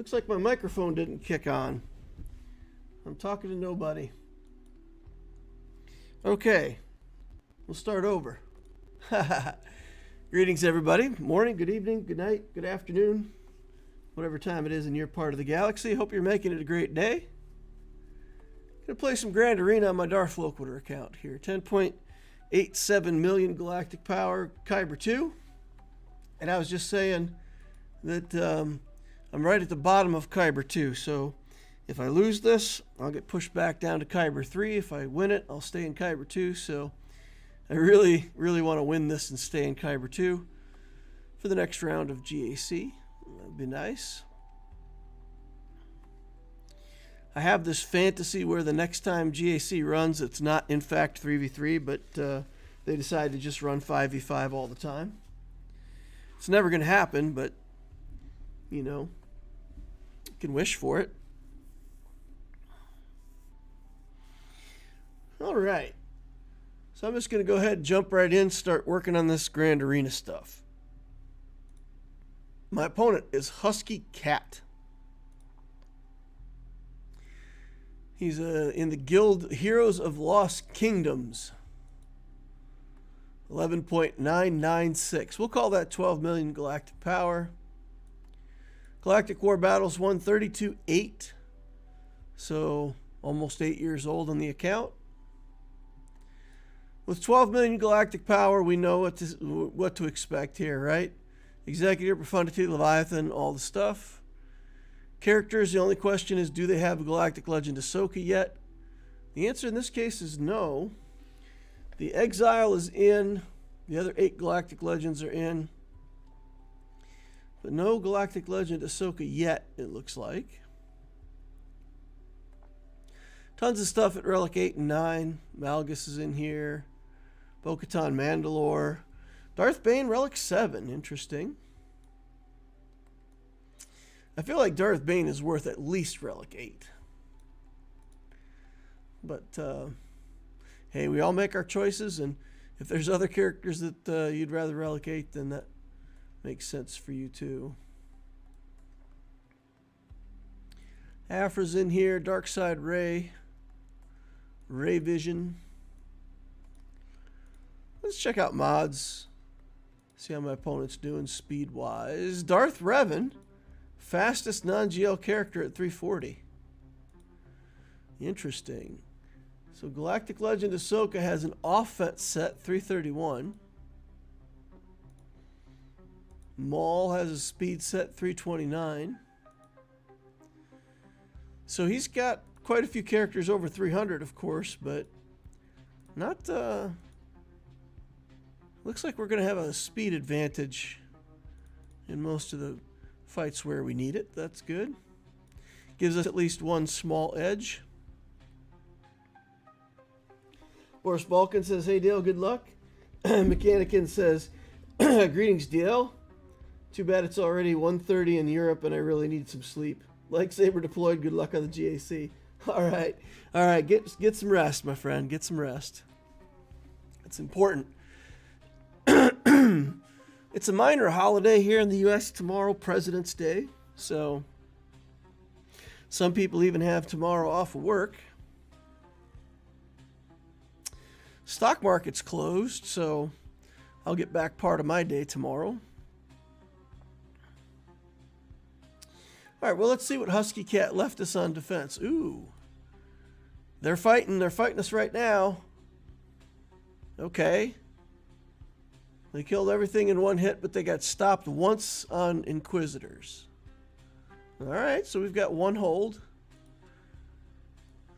Looks like my microphone didn't kick on. I'm talking to nobody. Okay, we'll start over. Greetings, everybody. Morning, good evening, good night, good afternoon, whatever time it is in your part of the galaxy. Hope you're making it a great day. Gonna play some Grand Arena on my Darth Loquitur account here. 10.87 million galactic power, Kyber 2. And I was just saying that I'm right at the bottom of Kyber 2, so if I lose this, I'll get pushed back down to Kyber 3. If I win it, I'll stay in Kyber 2, so I really want to win this and stay in Kyber 2 for the next round of GAC. That'd be nice. I have this fantasy where the next time GAC runs, it's not in fact 3v3, but they decide to just run 5v5 all the time. It's never going to happen, but, you know, you can wish for it. All right. So I'm just going to go ahead and jump right in, start working on this Grand Arena stuff. My opponent is huskycat. He's in the guild Heroes of Lost Kingdoms. 11.996. We'll call that 12 million galactic power. Galactic War Battles 132.8. So almost 8 years old on the account. With 12 million galactic power, we know what to expect here, right? Executor, Profundity, Leviathan, all the stuff. Characters, the only question is, do they have a Galactic Legend Ahsoka yet? The answer in this case is no. The Exile is in. The other 8 Galactic Legends are in. But no Galactic Legend Ahsoka yet, it looks like. Tons of stuff at Relic 8 and 9. Malgus is in here. Bo-Katan Mandalore. Darth Bane Relic 7. Interesting. I feel like Darth Bane is worth at least Relic 8. But, hey, we all make our choices, and if there's other characters that you'd rather Relic 8, then that makes sense for you too. Afra's in here, Darkside Ray, Ray Vision. Let's check out mods. See how my opponent's doing speed-wise. Darth Revan, fastest non-GL character at 340. Interesting. So Galactic Legend Ahsoka has an offense set 331. Maul has a speed set 329. So he's got quite a few characters over 300, of course, but not... looks like we're going to have a speed advantage in most of the fights where we need it. That's good. Gives us at least one small edge. Boris Balkan says, hey Dale, good luck. Mechanican says, greetings Dale. Too bad it's already 1:30 in Europe and I really need some sleep. Lightsaber deployed, good luck on the GAC. Alright, get some rest, my friend. Get some rest. It's important. It's a minor holiday here in the U.S. tomorrow, President's Day. So some people even have tomorrow off of work. Stock market's closed, so I'll get back part of my day tomorrow. All right, well, let's see what huskycat left us on defense. Ooh. They're fighting us right now. Okay. They killed everything in one hit, but they got stopped once on Inquisitors. All right, so we've got one hold,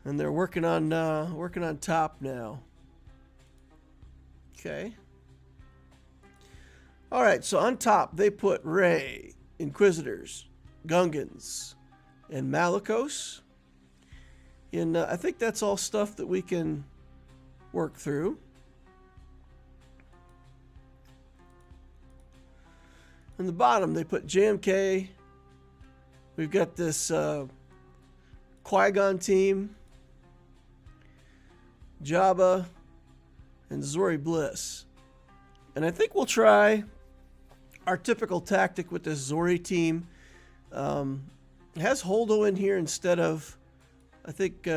and they're working on top now. Okay. All right, so on top they put Rey, Inquisitors, Gungans, and Malicos. And I think that's all stuff that we can work through. On the bottom, they put JMK. We've got this Qui-Gon team, Jabba, and Zori Bliss. And I think we'll try our typical tactic with this Zori team. It has Holdo in here instead of, I think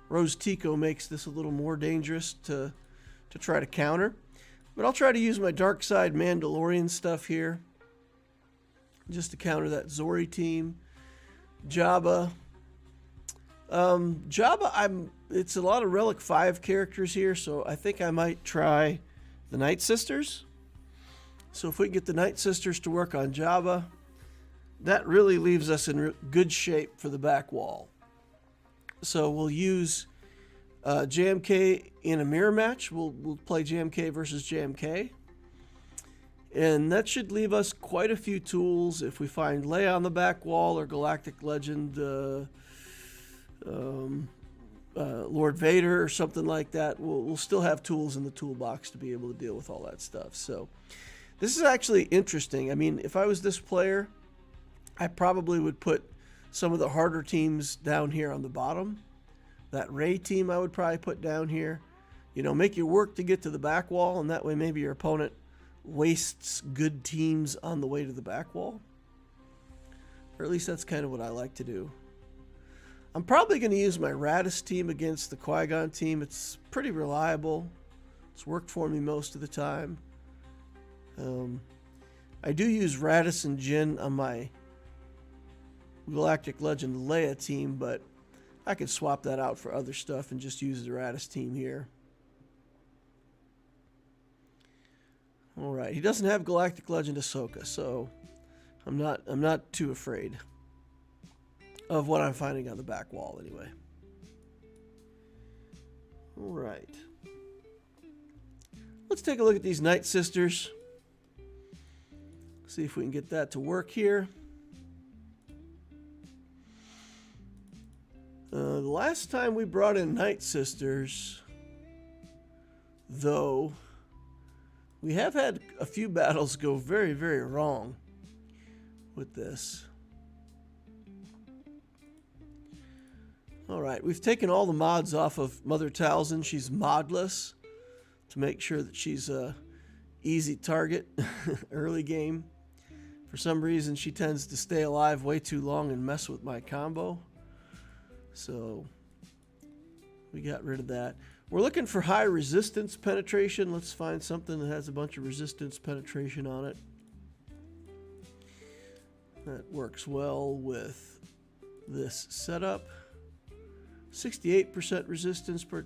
Rose Tico makes this a little more dangerous to try to counter. But I'll try to use my Dark Side Mandalorian stuff here just to counter that Zori team. Jabba. Jabba, it's a lot of Relic 5 characters here, so I think I might try the Night Sisters. So if we can get the Night Sisters to work on Jabba, that really leaves us in good shape for the back wall. So we'll use JMK in a mirror match. We'll play JMK versus JMK. And that should leave us quite a few tools. If we find Leia on the back wall or Galactic Legend, Lord Vader or something like that, we'll still have tools in the toolbox to be able to deal with all that stuff. So this is actually interesting. I mean, if I was this player, I probably would put some of the harder teams down here on the bottom. That Rey team I would probably put down here. You know, make you work to get to the back wall, and that way maybe your opponent wastes good teams on the way to the back wall. Or at least that's kind of what I like to do. I'm probably going to use my Radis team against the Qui-Gon team. It's pretty reliable. It's worked for me most of the time. I do use Radis and Jin on my Galactic Legend Leia team, but I could swap that out for other stuff and just use the Radis team here. All right, he doesn't have Galactic Legend Ahsoka, so I'm not too afraid of what I'm finding on the back wall anyway. All right. Let's take a look at these Night Sisters. See if we can get that to work here. The last time we brought in Night Sisters, though, we have had a few battles go very, very wrong with this. All right, we've taken all the mods off of Mother Talzin. She's modless to make sure that she's a easy target early game. For some reason, she tends to stay alive way too long and mess with my combo. So we got rid of that. We're looking for high resistance penetration. Let's find something that has a bunch of resistance penetration on it. That works well with this setup. 68% resistance per...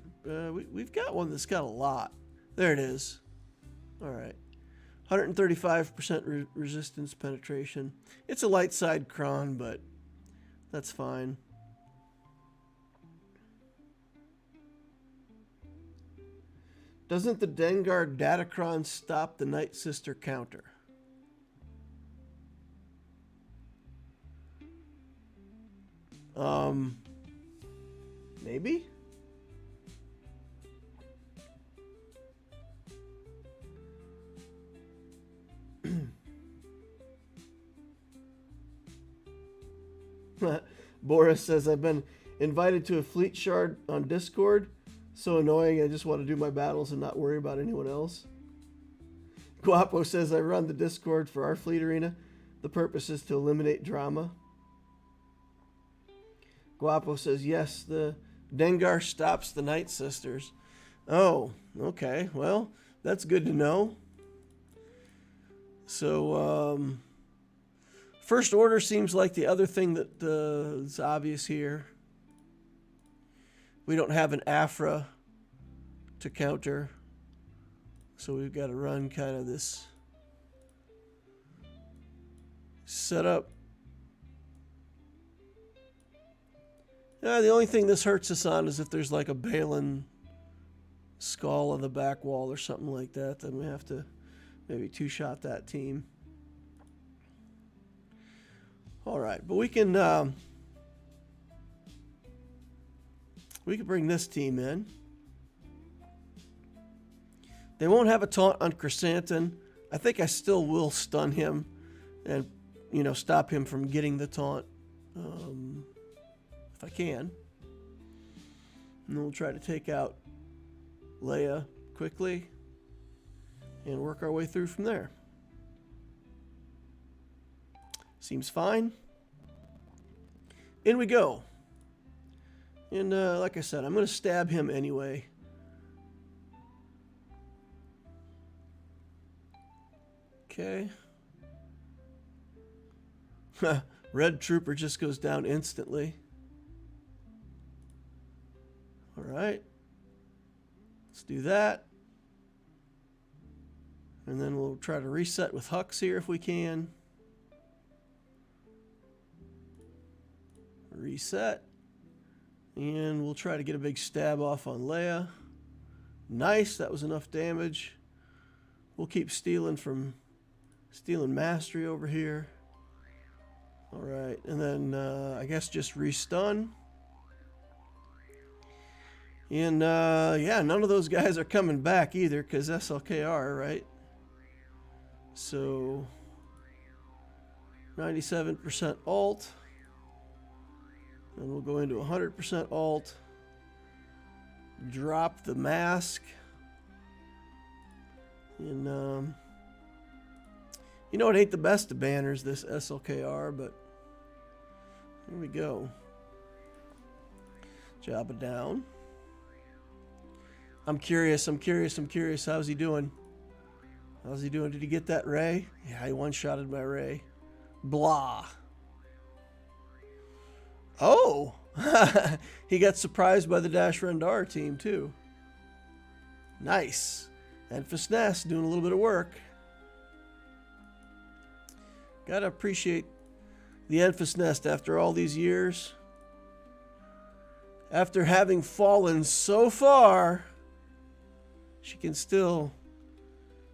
we've got one that's got a lot. There it is. All right. 135% resistance penetration. It's a light side cron, but that's fine. Doesn't the Dengar Datacron stop the Night Sister counter? Maybe? Boris says, I've been invited to a fleet shard on Discord. So annoying, I just want to do my battles and not worry about anyone else. Guapo says, I run the Discord for our fleet arena. The purpose is to eliminate drama. Guapo says, yes, the Dengar stops the Night Sisters. Oh, okay. Well, that's good to know. So, First Order seems like the other thing that is obvious here. We don't have an Afra to counter, so we've got to run kind of this setup. The only thing this hurts us on is if there's like a Balin skull on the back wall or something like that, then we have to maybe two-shot that team. All right, but we can bring this team in. They won't have a taunt on Chrysanthemum. I think I still will stun him and, stop him from getting the taunt if I can. And then we'll try to take out Leia quickly and work our way through from there. Seems fine. in we go. And like I said, I'm going to stab him anyway. Okay. Red Trooper just goes down instantly. All right. Let's do that. And then we'll try to reset with Hux here if we can. Reset. And we'll try to get a big stab off on Leia. Nice, that was enough damage. We'll keep stealing mastery over here. All right, and then I guess just restun. And yeah, none of those guys are coming back either because SLKR, right? So 97% alt. And we'll go into 100% alt. Drop the mask. And you know, it ain't the best of banners, this SLKR, but here we go. Jabba down. I'm curious. How's he doing? How's he doing? Did he get that ray? Yeah, he one-shotted my ray. Blah. Oh! He got surprised by the Dash Rendar team, too. Nice. And Fisness doing a little bit of work. Gotta appreciate the Enfys Nest after all these years. After having fallen so far, she can still...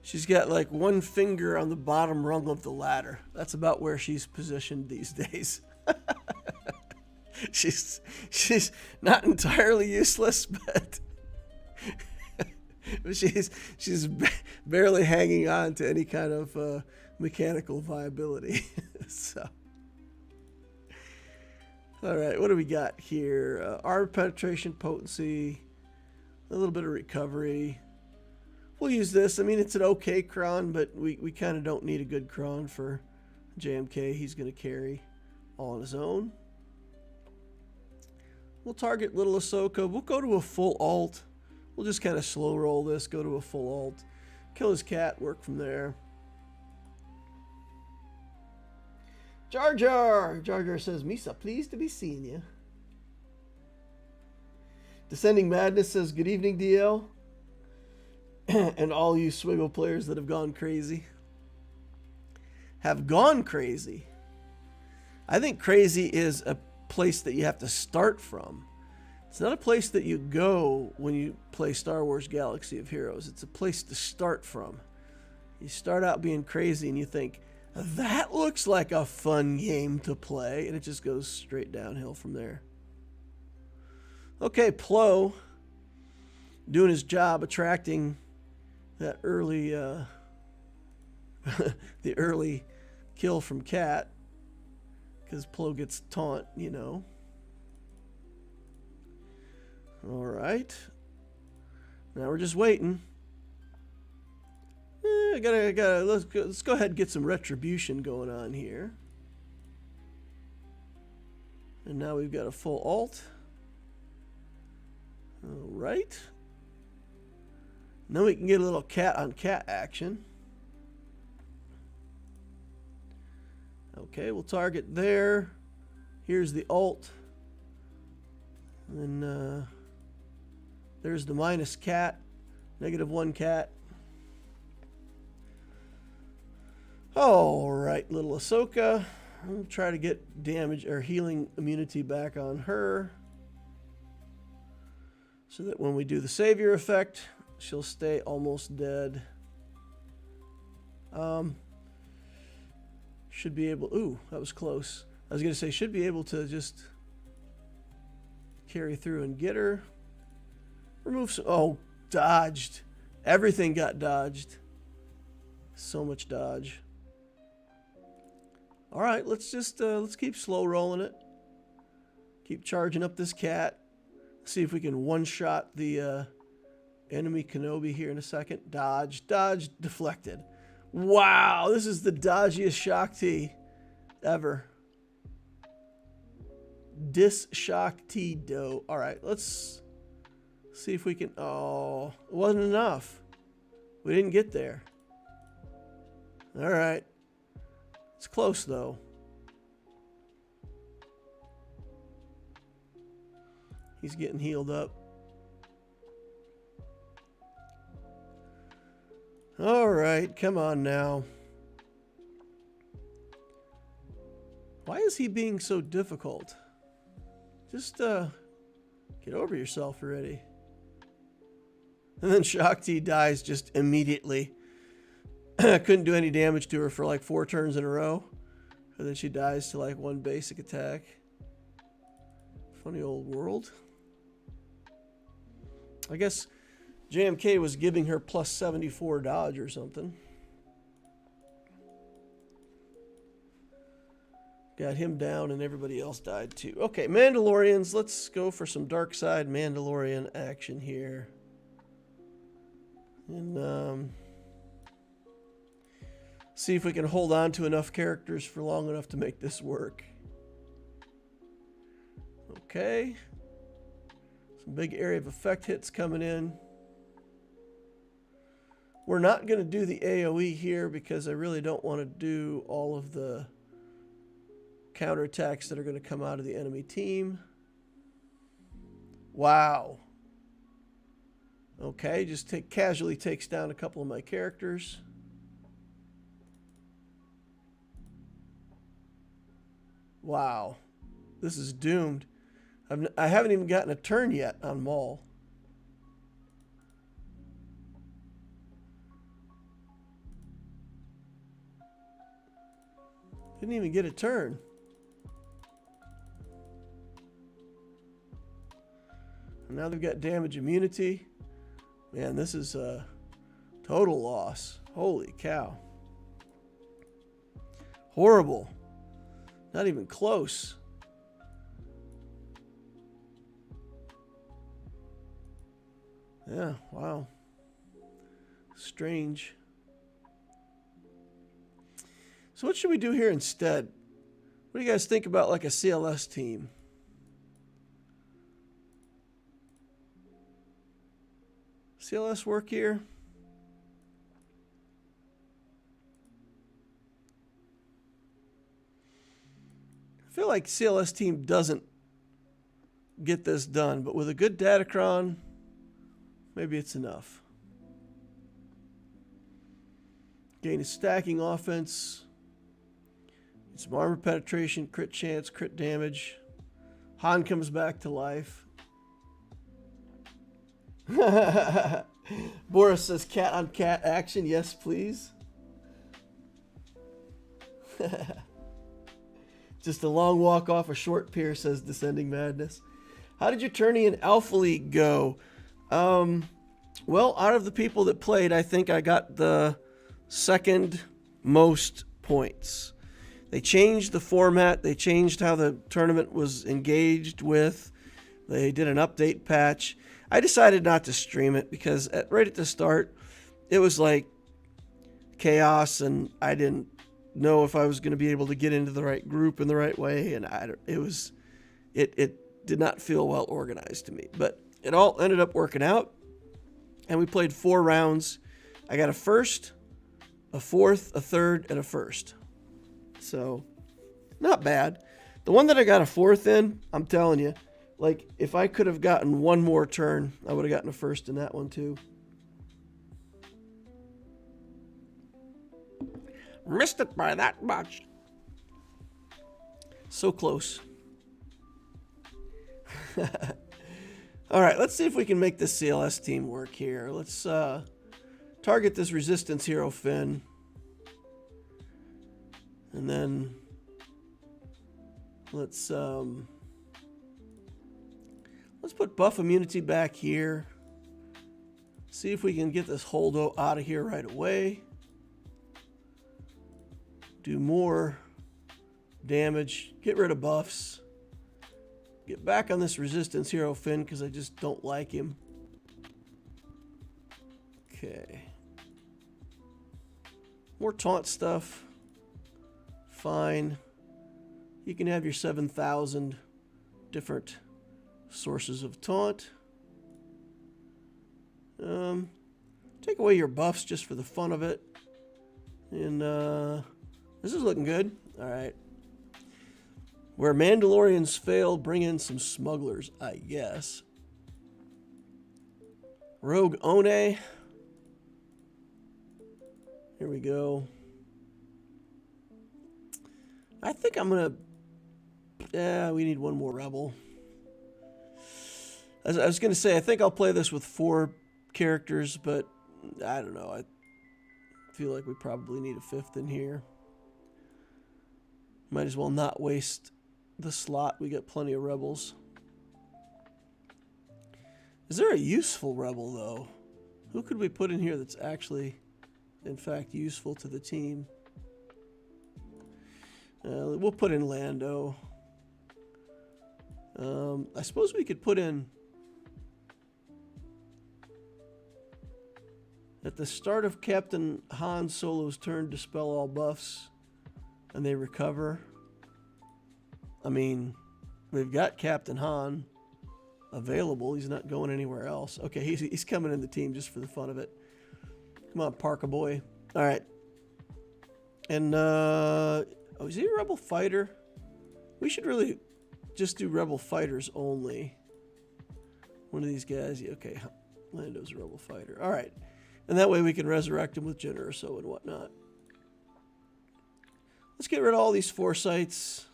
She's got like one finger on the bottom rung of the ladder. That's about where she's positioned these days. She's not entirely useless, but she's barely hanging on to any kind of mechanical viability. So, all right, what do we got here? Armor penetration, potency, a little bit of recovery. We'll use this. I mean, it's an okay cron, but we kind of don't need a good cron for JMK. He's going to carry all on his own. We'll target little Ahsoka. We'll go to a full alt. We'll just kind of slow roll this, go to a full alt. Kill his cat, work from there. Jar Jar! Jar Jar says, Misa, pleased to be seeing you. Descending Madness says, good evening, DL. And all you SWGOH players that have gone crazy. Have gone crazy. I think crazy is a place that you have to start from. It's not a place that you go when you play Star Wars Galaxy of Heroes. It's a place to start from. You start out being crazy and you think, that looks like a fun game to play, and it just goes straight downhill from there. Okay, Plo doing his job attracting that early the early kill from Cat, because Plo gets taunt, you know. All right, now we're just waiting. Let's go ahead and get some retribution going on here. And now we've got a full alt. All right. Now we can get a little cat on cat action. Okay, we'll target there. Here's the alt. And then there's the minus cat, -1 cat. All right, little Ahsoka. I'll try to get damage or healing immunity back on her, so that when we do the savior effect, she'll stay almost dead. Should be able... Ooh, that was close. I was going to say, should be able to just carry through and get her. Remove some... Oh, dodged. Everything got dodged. So much dodge. All right, let's just... let's keep slow rolling it. Keep charging up this cat. See if we can one-shot the enemy Kenobi here in a second. Dodge, dodge, deflected. Wow, this is the dodgiest Shakti ever. Shock T dough. All right, let's see if we can. Oh, it wasn't enough. We didn't get there. All right. It's close, though. He's getting healed up. All right, come on now. Why is he being so difficult? Just get over yourself already. And then Shakti dies just immediately. Couldn't do any damage to her for like 4 turns in a row. And then she dies to like 1 basic attack. Funny old world. I guess JMK was giving her plus 74 dodge or something. Got him down and everybody else died too. Okay, Mandalorians. Let's go for some dark side Mandalorian action here. And see if we can hold on to enough characters for long enough to make this work. Okay. Some big area of effect hits coming in. We're not going to do the AoE here because I really don't want to do all of the counterattacks that are going to come out of the enemy team. Wow. Okay, just casually takes down a couple of my characters. Wow. This is doomed. I haven't even gotten a turn yet on Maul. Didn't even get a turn. And now they've got damage immunity. Man, this is a total loss. Holy cow. Horrible. Not even close. Yeah, wow. Strange. So what should we do here instead? What do you guys think about like a CLS team? CLS work here? I feel like CLS team doesn't get this done, but with a good Datacron, maybe it's enough. Gain a stacking offense. Some armor penetration, crit chance, crit damage. Han comes back to life. Boris says cat on cat action. Yes, please. Just a long walk off a short pier, says Descending Madness. How did your tourney in Alpha League go? Well, out of the people that played, I think I got the second most points. They changed the format. They changed how the tournament was engaged with. They did an update patch. I decided not to stream it because right at the start, it was like chaos, and I didn't know if I was going to be able to get into the right group in the right way, and it did not feel well organized to me. But it all ended up working out, and we played 4 rounds. I got a first, a fourth, a third, and a first. So, not bad. The one that I got a fourth in, I'm telling you, like, if I could have gotten one more turn, I would have gotten a first in that one too. Missed it by that much. So close. All right, let's see if we can make this CLS team work here. Let's target this resistance hero Finn. And then let's put buff immunity back here. See if we can get this Holdo out of here right away. Do more damage. Get rid of buffs. Get back on this resistance hero Finn because I just don't like him. Okay. More taunt stuff. Fine. You can have your 7,000 different sources of taunt. Take away your buffs just for the fun of it. And this is looking good. All right. Where Mandalorians fail, bring in some smugglers, I guess. Rogue One. Here we go. I think I'm going to... Yeah, we need one more rebel. As I was going to say, I think I'll play this with 4 characters, but I don't know. I feel like we probably need a 5th in here. Might as well not waste the slot. We got plenty of rebels. Is there a useful rebel, though? Who could we put in here that's actually, in fact, useful to the team? We'll put in Lando. I suppose we could put in... At the start of Captain Han Solo's turn, dispel all buffs, and they recover. I mean, we've got Captain Han available. He's not going anywhere else. Okay, he's coming in the team just for the fun of it. Come on, Parka boy. All right. And, oh, is he a Rebel fighter? We should really just do Rebel fighters only. One of these guys. Yeah, okay, Lando's a Rebel fighter. All right. And that way we can resurrect him with Jenna or so and whatnot. Let's get rid of all these foresights.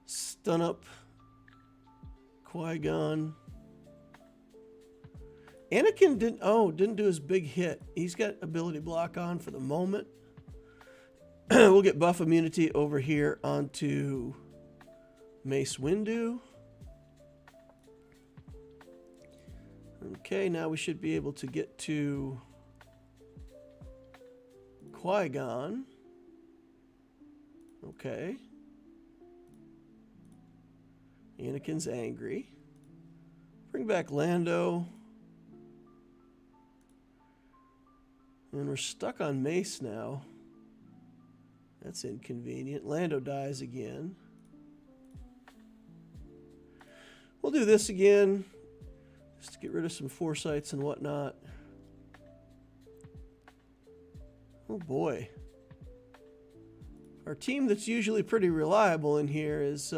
Stun up Qui-Gon. Anakin didn't do his big hit. He's got ability block on for the moment. We'll get buff immunity over here onto Mace Windu. Okay, now we should be able to get to Qui-Gon. Okay. Anakin's angry. Bring back Lando. And we're stuck on Mace now. That's inconvenient. Lando dies again. We'll do this again. Just to get rid of some foresights and whatnot. Oh boy. Our team that's usually pretty reliable in here is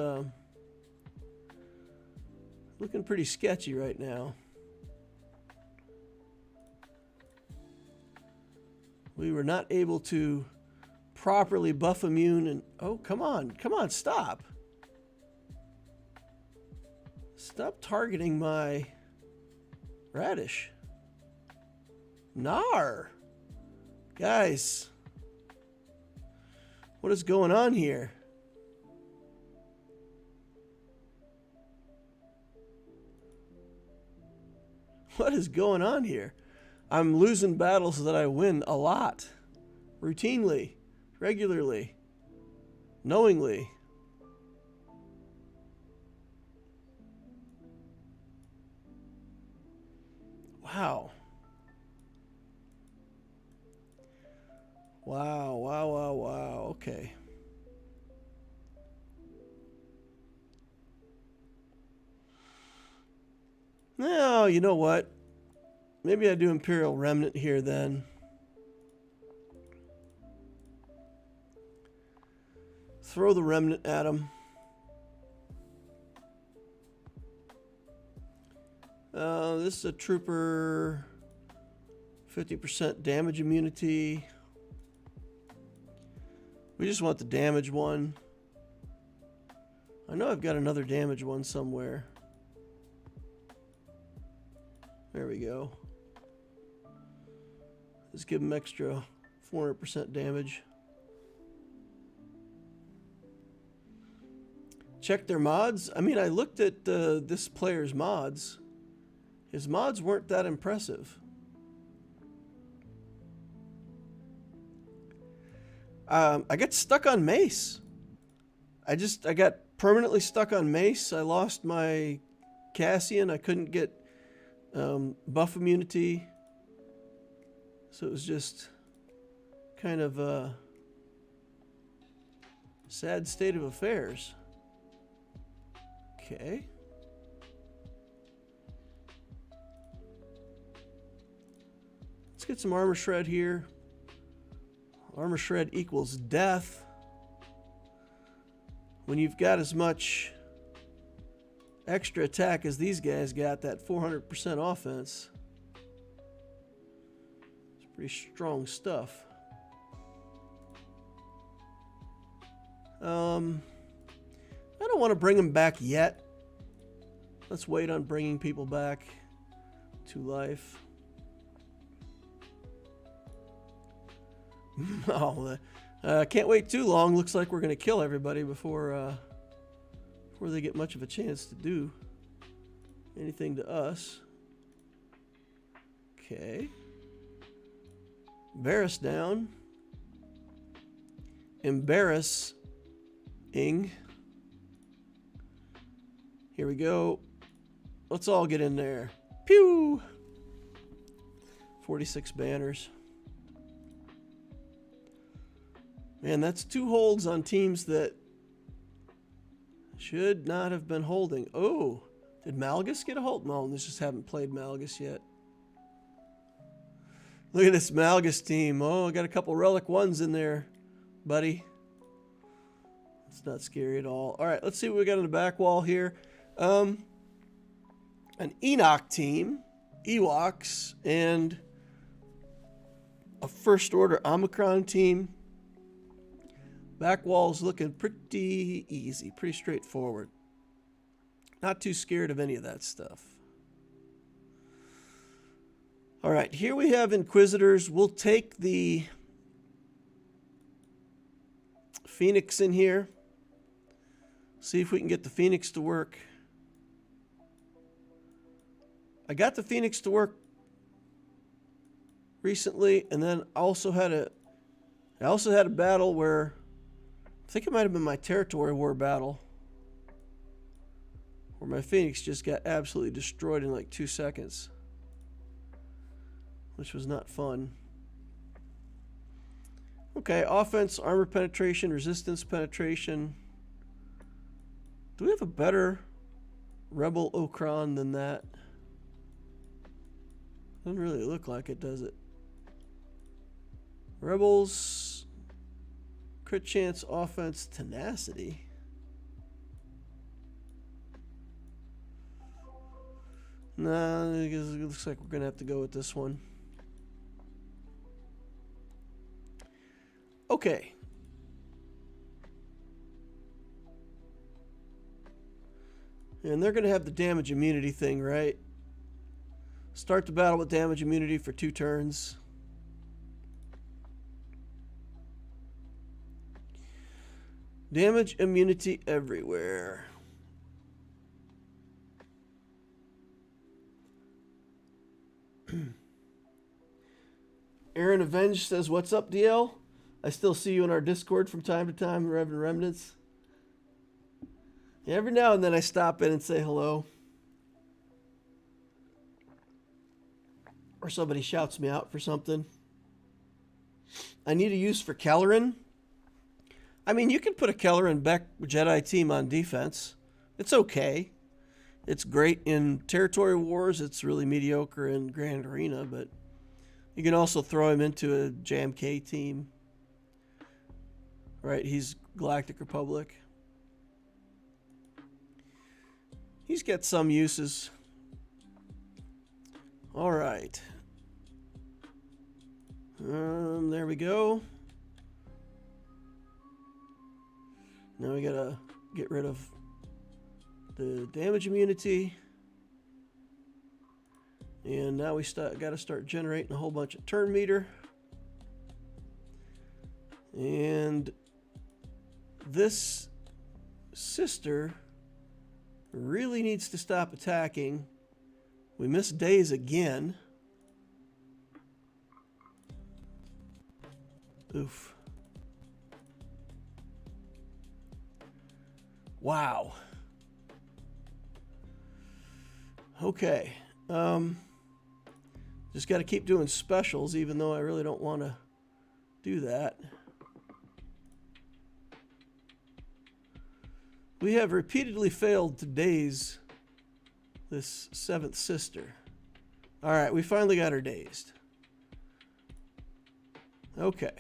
looking pretty sketchy right now. We were not able to properly buff immune and... Oh, come on, stop. Stop targeting my... Radish. Nar. Guys. What is going on here? What is going on here? I'm losing battles that I win a lot. Routinely. Regularly. Knowingly. Wow. Wow. Okay. Now, you know what? Maybe I do Imperial Remnant here then. Throw the Remnant at him. This is a trooper, 50% damage immunity. We just want the damage one. I know I've got another damage one somewhere. There we go. Let's give them extra 400% damage. Check their mods. I mean, I looked at this player's mods. His mods weren't that impressive. I got stuck on Mace. I got permanently stuck on Mace. I lost my Cassian. I couldn't get buff immunity. So it was just kind of a sad state of affairs. Okay. Let's get some armor shred here. Armor shred equals death. When you've got as much extra attack as these guys got, that 400% offense. It's pretty strong stuff. I don't want to bring them back yet. Let's wait on bringing people back to life. Oh, can't wait too long. Looks like we're going to kill everybody before they get much of a chance to do anything to us. Okay. Embarrass down. Embarrassing. Here we go. Let's all get in there. Pew! 46 banners. Man, that's 2 holds on teams that should not have been holding. Oh, did Malgus get a hold? No, they just haven't played Malgus yet. Look at this Malgus team. Oh, I got a couple Relic 1s in there, buddy. It's not scary at all. All right, let's see what we got on the back wall here. An Enoch team, Ewoks, and a First Order Omicron team. Back wall's looking pretty easy, pretty straightforward. Not too scared of any of that stuff. All right, here we have Inquisitors. We'll take the Phoenix in here. See if we can get the Phoenix to work. I got the Phoenix to work recently, and then I also had a battle where I think it might have been my territory war battle where my Phoenix just got absolutely destroyed in like 2 seconds, which was not fun. Okay, offense, armor penetration, resistance penetration. Do we have a better Rebel Okron than that? Doesn't really look like it, does it? Rebels, crit chance, offense, tenacity. Nah, it looks like we're going to have to go with this one. Okay. And they're going to have the damage immunity thing, right? Start the battle with damage immunity for 2 turns. Damage immunity everywhere. Aaron Avenge says, "What's up, DL? I still see you in our Discord from time to time, Reverend Remnants. Every now and then I stop in and say hello. Or somebody shouts me out for something. I need a use for Kelleran. I mean, you can put a Kelleran Beck Jedi team on defense. It's okay. It's great in territory wars. It's really mediocre in Grand Arena, but you can also throw him into a Jam K team. Right, he's Galactic Republic. He's got some uses. All right. There we go. Now we gotta get rid of the damage immunity. And now we gotta start generating a whole bunch of turn meter. And this sister really needs to stop attacking. We missed days again. Oof. Wow. Okay. Just got to keep doing specials, even though I really don't want to do that. We have repeatedly failed to daze this 7th sister. All right, we finally got her dazed. Okay.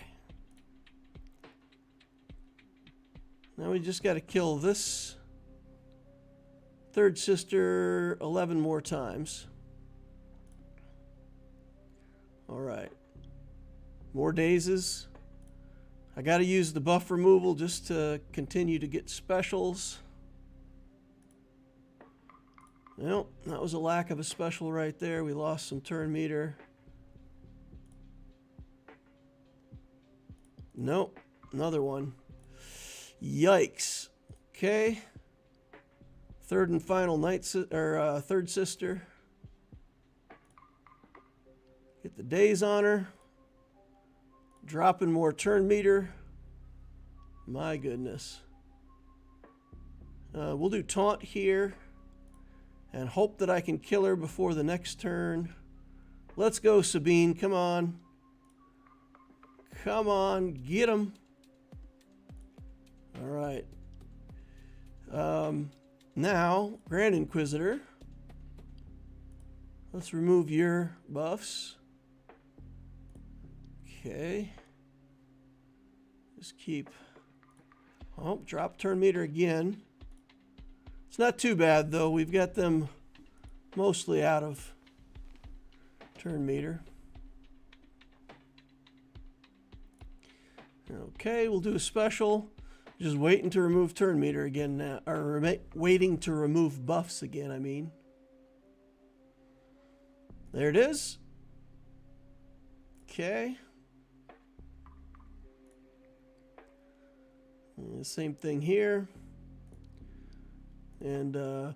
Now we just got to kill this 3rd sister 11 more times. All right. More dazes. I got to use the buff removal just to continue to get specials. Well, that was a lack of a special right there. We lost some turn meter. Nope, another one. Yikes. Okay. 3rd and final third sister. Get the days on her. Dropping more turn meter. My goodness. We'll do taunt here and hope that I can kill her before the next turn. Let's go, Sabine. Come on. Come on. Get him. All right. Now, Grand Inquisitor. Let's remove your buffs. Okay. Just keep... Oh, drop turn meter again. It's not too bad, though. We've got them mostly out of turn meter. Okay, we'll do a special. Just waiting to remove turn meter again now. Or waiting to remove buffs again, I mean. There it is. Okay. And the same thing here. And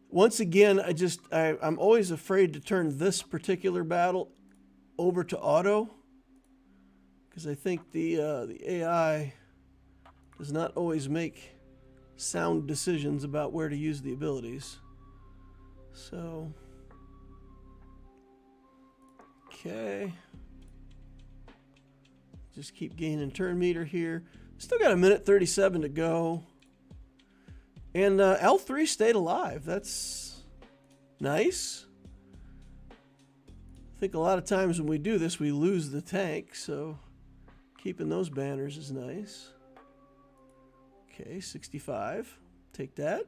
once again, I'm always afraid to turn this particular battle over to auto, because I think the AI does not always make sound decisions about where to use the abilities. So, okay. Just keep gaining turn meter here. Still got 1:37 to go. And L3 stayed alive. That's nice. I think a lot of times when we do this, we lose the tank. So keeping those banners is nice. Okay, 65. Take that.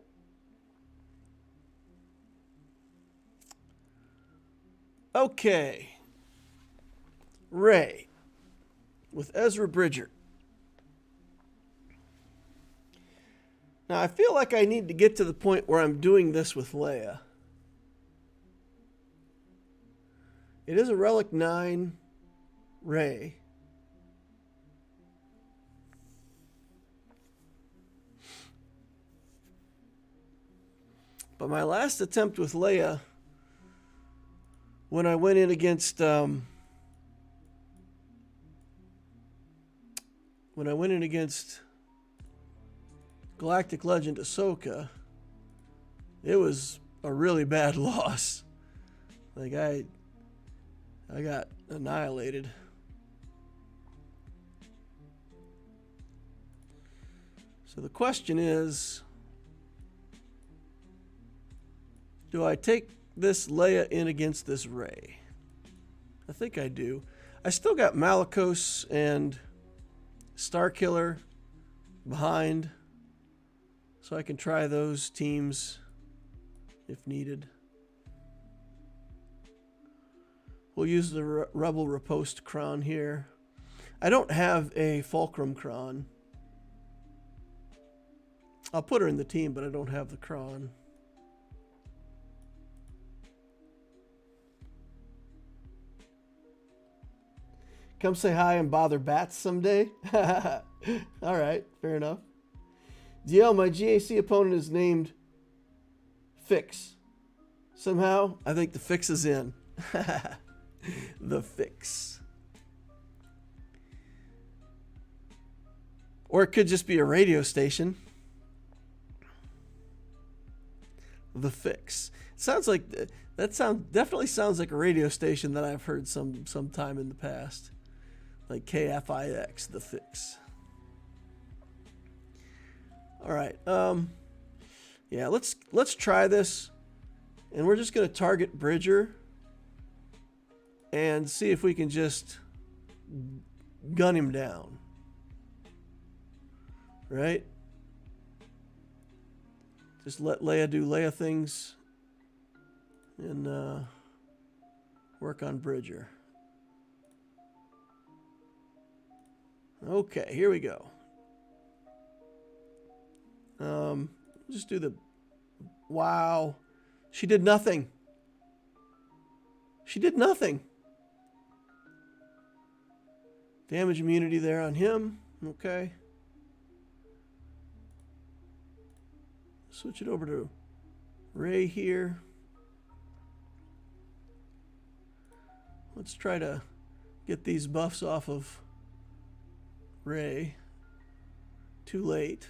Okay. Ray with Ezra Bridger. Now, I feel like I need to get to the point where I'm doing this with Leia. It is a Relic 9 Ray. But my last attempt with Leia, when I went in against Galactic Legend Ahsoka, it was a really bad loss. Like I got annihilated. So the question is, do I take this Leia in against this Rey? I think I do. I still got Malicos and Starkiller behind, so I can try those teams if needed. We'll use the Rebel Riposte Kron here. I don't have a Fulcrum Kron. I'll put her in the team, but I don't have the Kron. Come say hi and bother bats someday. All right, fair enough. DL, my GAC opponent is named Fix. Somehow, I think the fix is in. The Fix. Or it could just be a radio station. The Fix. It sounds like definitely sounds like a radio station that I've heard sometime in the past. Like KFIX, The Fix. All right. Yeah, let's try this. And we're just going to target Bridger and see if we can just gun him down. Right? Just let Leia do Leia things and work on Bridger. Okay, here we go. Just do the... Wow. She did nothing. She did nothing. Damage immunity there on him. Okay. Switch it over to Rey here. Let's try to get these buffs off of Rey. Too late.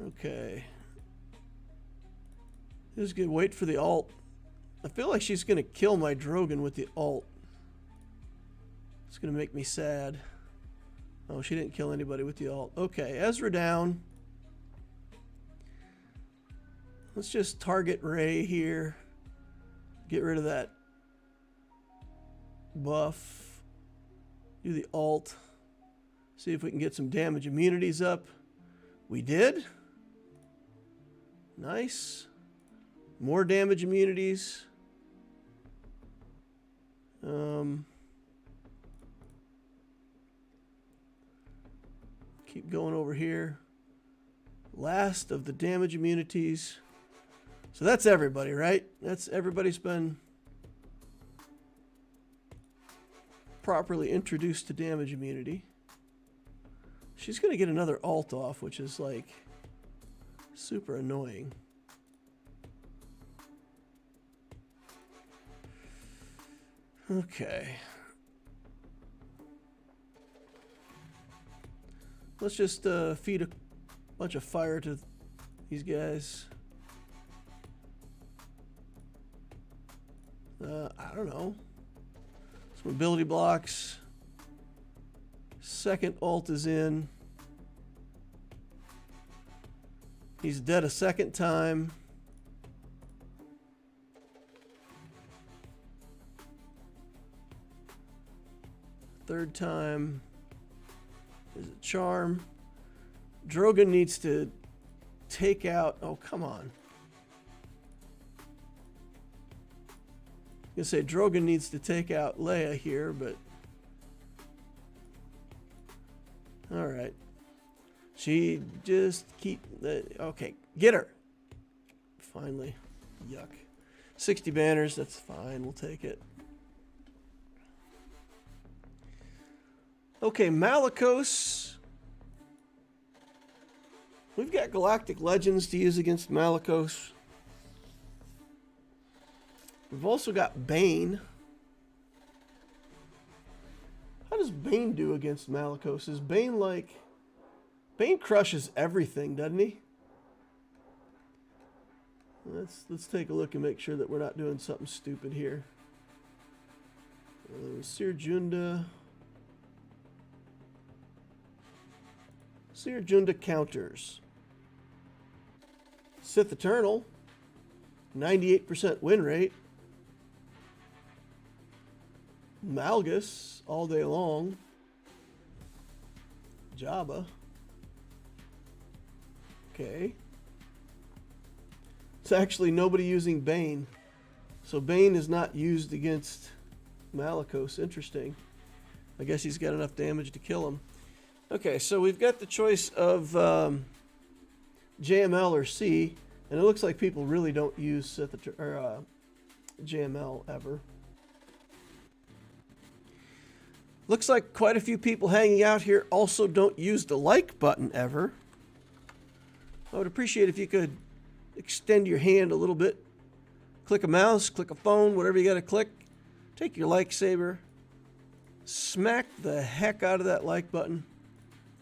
Okay. This is good. Wait for the ult. I feel like she's going to kill my Drogon with the ult. It's going to make me sad. Oh, she didn't kill anybody with the ult. Okay, Ezra down. Let's just target Rey here. Get rid of that buff. Do the ult. See if we can get some damage immunities up. We did. Nice. More damage immunities. Keep going over here. Last of the damage immunities. So that's everybody, right? That's everybody's been properly introduced to damage immunity. She's going to get another ult off, which is like super annoying. Okay. Let's just feed a bunch of fire to these guys. I don't know. Some ability blocks. Second ult is in. He's dead a second time. Third time is a charm. Drogon needs to take out... Oh, come on. I was going to say Drogon needs to take out Leia here, but... Alright. She just keep... Okay, get her. Finally. Yuck. 60 banners, that's fine. We'll take it. Okay, Malicos. We've got Galactic Legends to use against Malicos. We've also got Bane. How does Bane do against Malicos? Is Bane like... Bane crushes everything, doesn't he? Let's take a look and make sure that we're not doing something stupid here. Seer Junda. Seer Junda counters. Sith Eternal. 98% win rate. Malgus all day long. Jabba. Okay. It's actually nobody using Bane. So Bane is not used against Malicos. Interesting. I guess he's got enough damage to kill him. Okay, so we've got the choice of JML or C, and it looks like people really don't use JML ever. Looks like quite a few people hanging out here also don't use the like button ever. I would appreciate if you could extend your hand a little bit. Click a mouse, click a phone, whatever you got to click. Take your like saber. Smack the heck out of that like button.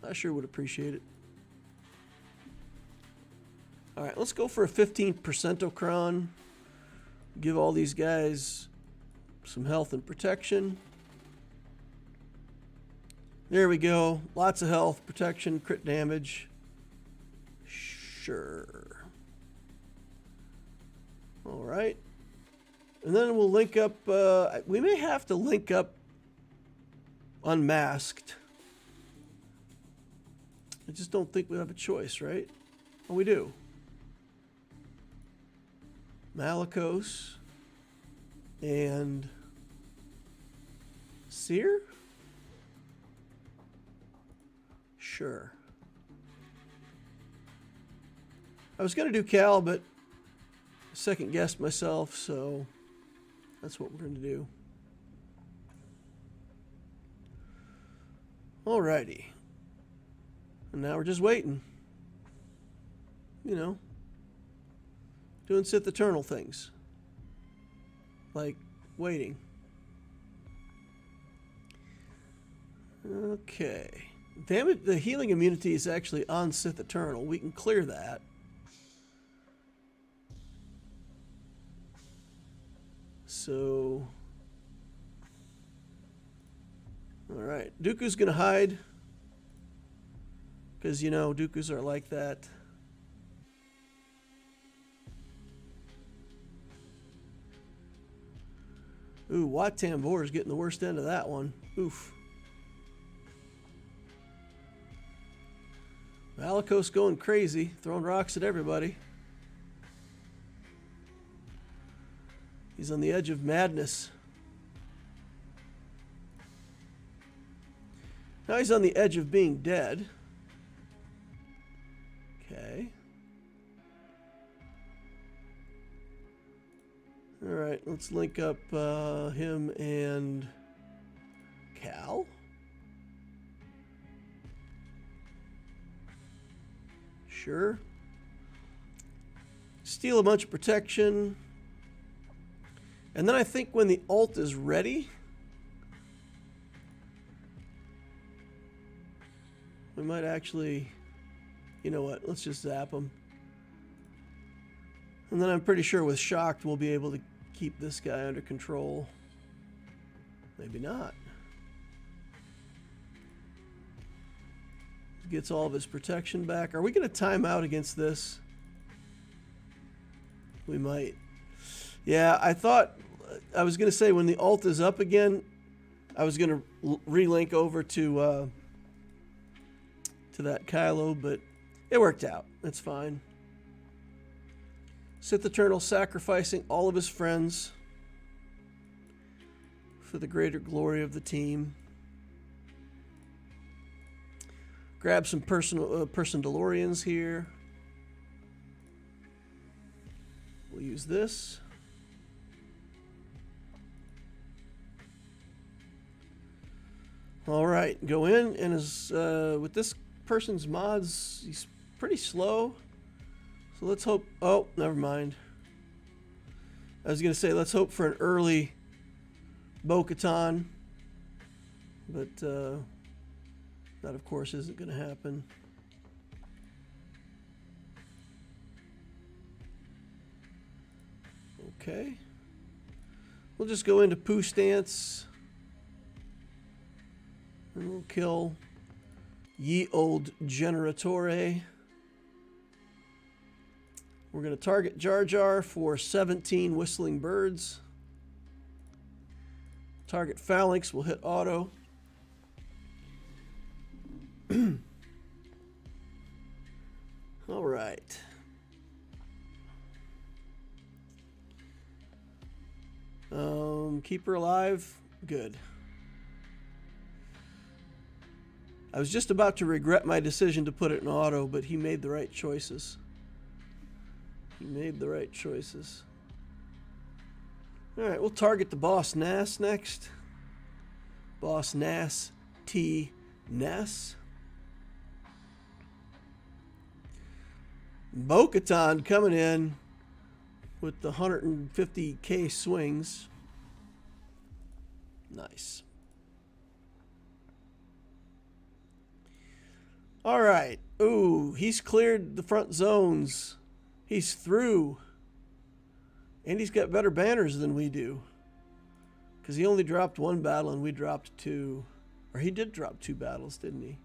I sure would appreciate it. All right, let's go for a 15% Ocron. Give all these guys some health and protection. There we go. Lots of health, protection, crit damage. Sure. All right. And then we'll link up. We may have to link up unmasked. I just don't think we have a choice, right? Oh, we do. Malicos and Seer? Sure. I was going to do Cal, but second guessed myself, so that's what we're going to do. Alrighty. And now we're just waiting. You know, doing Sith Eternal things. Like waiting. Okay. Damage, the healing immunity is actually on Sith Eternal. We can clear that. So, all right. Dooku's gonna hide because you know Dookus are like that. Ooh, Wat Tambor is getting the worst end of that one. Oof. Malicos going crazy, throwing rocks at everybody. He's on the edge of madness. Now he's on the edge of being dead. Okay. All right, let's link up him and Cal. Sure. Steal a bunch of protection. And then I think when the ult is ready, we might actually, you know what, let's just zap him. And then I'm pretty sure with Shocked we'll be able to keep this guy under control. Maybe not. Gets all of his protection back. Are we going to time out against this? We might. Yeah, I thought, I was going to say when the ult is up again, I was going to relink over to that Kylo, but it worked out. It's fine. Sith Eternal sacrificing all of his friends for the greater glory of the team. Grab some person DeLoreans here. We'll use this. All right, go in, and with this person's mods, he's pretty slow. So let's hope. Oh, never mind. I was gonna say let's hope for an early Bo-Katan, but that of course isn't gonna happen. Okay, we'll just go into Pooh stance. And we'll kill Ye Old Generatore. We're going to target Jar Jar for 17 whistling birds. Target Phalanx will hit auto. All right. Keep her alive. Good. I was just about to regret my decision to put it in auto, but he made the right choices. He made the right choices. All right, we'll target the Boss Nass next. Boss Nass T. Ness. Bo-Katan coming in with the 150k swings. Nice. All right. Ooh, he's cleared the front zones. He's through. And he's got better banners than we do. Because he only dropped 1 battle and we dropped 2. Or he did drop 2 battles, didn't he?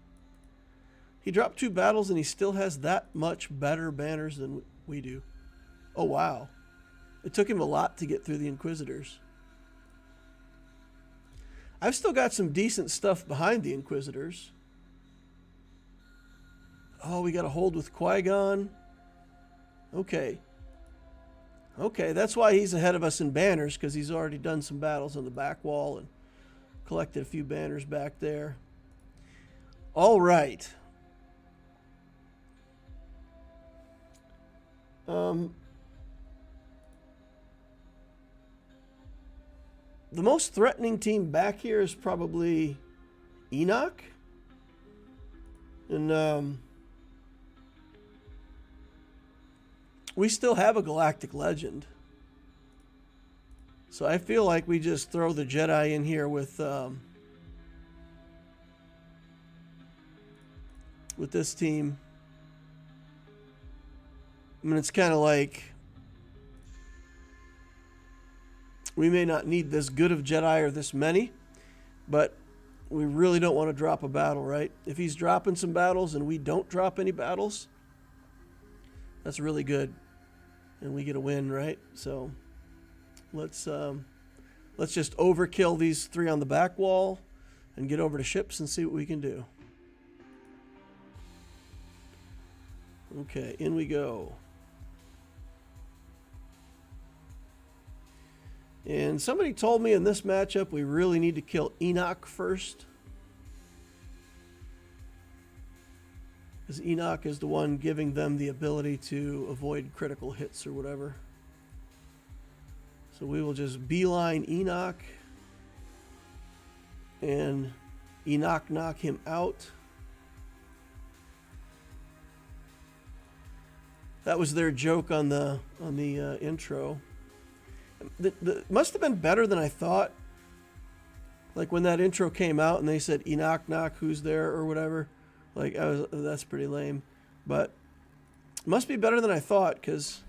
He dropped 2 battles and he still has that much better banners than we do. Oh, wow. It took him a lot to get through the Inquisitors. I've still got some decent stuff behind the Inquisitors. Oh, we got a hold with Qui-Gon. Okay. Okay, that's why he's ahead of us in banners, because he's already done some battles on the back wall and collected a few banners back there. All right. The most threatening team back here is probably Enoch. And we still have a Galactic Legend. So I feel like we just throw the Jedi in here with this team. I mean, it's kind of like we may not need this good of Jedi or this many, but we really don't want to drop a battle, right? If he's dropping some battles and we don't drop any battles, that's really good. And we get a win, right? So let's just overkill these 3 on the back wall and get over to ships and see what we can do. Okay, in we go. And somebody told me in this matchup we really need to kill Enoch first. Because Enoch is the one giving them the ability to avoid critical hits or whatever. So we will just beeline Enoch. And Enoch knock him out. That was their joke on the intro. Must have been better than I thought. Like when that intro came out and they said Enoch knock, who's there or whatever. Like that's pretty lame, but it must be better than I thought, because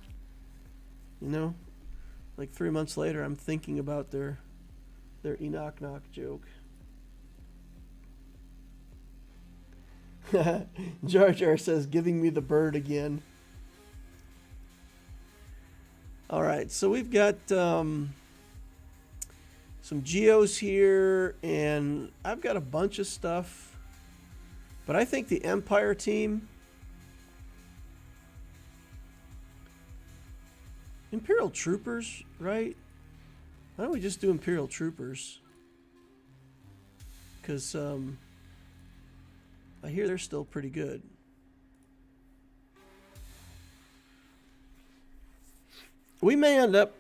you know, like 3 months later, I'm thinking about their Enoch knock joke. Jar Jar says, "Giving me the bird again." All right, so we've got some Geos here, and I've got a bunch of stuff, but I think the Empire team, Imperial Troopers, right? Why don't we just do Imperial Troopers? Because I hear they're still pretty good. We may end up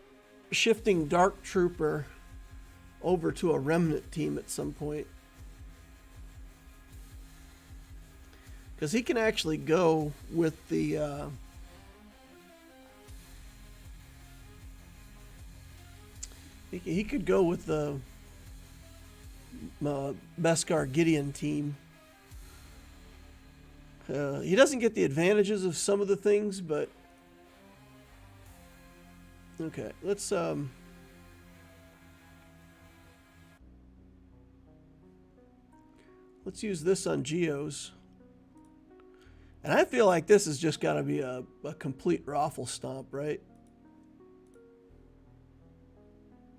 shifting Dark Trooper over to a Remnant team at some point, because he can actually go with the he could go with the Beskar Gideon team. He doesn't get the advantages of some of the things, but okay, let's use this on Geos. And I feel like this has just got to be a complete raffle stomp, right?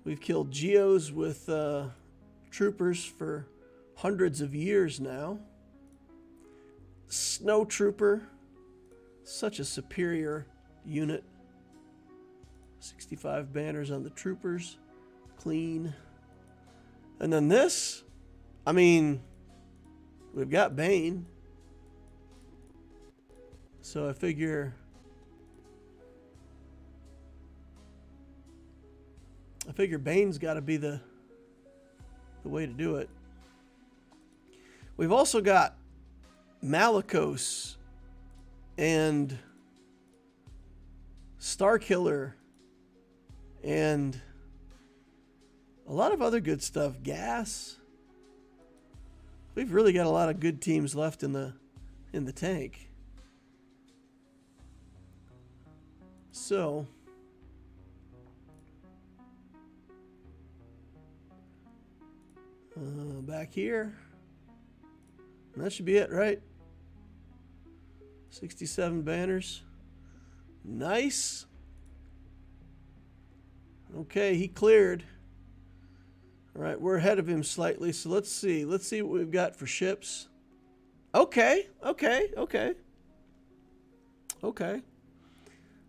We've killed Geos with troopers for hundreds of years now. Snow Trooper, such a superior unit. 65 banners on the troopers, clean. And then this, I mean, we've got Bane. So I figure Bane's got to be the way to do it. We've also got Malicos and Starkiller and a lot of other good stuff. Gas. We've really got a lot of good teams left in the tank. So Back here. And that should be it, right? 67 banners. Nice. Okay, he cleared. All right, we're ahead of him slightly, so let's see. Let's see what we've got for ships. Okay.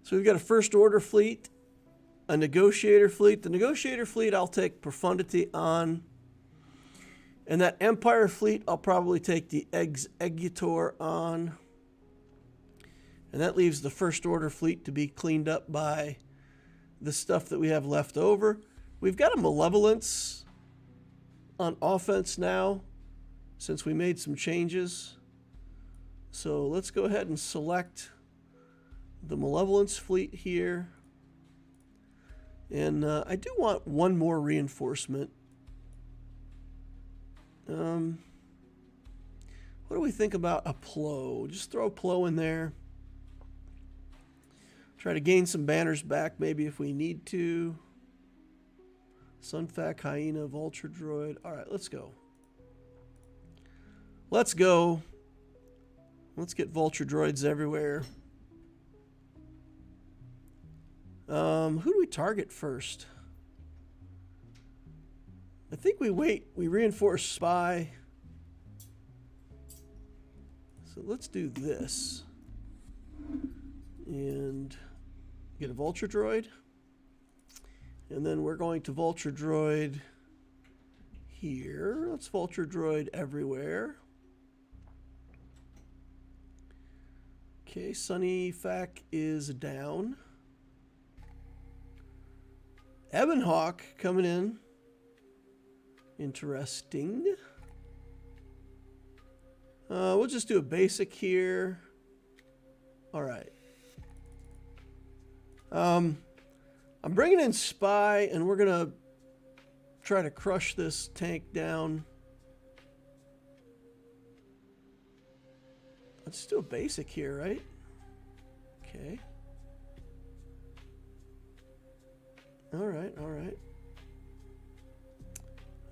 So we've got a first order fleet, a negotiator fleet. The negotiator fleet I'll take Profundity on. And that Empire fleet I'll probably take the Executor on. And that leaves the first order fleet to be cleaned up by the stuff that we have left over. We've got a Malevolence on offense now since we made some changes. So let's go ahead and select the Malevolence fleet here. And I do want one more reinforcement. What do we think about a Plo? Just throw a Plo in there. Try to gain some banners back maybe if we need to. Sunfac, Hyena, Vulture Droid. All right, let's go. Let's go. Let's get Vulture Droids everywhere. Who do we target first? I think we wait. We reinforce Spy. So let's do this. And get a Vulture Droid. And then we're going to Vulture Droid here. Let's Vulture Droid everywhere. Okay, Sunnyfac is down. Ebonhawk coming in. Interesting. We'll just do a basic here. All right. I'm bringing in Spy, and we're going to try to crush this tank down. Let's do a basic here, right? Okay. All right.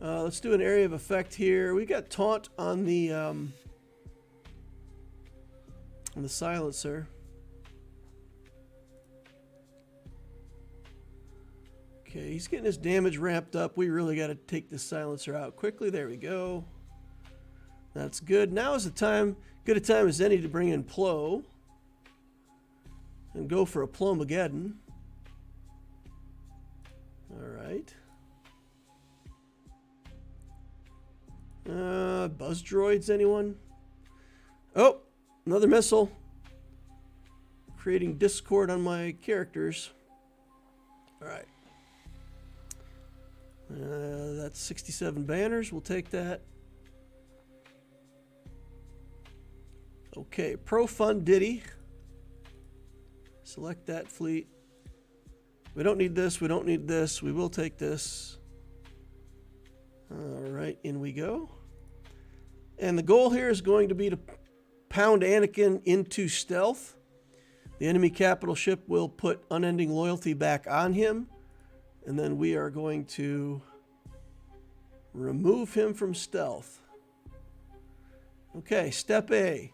Let's do an area of effect here. We got taunt on the silencer. Okay, he's getting his damage ramped up. We really got to take this silencer out quickly. There we go. That's good. Now is the time, good a time as any to bring in Plo and go for a Plomageddon. All right. Buzz droids, anyone? Oh, another missile. Creating discord on my characters. All right. That's 67 banners. We'll take that. Okay, Profundity. Select that fleet. We don't need this. We don't need this. We will take this. All right, in we go. And the goal here is going to be to pound Anakin into stealth. The enemy capital ship will put Unending Loyalty back on him. And then we are going to remove him from stealth. Okay, step A,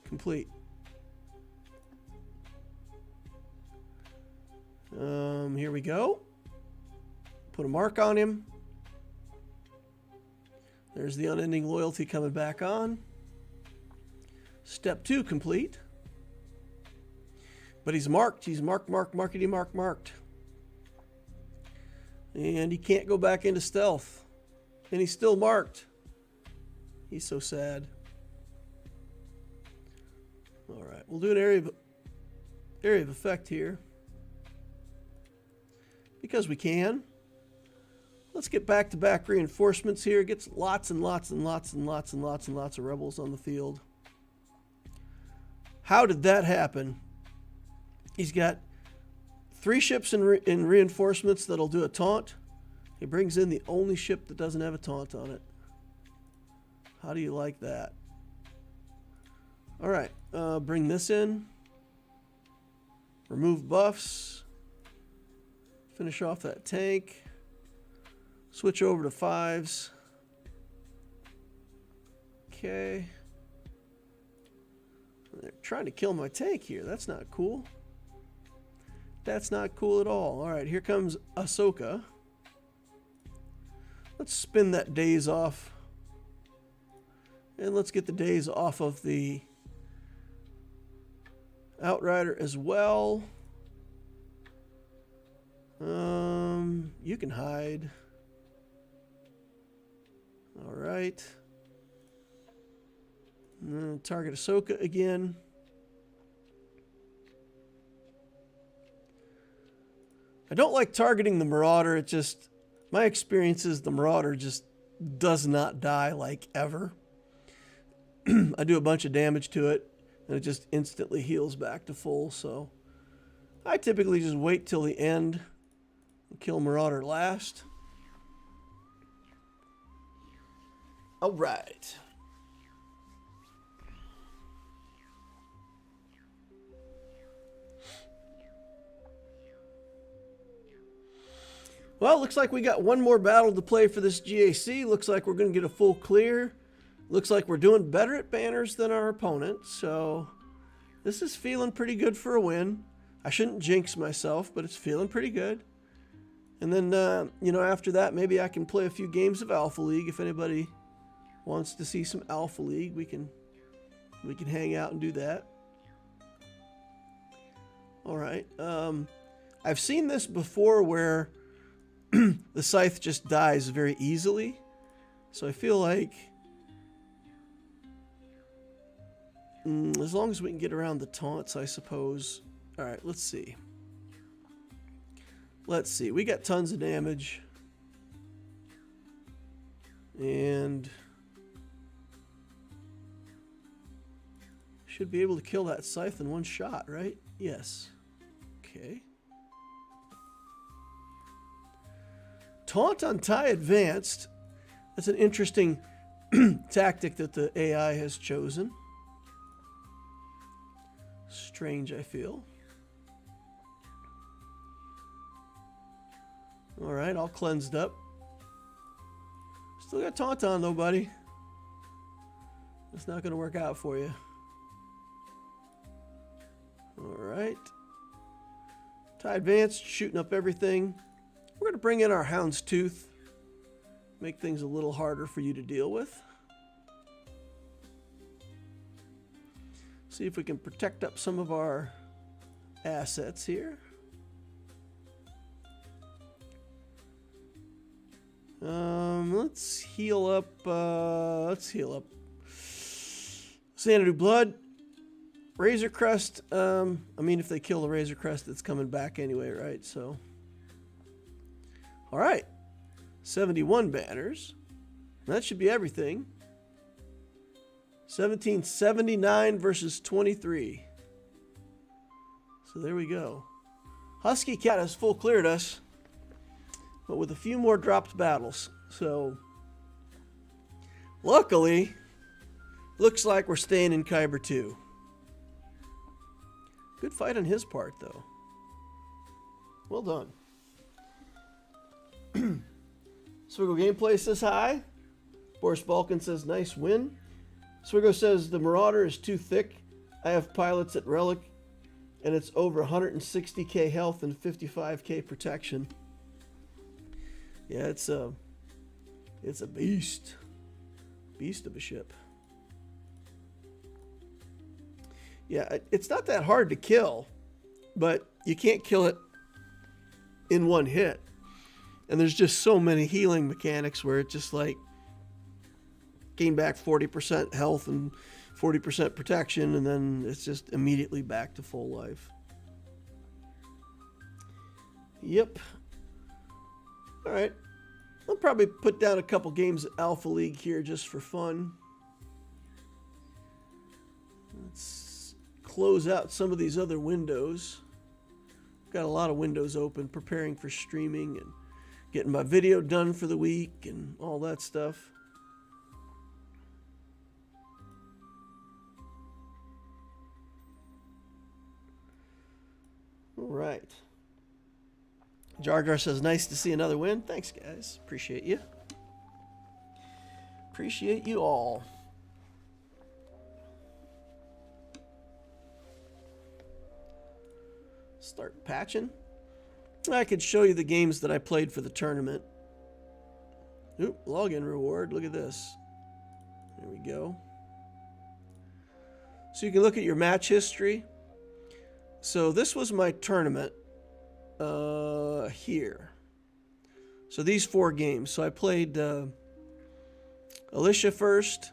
complete. Here we go. Put a mark on him. There's the Unending Loyalty coming back on. Step 2 complete. But he's marked. He's marked. And he can't go back into stealth. And he's still marked. He's so sad. All right, we'll do an area of effect here. Because we can. Let's get back-to-back reinforcements here. Gets lots and lots and lots and lots and lots and lots of rebels on the field. How did that happen? He's got 3 ships in reinforcements that'll do a taunt. He brings in the only ship that doesn't have a taunt on it. How do you like that? All right, bring this in. Remove buffs. Finish off that tank. Switch over to 5s. Okay. They're trying to kill my tank here. That's not cool. That's not cool at all. All right, here comes Ahsoka. Let's spin that daze off. And let's get the daze off of the Outrider as well. You can hide. All right. Target Ahsoka again. I don't like targeting the Marauder. It just, my experience is the Marauder just does not die like ever. I do a bunch of damage to it and it just instantly heals back to full. So I typically just wait till the end and kill Marauder last. All right. Well, looks like we got one more battle to play for this GAC. Looks like we're going to get a full clear. Looks like we're doing better at banners than our opponent. So this is feeling pretty good for a win. I shouldn't jinx myself, but it's feeling pretty good. And then, you know, after that, maybe I can play a few games of Alpha League. If anybody wants to see some Alpha League, we can hang out and do that. All right. I've seen this before where the scythe just dies very easily. So I feel like as long as we can get around the taunts, I suppose. All right, let's see. Let's see. We got tons of damage. And should be able to kill that scythe in one shot, right? Yes. Okay. Taunt on tie advanced. That's an interesting tactic that the AI has chosen. Strange, I feel. All right, all cleansed up. Still got taunt on though, buddy. It's not going to work out for you. All right. Tie advanced, shooting up everything. We're going to bring in our Hound's Tooth. Make things a little harder for you to deal with. See if we can protect up some of our assets here. Let's heal up. Xanadu Blood. Razor Crest. I mean, if they kill the Razor Crest, it's coming back anyway, right? So, all right. 71 banners. That should be everything. 1779 versus 23. So there we go. Huskycat has full cleared us, but with a few more dropped battles. So luckily, looks like we're staying in Kyber 2. Good fight on his part, though. Well done. SWGOH Gameplay says hi. Boris Balkan says nice win. SWGOH says the Marauder is too thick. I have pilots at Relic, and it's over 160k health and 55k protection. Yeah, it's a beast. Beast of a ship. Yeah, it's not that hard to kill, but you can't kill it in one hit. And there's just so many healing mechanics where it's just like gain back 40% health and 40% protection, and then it's just immediately back to full life. Yep. All right. I'll probably put down a couple games of Alpha League here just for fun. Let's close out some of these other windows. Got a lot of windows open, preparing for streaming and getting my video done for the week and all that stuff. All right. Jar Jar says, nice to see another win. Thanks, guys. Appreciate you. Appreciate you all. start patching. I could show you the games that I played for the tournament. Oop, login reward. Look at this. There we go. So you can look at your match history. So this was my tournament here. So these 4 games. So I played Alicia first.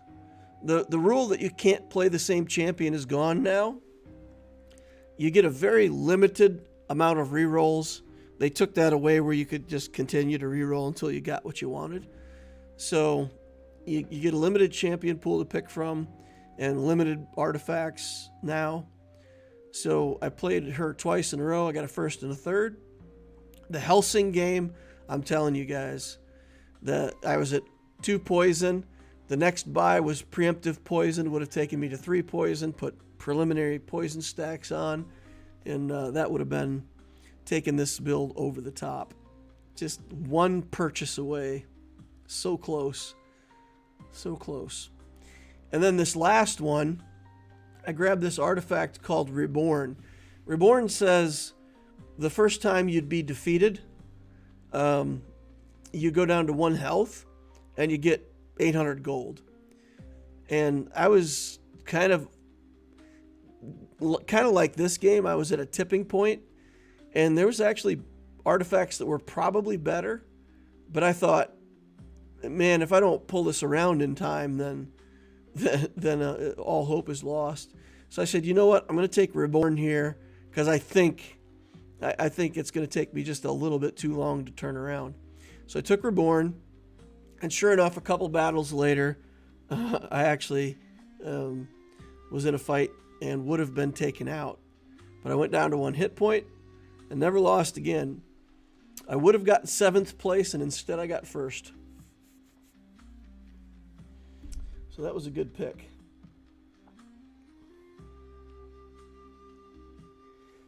The rule that you can't play the same champion is gone now. You get a very limited amount of rerolls. They took that away where you could just continue to reroll until you got what you wanted. So you get a limited champion pool to pick from and limited artifacts now. So I played her twice in a row. I got a first and a third. The Helsing game, I'm telling you guys, that I was at 2 poison. The next buy was preemptive poison. Would have taken me to 3 poison, put preliminary poison stacks on, and that would have been taking this build over the top. Just 1 purchase away. So close. So close. And then this last one, I grabbed this artifact called Reborn. Reborn says the first time you'd be defeated, you go down to 1 health and you get 800 gold. And I was kind of like this game. I was at a tipping point, and there was actually artifacts that were probably better, but I thought, man, if I don't pull this around in time, then all hope is lost. So I said, you know what? I'm going to take Reborn here because I think it's going to take me just a little bit too long to turn around. So I took Reborn, and sure enough, a couple battles later, I actually was in a fight and would have been taken out. But I went down to 1 hit point and never lost again. I would have gotten 7th place, and instead I got 1st. So that was a good pick.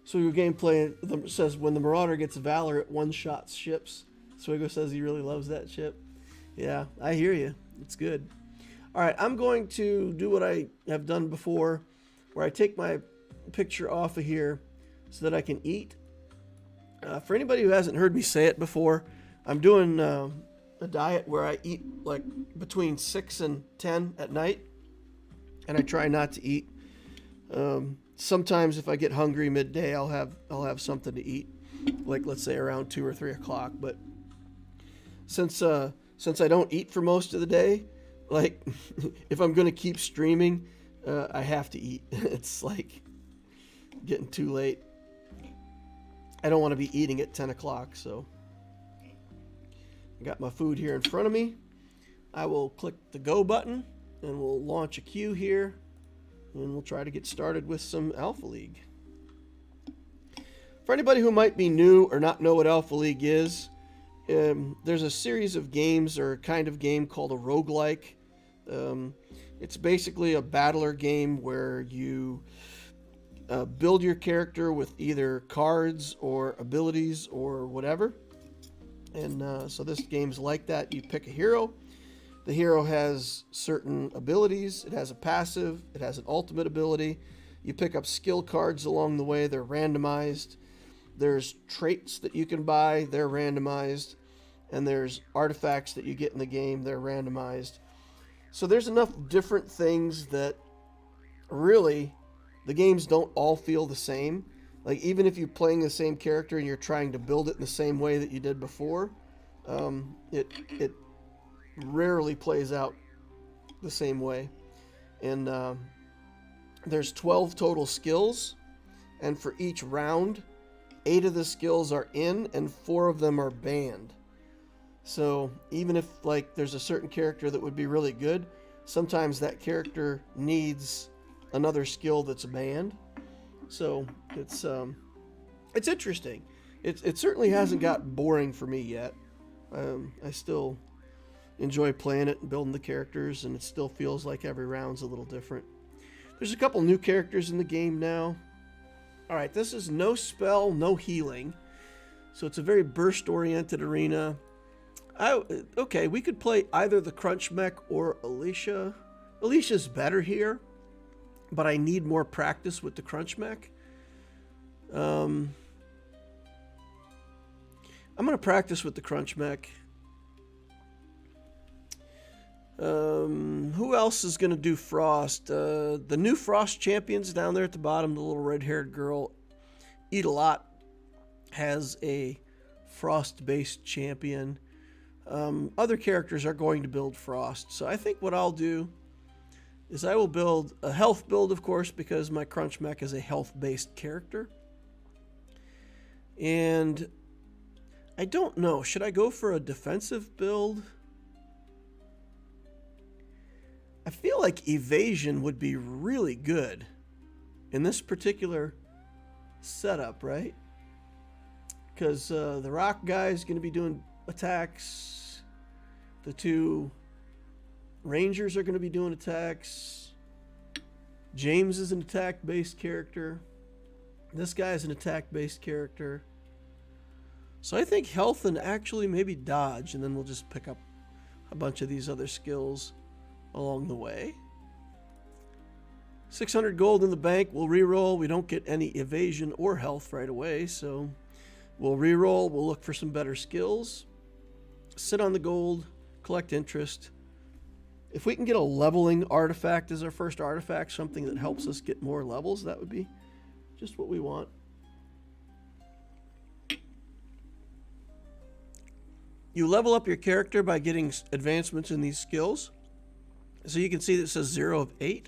So your gameplay says when the Marauder gets Valor, it one-shots ships. SWGOH says he really loves that ship. Yeah, I hear you. It's good. All right, I'm going to do what I have done before, where I take my picture off of here so that I can eat. For anybody who hasn't heard me say it before, I'm doing a diet where I eat like between 6 and 10 at night, and I try not to eat. Sometimes if I get hungry midday, I'll have something to eat, like let's say around 2 or 3 o'clock. But since I don't eat for most of the day, like if I'm gonna keep streaming, I have to eat. It's like getting too late. I don't want to be eating at 10 o'clock, so I got my food here in front of me. I will click the go button and we'll launch a queue here, and we'll try to get started with some Alpha League. For anybody who might be new or not know what Alpha League is, there's a series of games or a kind of game called a roguelike. It's basically a battler game where you build your character with either cards or abilities or whatever. And so this game's like that. You pick a hero. The hero has certain abilities. It has a passive. It has an ultimate ability. You pick up skill cards along the way. They're randomized. There's traits that you can buy. They're randomized. And there's artifacts that you get in the game. They're randomized. So there's enough different things that really the games don't all feel the same. Like even if you're playing the same character and you're trying to build it in the same way that you did before, it rarely plays out the same way. And there's 12 total skills, and for each round, 8 of the skills are in and 4 of them are banned. So even if like there's a certain character that would be really good, sometimes that character needs another skill that's banned. So it's interesting. It certainly hasn't got boring for me yet. I still enjoy playing it and building the characters, and it still feels like every round's a little different. There's a couple new characters in the game now. All right, this is no spell, no healing. So it's a very burst-oriented arena. Okay, we could play either the Crunch Mech or Alicia. Alicia's better here, but I need more practice with the Crunch Mech. I'm going to practice with the crunch mech. Who else is going to do frost? The new frost champions down there at the bottom, the little red-haired girl, Eat a Lot, has a frost-based champion. Other characters are going to build frost. So I think what I'll do is I will build a health build, of course, because my crunch mech is a health-based character. And I don't know. Should I go for a defensive build? I feel like evasion would be really good in this particular setup, right? Because the rock guy is going to be doing attacks. The two rangers are going to be doing attacks. James is an attack-based character. This guy is an attack-based character. So I think health and actually maybe dodge, and then we'll just pick up a bunch of these other skills along the way. 600 gold in the bank. We'll reroll. We don't get any evasion or health right away, so we'll reroll. We'll look for some better skills. Sit on the gold. Collect interest. If we can get a leveling artifact as our first artifact, something that helps us get more levels, that would be just what we want. You level up your character by getting advancements in these skills. So you can see that it says 0 of 8.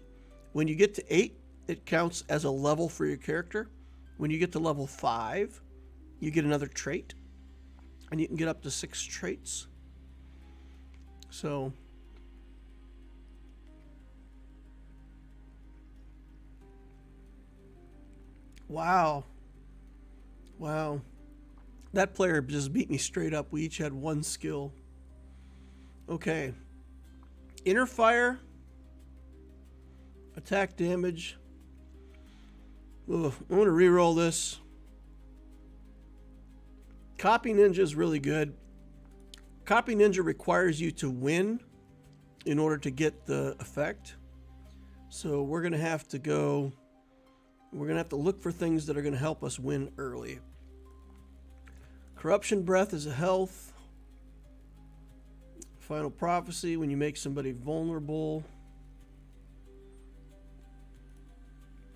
When you get to 8, it counts as a level for your character. When you get to level 5, you get another trait. And you can get up to 6 traits. So wow. Wow. That player just beat me straight up. We each had 1 skill. Okay. Inner fire. Attack damage. Ugh, I'm going to reroll this. Copy Ninja is really good. Copy Ninja requires you to win in order to get the effect. So we're going to have to go... We're going to have to look for things that are going to help us win early. Corruption Breath is a health. Final Prophecy, when you make somebody vulnerable.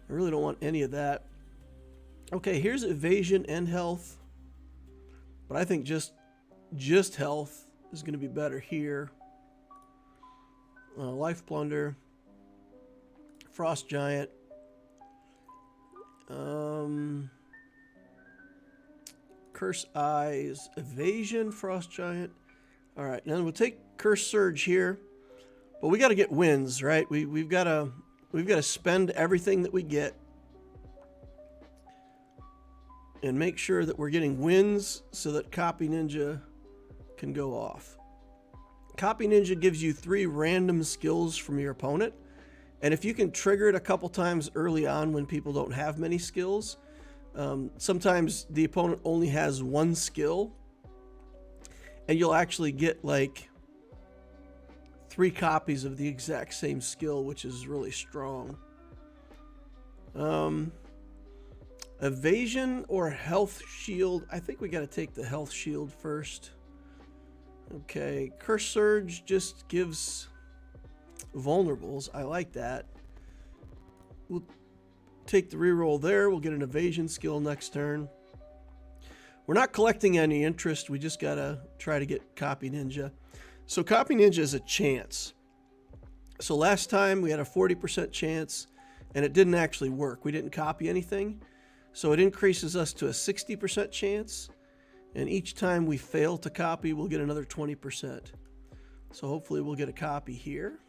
I really don't want any of that. Okay, here's evasion and health. But I think just health is going to be better here. Life Plunder. Frost Giant. Curse Eyes. Evasion, Frost Giant. Alright, now we'll take Curse Surge here. But we got to get wins, right? We've got to spend everything that we get and make sure that we're getting wins so that Copy Ninja can go off. Copy Ninja gives you 3 random skills from your opponent, and if you can trigger it a couple times early on when people don't have many skills, sometimes the opponent only has 1 skill, and you'll actually get like 3 copies of the exact same skill, which is really strong. Evasion or health shield. I think we got to take the health shield first. Okay, Curse Surge just gives vulnerables. I like that. We'll take the reroll there. We'll get an evasion skill next turn. We're not collecting any interest. We just got to try to get Copy Ninja. So Copy Ninja is a chance. So last time we had a 40% chance and it didn't actually work. We didn't copy anything. So it increases us to a 60% chance. And each time we fail to copy, we'll get another 20%. So hopefully we'll get a copy here.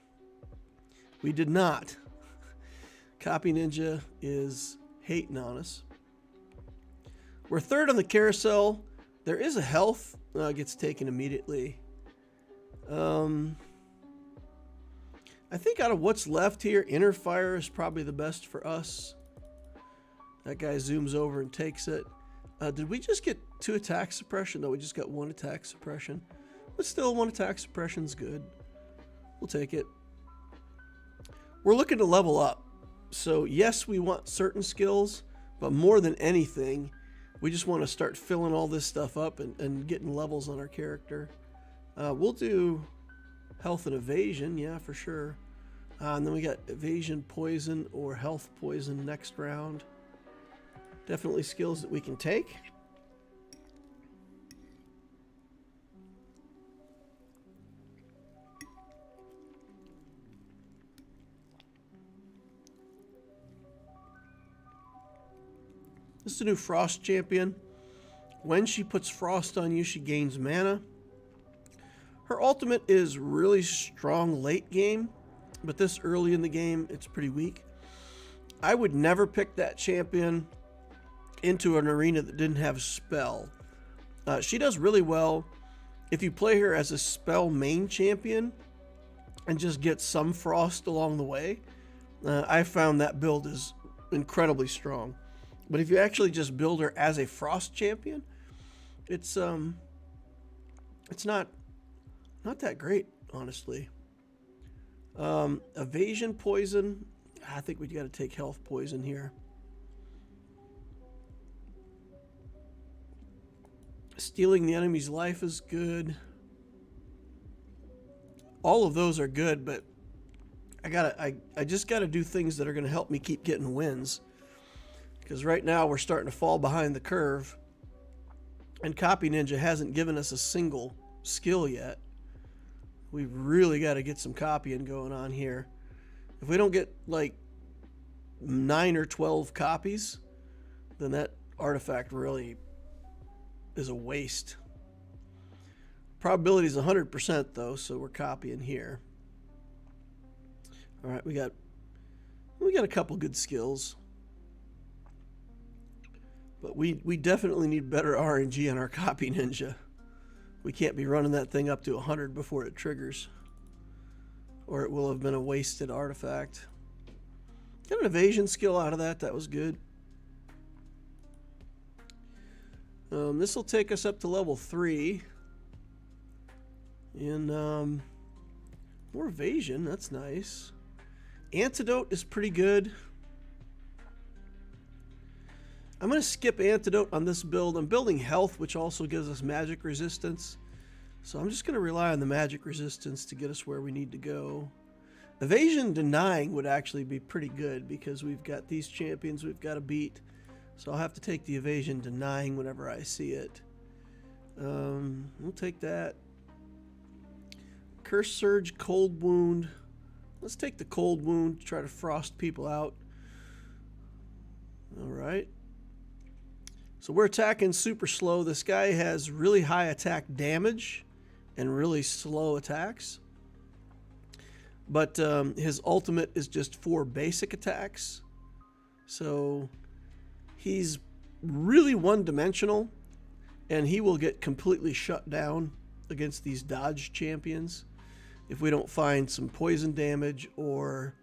We did not. Copy Ninja is hating on us. We're third on the carousel. There is a health. Gets taken immediately. I think out of what's left here, Inner Fire is probably the best for us. That guy zooms over and takes it. Did we just get 2 attack suppression? No, we just got 1 attack suppression. But still, 1 attack suppression's good. We'll take it. We're looking to level up. So yes, we want certain skills, but more than anything, We just want to start filling all this stuff up and getting levels on our character. We'll do health and evasion, yeah, for sure. And then we got evasion poison or health poison next round. Definitely skills that we can take. This is a new Frost champion. When she puts Frost on you, she gains mana. Her ultimate is really strong late game, but this early in the game, it's pretty weak. I would never pick that champion into an arena that didn't have spell. She does really well if you play her as a spell main champion and just get some Frost along the way. I found that build is incredibly strong. But if you actually just build her as a Frost champion, it's not that great, honestly. Evasion poison, I think we got to take health poison here. Stealing the enemy's life is good. All of those are good, but I just gotta do things that are gonna help me keep getting wins. Because right now we're starting to fall behind the curve. And Copy Ninja hasn't given us a single skill yet. We've really got to get some copying going on here. If we don't get like 9 or 12 copies, then that artifact really is a waste. Probability is 100% though, so we're copying here. All right, we got a couple good skills. But we definitely need better RNG on our Copy Ninja. We can't be running that thing up to 100 before it triggers, or it will have been a wasted artifact. Got an evasion skill out of that. That was good. This will take us up to level 3. And more evasion. That's nice. Antidote is pretty good. I'm going to skip Antidote on this build. I'm building Health, which also gives us magic resistance. So I'm just going to rely on the magic resistance to get us where we need to go. Evasion Denying would actually be pretty good because we've got these champions we've got to beat. So I'll have to take the Evasion Denying whenever I see it. We'll take that. Curse Surge, Cold Wound. Let's take the Cold Wound to try to frost people out. All right. So we're attacking super slow. This guy has really high attack damage and really slow attacks. But his ultimate is just 4 basic attacks. So he's really one-dimensional, and he will get completely shut down against these dodge champions if we don't find some poison damage or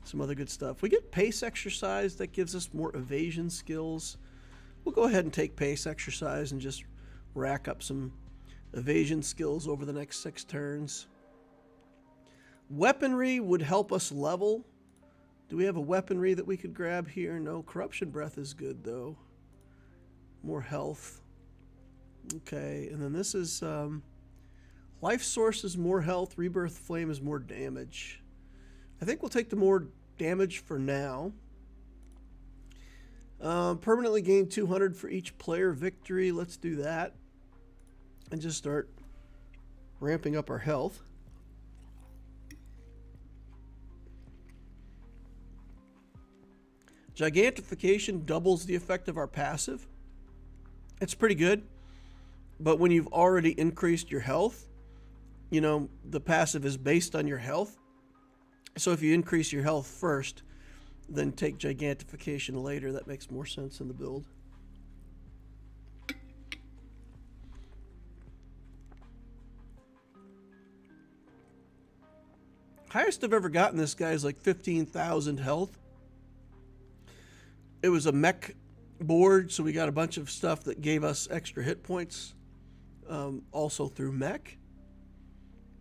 some other good stuff. We get pace exercise. That gives us more evasion skills. We'll go ahead and take pace exercise and just rack up some evasion skills over the next 6 turns. Weaponry would help us level. Do we have a weaponry that we could grab here? No. Corruption Breath is good, though. More health. Okay, and then this is Life Source is more health. Rebirth Flame is more damage. I think we'll take the more damage for now. Permanently gain 200 for each player victory. Let's do that. And just start ramping up our health. Gigantification doubles the effect of our passive. It's pretty good. But when you've already increased your health, you know, the passive is based on your health. So if you increase your health first, then take Gigantification later, that makes more sense in the build. Highest I've ever gotten this guy is like 15,000 health. It was a mech board, so we got a bunch of stuff that gave us extra hit points, also through mech.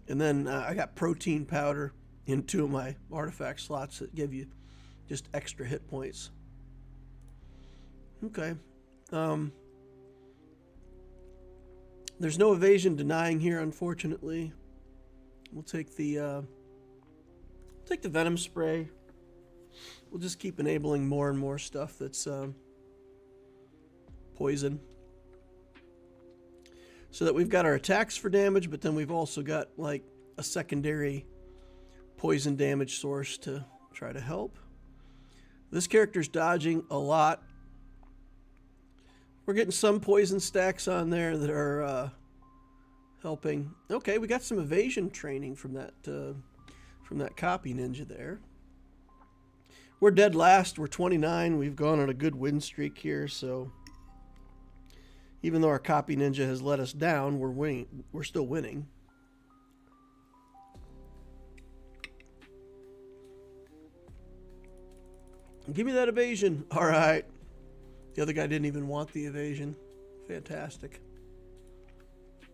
And then I got protein powder in 2 of my artifact slots that give you just extra hit points. Okay, There's no evasion denying here, unfortunately. We'll take the venom spray. We'll just keep enabling more and more stuff that's poison, so that we've got our attacks for damage, but then we've also got like a secondary poison damage source to try to help. This character's dodging a lot. We're getting some poison stacks on there that are helping. Okay, we got some evasion training from that copy ninja there. We're dead last. We're 29. We've gone on a good win streak here, so even though our copy ninja has let us down, we're winning. We're still winning. Give me that evasion. All right. The other guy didn't even want the evasion. Fantastic.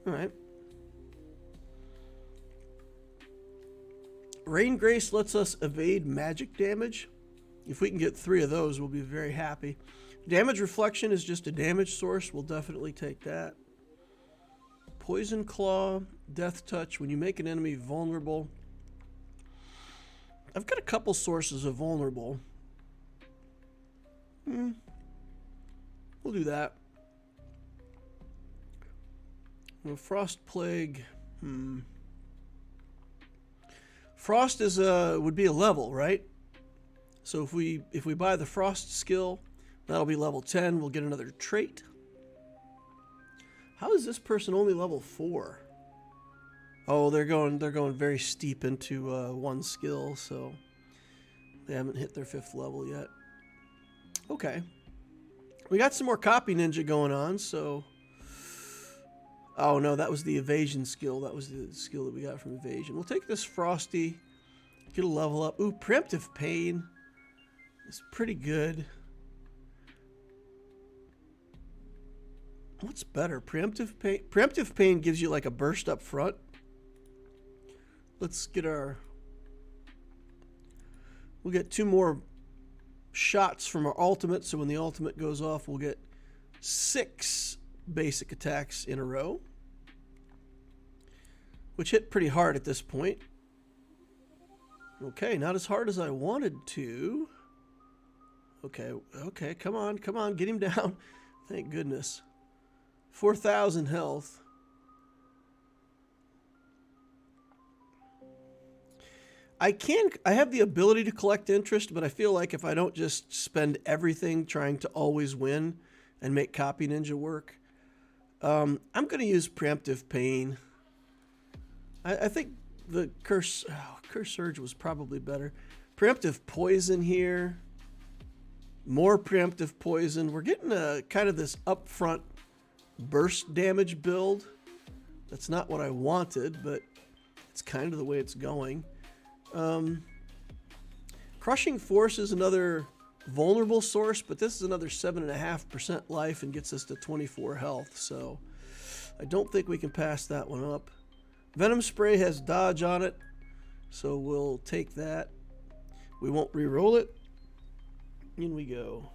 All right. Rain Grace lets us evade magic damage. If we can get 3 of those, we'll be very happy. Damage Reflection is just a damage source. We'll definitely take that. Poison Claw, Death Touch. When you make an enemy vulnerable. I've got a couple sources of vulnerable. We'll do that. Well, Frost Plague. Frost is would be a level, right? So if we buy the Frost skill, that'll be level 10. We'll get another trait. How is this person only level 4? Oh, they're going very steep into one skill, so they haven't hit their 5th level yet. Okay. We got some more copy ninja going on, so... Oh, no, that was the evasion skill. That was the skill that we got from evasion. We'll take this Frosty, get a level up. Ooh, Preemptive Pain is pretty good. What's better, Preemptive Pain? Preemptive Pain gives you like a burst up front. Let's get our... We'll get 2 more shots from our ultimate, so when the ultimate goes off, we'll get 6 basic attacks in a row, which hit pretty hard at this point. Okay, not as hard as I wanted to. Okay, come on, get him down. Thank goodness. 4,000 health. I have the ability to collect interest, but I feel like if I don't just spend everything trying to always win and make Copy Ninja work, I'm going to use Preemptive Pain. I think the Curse Surge was probably better. Preemptive Poison here. More Preemptive Poison. We're getting a kind of this upfront burst damage build. That's not what I wanted, but it's kind of the way it's going. Crushing Force is another vulnerable source, but this is another 7.5% life and gets us to 24 health, so I don't think we can pass that one up. Venom Spray has dodge on it, so we'll take that. We won't re-roll it. In we go.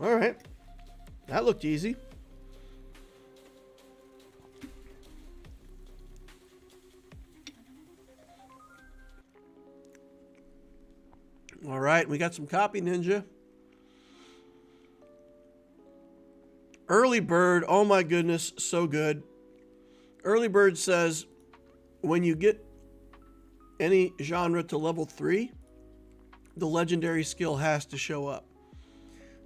All right, that looked easy. All right, we got some Copy Ninja. Early Bird, oh my goodness, so good. Early Bird says, when you get any genre to level 3, the legendary skill has to show up.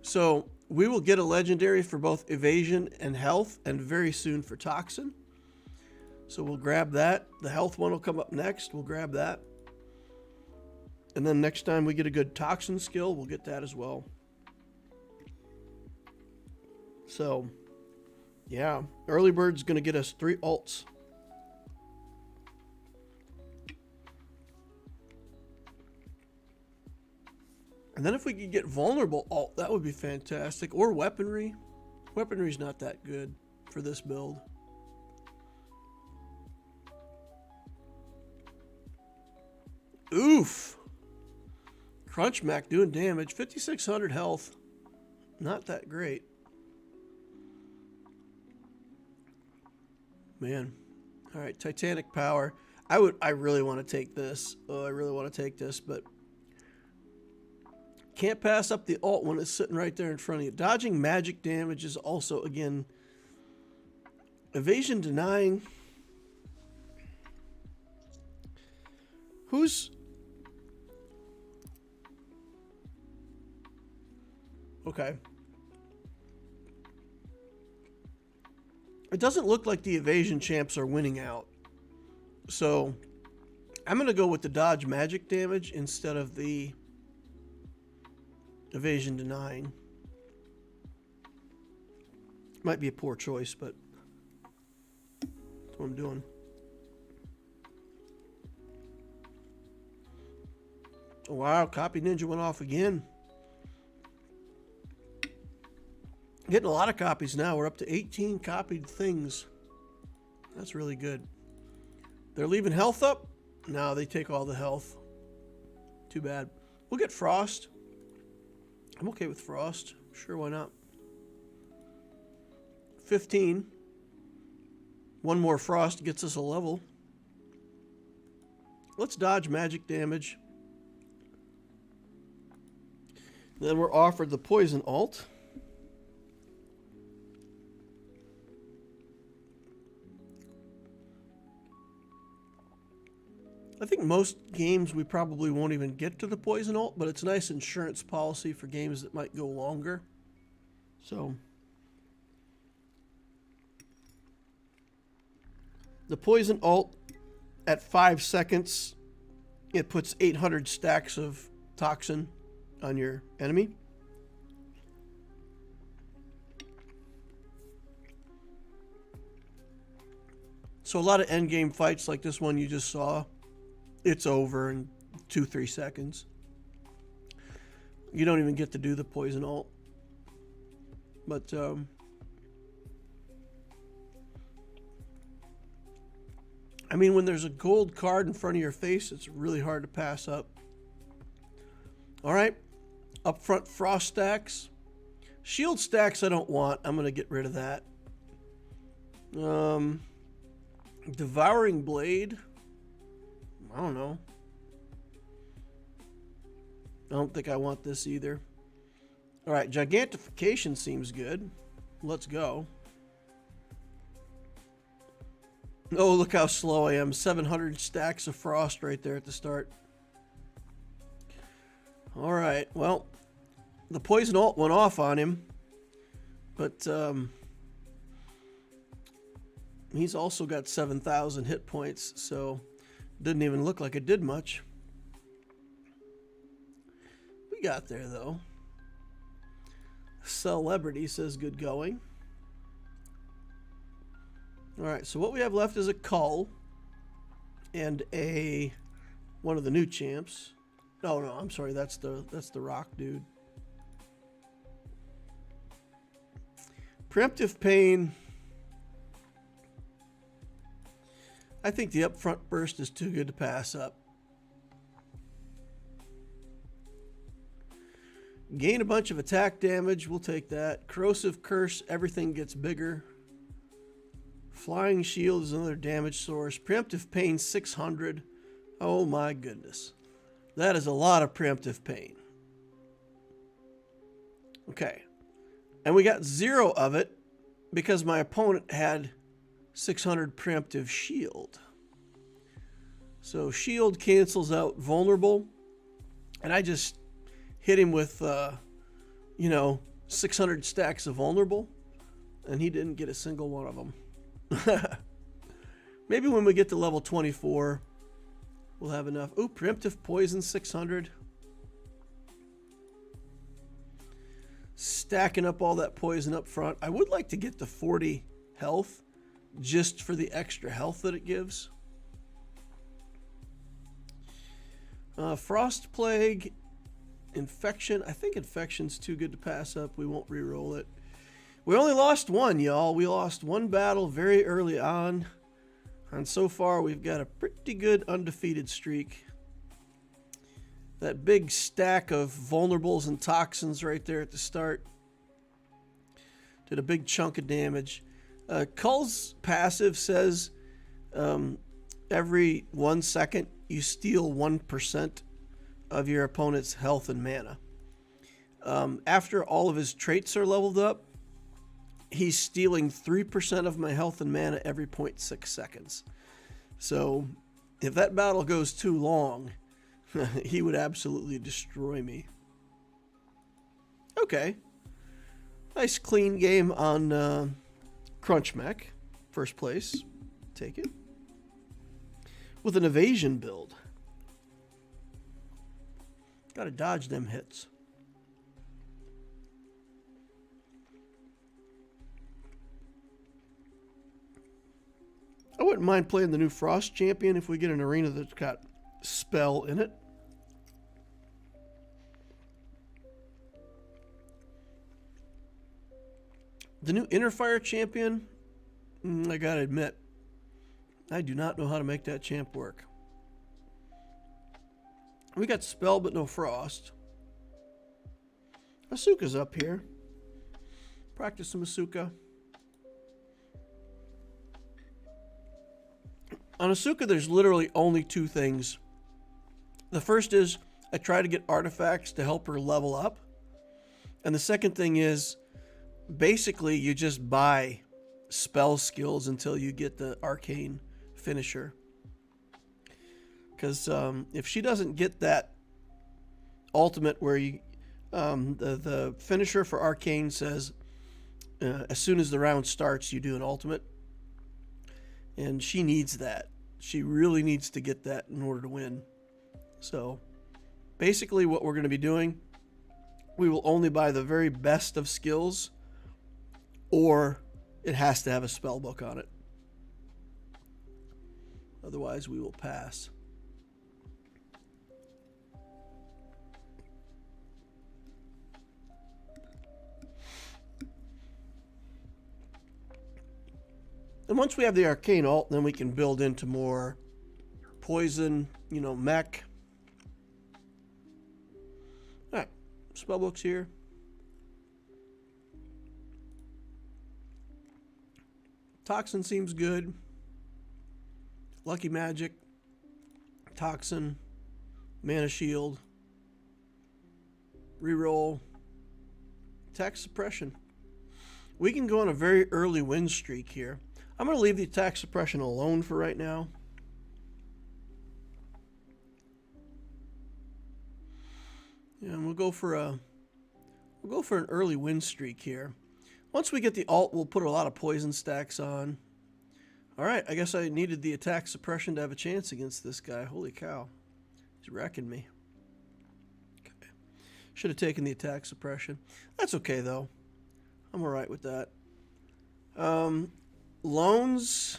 So we will get a legendary for both evasion and health, and very soon for toxin. So we'll grab that. The health one will come up next. We'll grab that. And then next time we get a good toxin skill, we'll get that as well. So, yeah, Early Bird's going to get us 3 alts. And then if we could get vulnerable alt, that would be fantastic. Or weaponry. Weaponry's not that good for this build. Oof. Crunch Mac doing damage. 5,600 health. Not that great. Man. All right, Titanic Power. I really want to take this. Oh, I really want to take this, but can't pass up the alt when it's sitting right there in front of you. Dodging magic damage is also, again, evasion denying. Who's... Okay. It doesn't look like the evasion champs are winning out. So I'm going to go with the dodge magic damage instead of the evasion denying. Might be a poor choice, but that's what I'm doing. Oh, wow, Copy Ninja went off again. Getting a lot of copies now. We're up to 18 copied things. That's really good. They're leaving health up? No, they take all the health. Too bad. We'll get Frost. I'm okay with Frost. Sure, why not? 15. One more Frost gets us a level. Let's dodge magic damage. Then we're offered the poison alt. I think most games we probably won't even get to the poison alt, but it's a nice insurance policy for games that might go longer. So the poison alt at 5 seconds, it puts 800 stacks of toxin on your enemy. So a lot of endgame fights like this one you just saw, it's over in 2-3 seconds. You don't even get to do the poison alt. But I mean, when there's a gold card in front of your face, it's really hard to pass up. All right, up front Frost stacks. Shield stacks I don't want. I'm going to get rid of that. Devouring Blade. I don't know. I don't think I want this either. All right, Gigantification seems good. Let's go. Oh, look how slow I am. 700 stacks of Frost right there at the start. All right, well, the poison alt went off on him, but he's also got 7,000 hit points, so didn't even look like it did much. We got there, though. Celebrity says good going. All right, so what we have left is a Cull and one of the new champs. No, I'm sorry, that's the rock dude. Preemptive Pain. I think the upfront burst is too good to pass up. Gain a bunch of attack damage. We'll take that. Corrosive Curse. Everything gets bigger. Flying Shield is another damage source. Preemptive Pain 600. Oh my goodness. That is a lot of preemptive pain. Okay. And we got 0 of it because my opponent had 600 preemptive shield. So shield cancels out vulnerable. And I just hit him with, 600 stacks of vulnerable. And he didn't get a single one of them. Maybe when we get to level 24, we'll have enough. Ooh, preemptive poison 600. Stacking up all that poison up front. I would like to get to 40 health just for the extra health that it gives. Frost Plague, Infection. I think Infection's too good to pass up. We won't re-roll it. We only lost one, y'all. We lost one battle very early on. And so far, we've got a pretty good undefeated streak. that big stack of vulnerables and toxins right there at the start. Did a big chunk of damage. Cull's passive says every 1 second you steal 1% of your opponent's health and mana. After all of his traits are leveled up, he's stealing 3% of my health and mana every 0.6 seconds. So if that battle goes too long, he would absolutely destroy me. Okay. Nice clean game on Crunch Mech. First place. Take it. With an evasion build. Gotta dodge them hits. I wouldn't mind playing the new Frost Champion if we get an arena that's got spell in it. The new Inner Fire Champion, I gotta admit, I do not know how to make that champ work. We got spell but no frost. Asuka's up here. Practice some Asuka. On Asuka, there's literally only two things. The first is I try to get artifacts to help her level up. And the second thing is basically you just buy spell skills until you get the arcane finisher. Because if she doesn't get that ultimate where you the finisher for arcane says as soon as the round starts you do an ultimate, and she needs that. She really needs to get that in order to win. So basically what we're going to be doing, we will only buy the very best of skills, or it has to have a spell book on it. Otherwise we will pass. And once we have the arcane alt, then we can build into more poison, mech. Alright, spellbooks here. Toxin seems good. Lucky Magic, Toxin, Mana Shield, Reroll, Attack Suppression. We can go on a very early win streak here. I'm going to leave the attack suppression alone for right now. Yeah, and we'll go for an early win streak here. Once we get the alt, we'll put a lot of poison stacks on. All right, I guess I needed the attack suppression to have a chance against this guy. Holy cow. He's wrecking me. Okay. Should have taken the attack suppression. That's okay, though. I'm all right with that. Loans,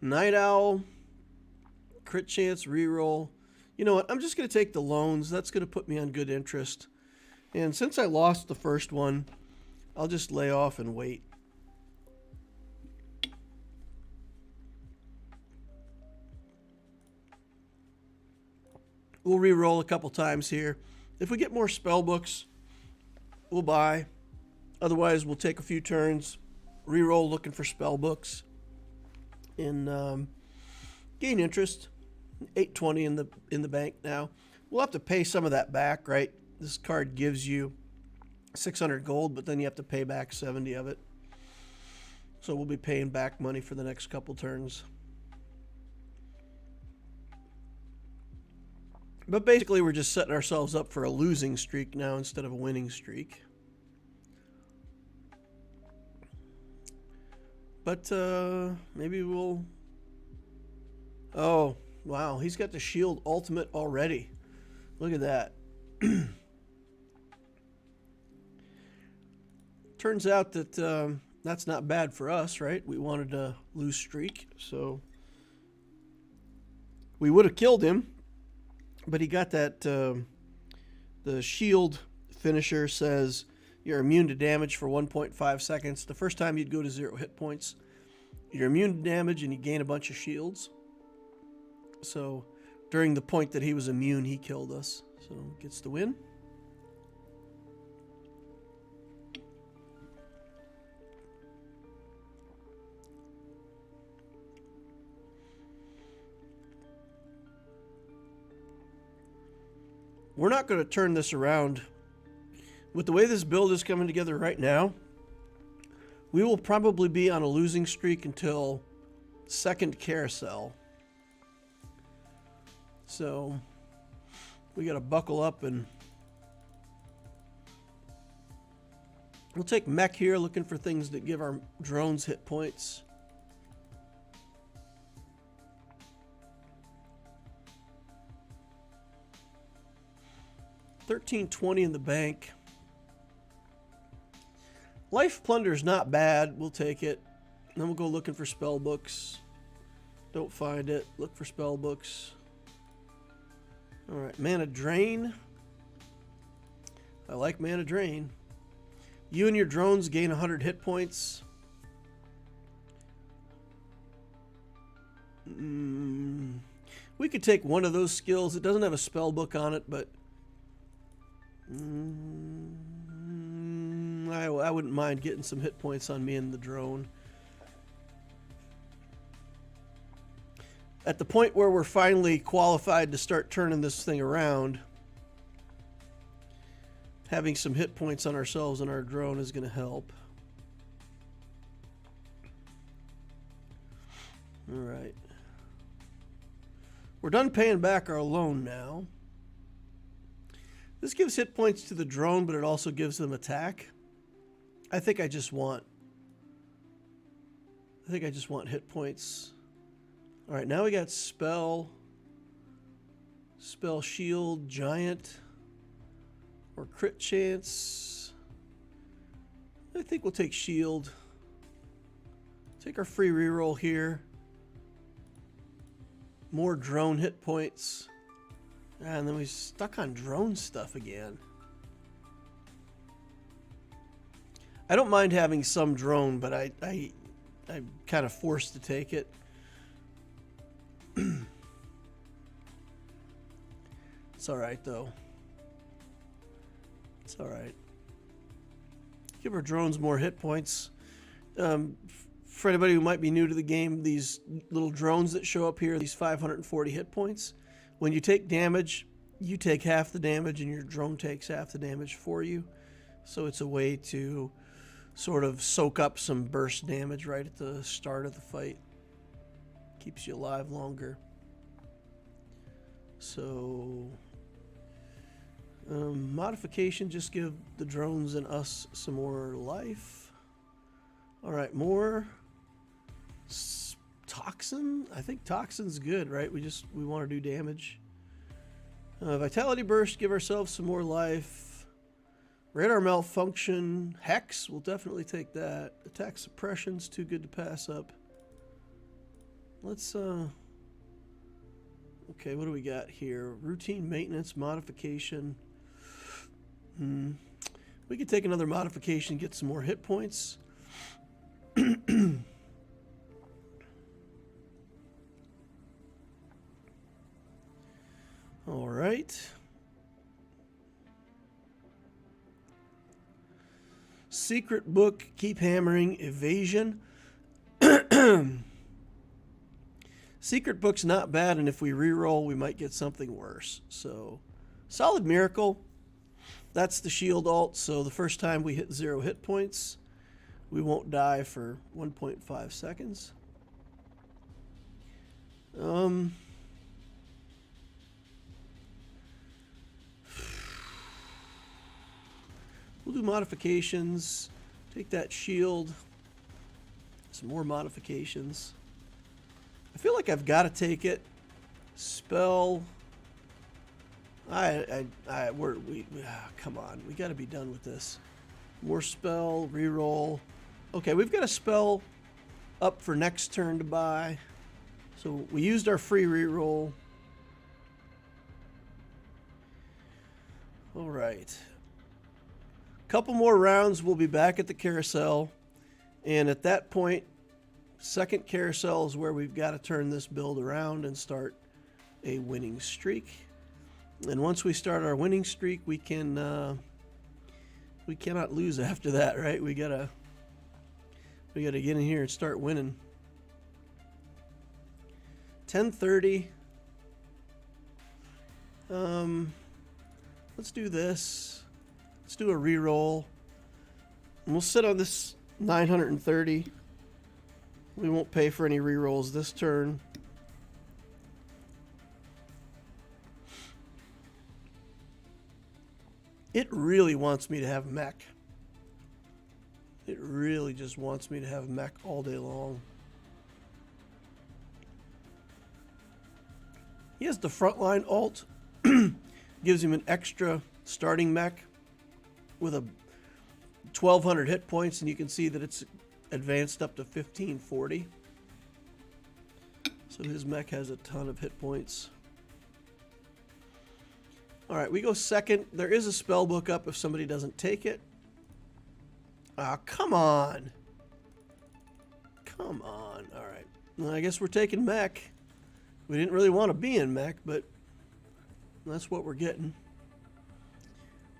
Night Owl, crit chance, reroll. You know what? I'm just going to take the loans. That's going to put me on good interest. And since I lost the first one, I'll just lay off and wait. We'll reroll a couple times here. If we get more spell books, we'll buy. Otherwise, we'll take a few turns. Reroll looking for spell books and gain interest. 820 in the bank now. We'll have to pay some of that back, right? This card gives you 600 gold, but then you have to pay back 70 of it. So we'll be paying back money for the next couple turns. But basically, we're just setting ourselves up for a losing streak now instead of a winning streak. But maybe we'll... Oh, wow. He's got the shield ultimate already. Look at that. Turns out that that's not bad for us, right? We wanted a lose streak, so we would have killed him. But he got that... the shield finisher says... You're immune to damage for 1.5 seconds. The first time you'd go to 0 hit points. You're immune to damage and you gain a bunch of shields. So during the point that he was immune, he killed us. So gets the win. We're not going to turn this around. With the way this build is coming together right now, we will probably be on a losing streak until second carousel. So we got to buckle up, and we'll take mech here, looking for things that give our drones hit points. $13.20 in the bank. Life Plunder's not bad. We'll take it. Then we'll go looking for spell books. Don't find it. Look for spell books. Alright, Mana Drain. I like Mana Drain. You and your drones gain 100 hit points. We could take one of those skills. It doesn't have a spell book on it, but I wouldn't mind getting some hit points on me and the drone. At the point where we're finally qualified to start turning this thing around, having some hit points on ourselves and our drone is going to help. All right. We're done paying back our loan now. This gives hit points to the drone, but it also gives them attack. I think I just want hit points. All right, now we got spell shield, giant, or crit chance. I think we'll take shield. Take our free reroll here. More drone hit points. And then we stuck on drone stuff again. I don't mind having some drone, but I'm kind of forced to take it. It's alright, though. It's alright. Give our drones more hit points. For anybody who might be new to the game, these little drones that show up here, these 540 hit points, when you take damage, you take half the damage and your drone takes half the damage for you. So it's a way to sort of soak up some burst damage right at the start of the fight. Keeps you alive longer. So modification, just give the drones and us some more life. All right, more toxin. I think toxin's good, right? We want to do damage. Vitality burst, give ourselves some more life. Radar malfunction, hex, we'll definitely take that. Attack suppression's too good to pass up. Let's okay, what do we got here? Routine maintenance, modification. We could take another modification, get some more hit points. All right. Secret book, keep hammering, evasion. Secret book's not bad, and if we reroll, we might get something worse. So, solid miracle. That's the shield alt, so the first time we hit 0 hit points, we won't die for 1.5 seconds. We'll do modifications. Take that shield. Some more modifications. I feel like I've got to take it. Spell. Come on. We got to be done with this. More spell, reroll. Okay, we've got a spell up for next turn to buy. So we used our free reroll. All right. Couple more rounds, we'll be back at the carousel. And at that point, second carousel is where we've got to turn this build around and start a winning streak. And once we start our winning streak, we cannot lose after that, right? We gotta get in here and start winning. 10:30. Let's do this. Let's do a reroll. And we'll sit on this 930. We won't pay for any rerolls this turn. It really wants me to have mech. It really just wants me to have mech all day long. He has the frontline ult. Gives him an extra starting mech with a 1200 hit points, and you can see that it's advanced up to 1540. So his mech has a ton of hit points. Alright, we go second. There is a spell book up if somebody doesn't take it. Ah, come on. Come on. Alright. Well, I guess we're taking mech. We didn't really want to be in mech, but that's what we're getting.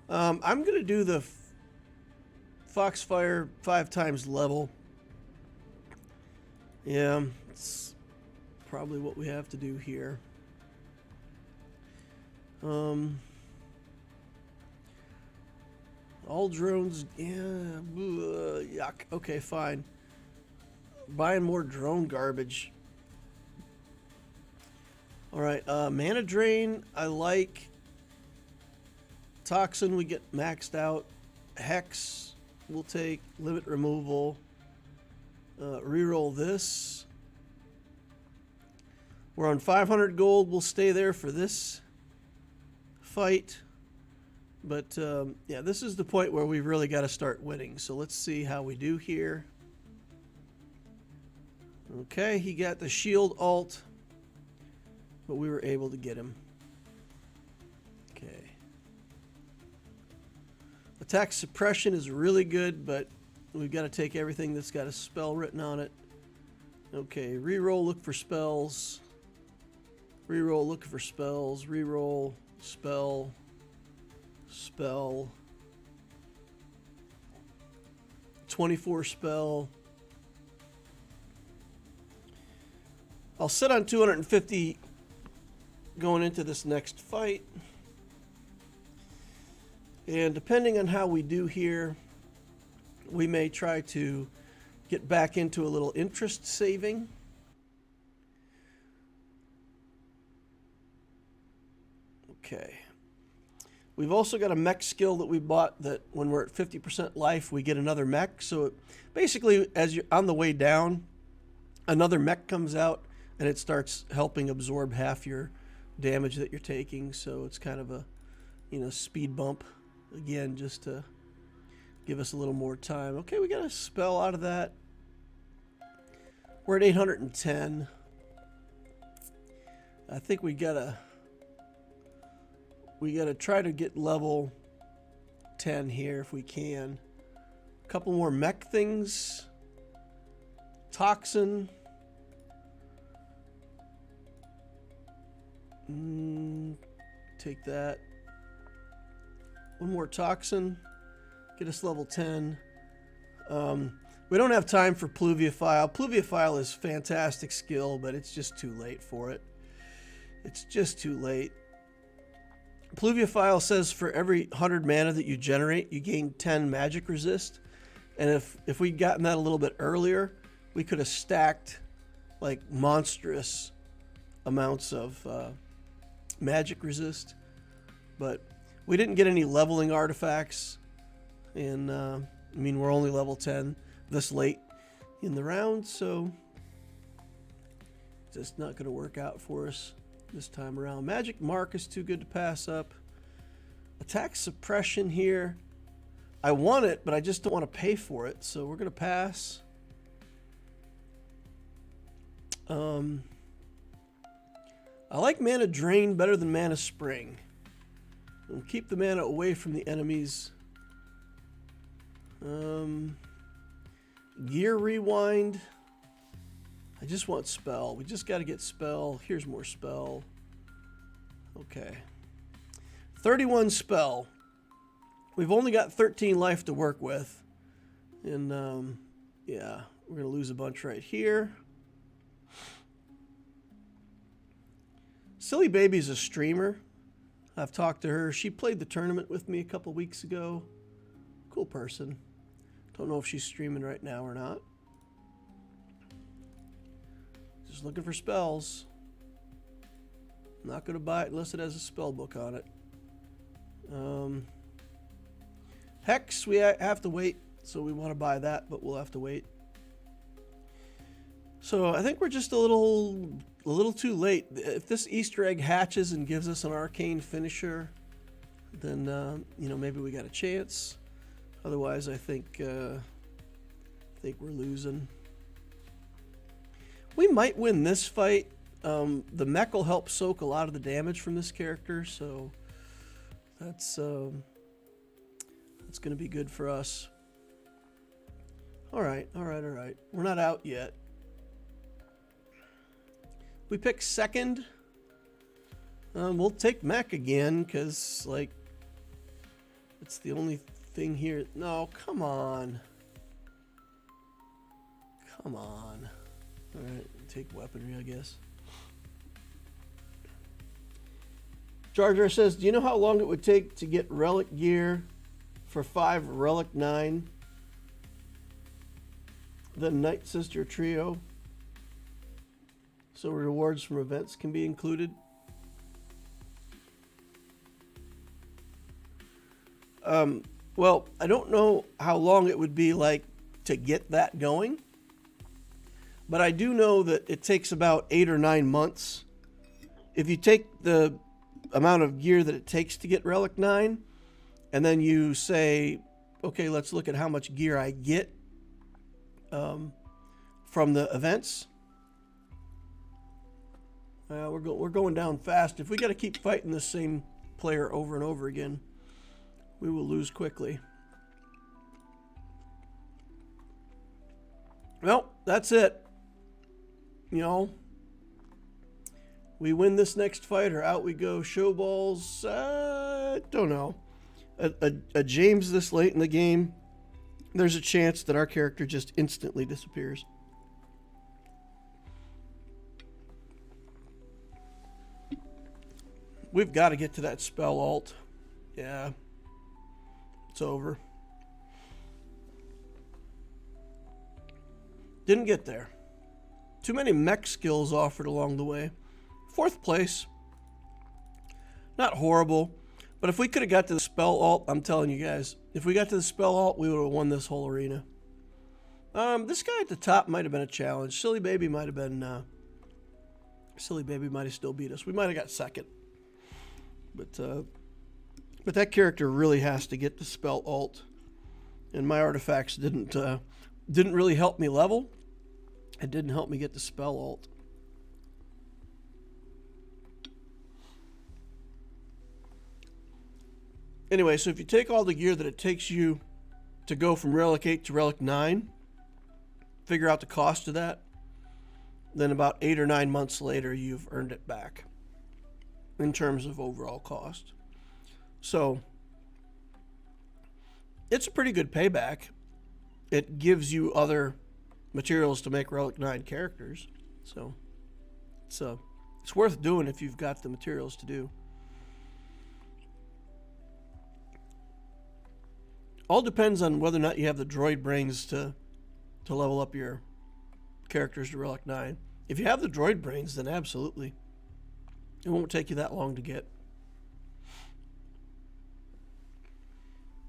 I'm going to do the Foxfire 5 times level. Yeah, it's probably what we have to do here. All drones, yeah, yuck. Okay, fine. Buying more drone garbage. All right, mana drain, I like. Toxin, we get maxed out. Hex, we'll take. Limit removal. Reroll this. We're on 500 gold. We'll stay there for this fight. But, yeah, this is the point where we've really got to start winning. So let's see how we do here. Okay, he got the shield ult, but we were able to get him. Okay. Attack suppression is really good, but we've got to take everything that's got a spell written on it. Okay, reroll, look for spells. Reroll, look for spells. Reroll, spell. Spell. 24 spell. I'll sit on 250 going into this next fight. And depending on how we do here, we may try to get back into a little interest saving. Okay. We've also got a mech skill that we bought that when we're at 50% life, we get another mech. So basically, as you're on the way down, another mech comes out and it starts helping absorb half your damage that you're taking. So it's kind of a, you know, speed bump again, just to give us a little more time. Okay, we got a spell out of that. We're at 810. I think we gotta try to get level 10 here if we can. A couple more mech things. Toxin. Take that. One more toxin. Get us level 10. We don't have time for Pluviophile. Pluviophile is fantastic skill, but it's just too late for it. It's just too late. Pluviophile says for every 100 mana that you generate, you gain 10 magic resist. And if we'd gotten that a little bit earlier, we could have stacked like monstrous amounts of magic resist. But we didn't get any leveling artifacts. And I mean, we're only level 10 this late in the round, so just not going to work out for us this time around. Magic Mark is too good to pass up. Attack suppression here. I want it, but I just don't want to pay for it, so we're going to pass. I like Mana Drain better than Mana Spring. We'll keep the mana away from the enemies. Gear Rewind. I just want spell. We just got to get spell. Here's more spell. Okay. 31 spell. We've only got 13 life to work with. And, yeah, we're going to lose a bunch right here. Silly Baby's a streamer. I've talked to her. She played the tournament with me a couple weeks ago. Cool person. Don't know if she's streaming right now or not. Just looking for spells. Not going to buy it unless it has a spell book on it. Hex, we have to wait. So we want to buy that, but we'll have to wait. So I think we're just a little too late. If this Easter egg hatches and gives us an arcane finisher, then you know, maybe we got a chance. Otherwise, I think we're losing. We might win this fight. The mech will help soak a lot of the damage from this character, so that's going to be good for us. All right. We're not out yet. We pick second. We'll take mech again because, like, it's the only thing here. No, come on. Come on. All right, take weaponry, I guess. Jar Jar says, do you know how long it would take to get relic gear for 5 relic 9? The Night Sister trio. So rewards from events can be included. Well, I don't know how long it would be like to get that going, but I do know that it takes about 8 or 9 months. If you take the amount of gear that it takes to get Relic 9, and then you say, okay, let's look at how much gear I get from the events. We're going down fast. If we got to keep fighting the same player over and over again, we will lose quickly. Well, that's it. You know, we win this next fight or out we go. Show balls, don't know. A James this late in the game, there's a chance that our character just instantly disappears. We've got to get to that spell alt. Yeah. It's over. Didn't get there. Too many mech skills offered along the way. 4th place. Not horrible. But if we could have got to the spell alt, I'm telling you guys, if we got to the spell alt, we would have won this whole arena. This guy at the top might have been a challenge. Silly Baby might have been... Silly Baby might have still beat us. We might have got second. But that character really has to get the spell alt, and my artifacts didn't really help me level. It didn't help me get the spell alt. Anyway, so if you take all the gear that it takes you to go from Relic 8 to Relic 9, figure out the cost of that, then about 8 or 9 months later, you've earned it back in terms of overall cost. So it's a pretty good payback. It gives you other materials to make Relic 9 characters. So it's worth doing if you've got the materials to do. All depends on whether or not you have the droid brains to level up your characters to Relic 9. If you have the droid brains, then absolutely. It won't take you that long to get.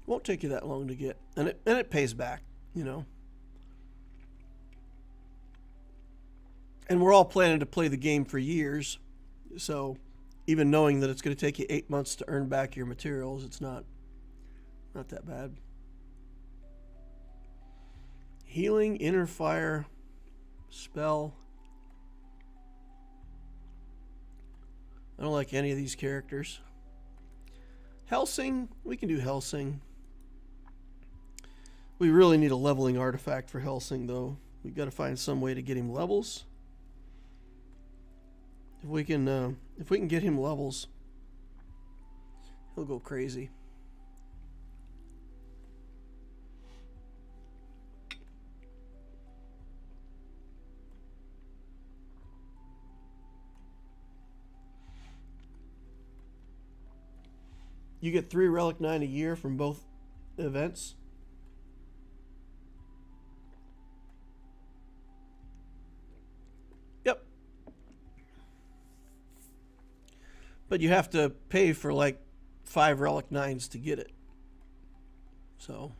Won't take you that long to get. And it pays back, you know. And we're all planning to play the game for years. So even knowing that it's going to take you 8 months to earn back your materials, it's not that bad. Healing, inner fire, spell. I don't like any of these characters. Helsing, we can do Helsing. We really need a leveling artifact for Helsing, though. We've got to find some way to get him levels. If we can get him levels, He'll go crazy. You get 3 Relic 9 a year from both events. Yep. But you have to pay for like 5 Relic 9s to get it. So.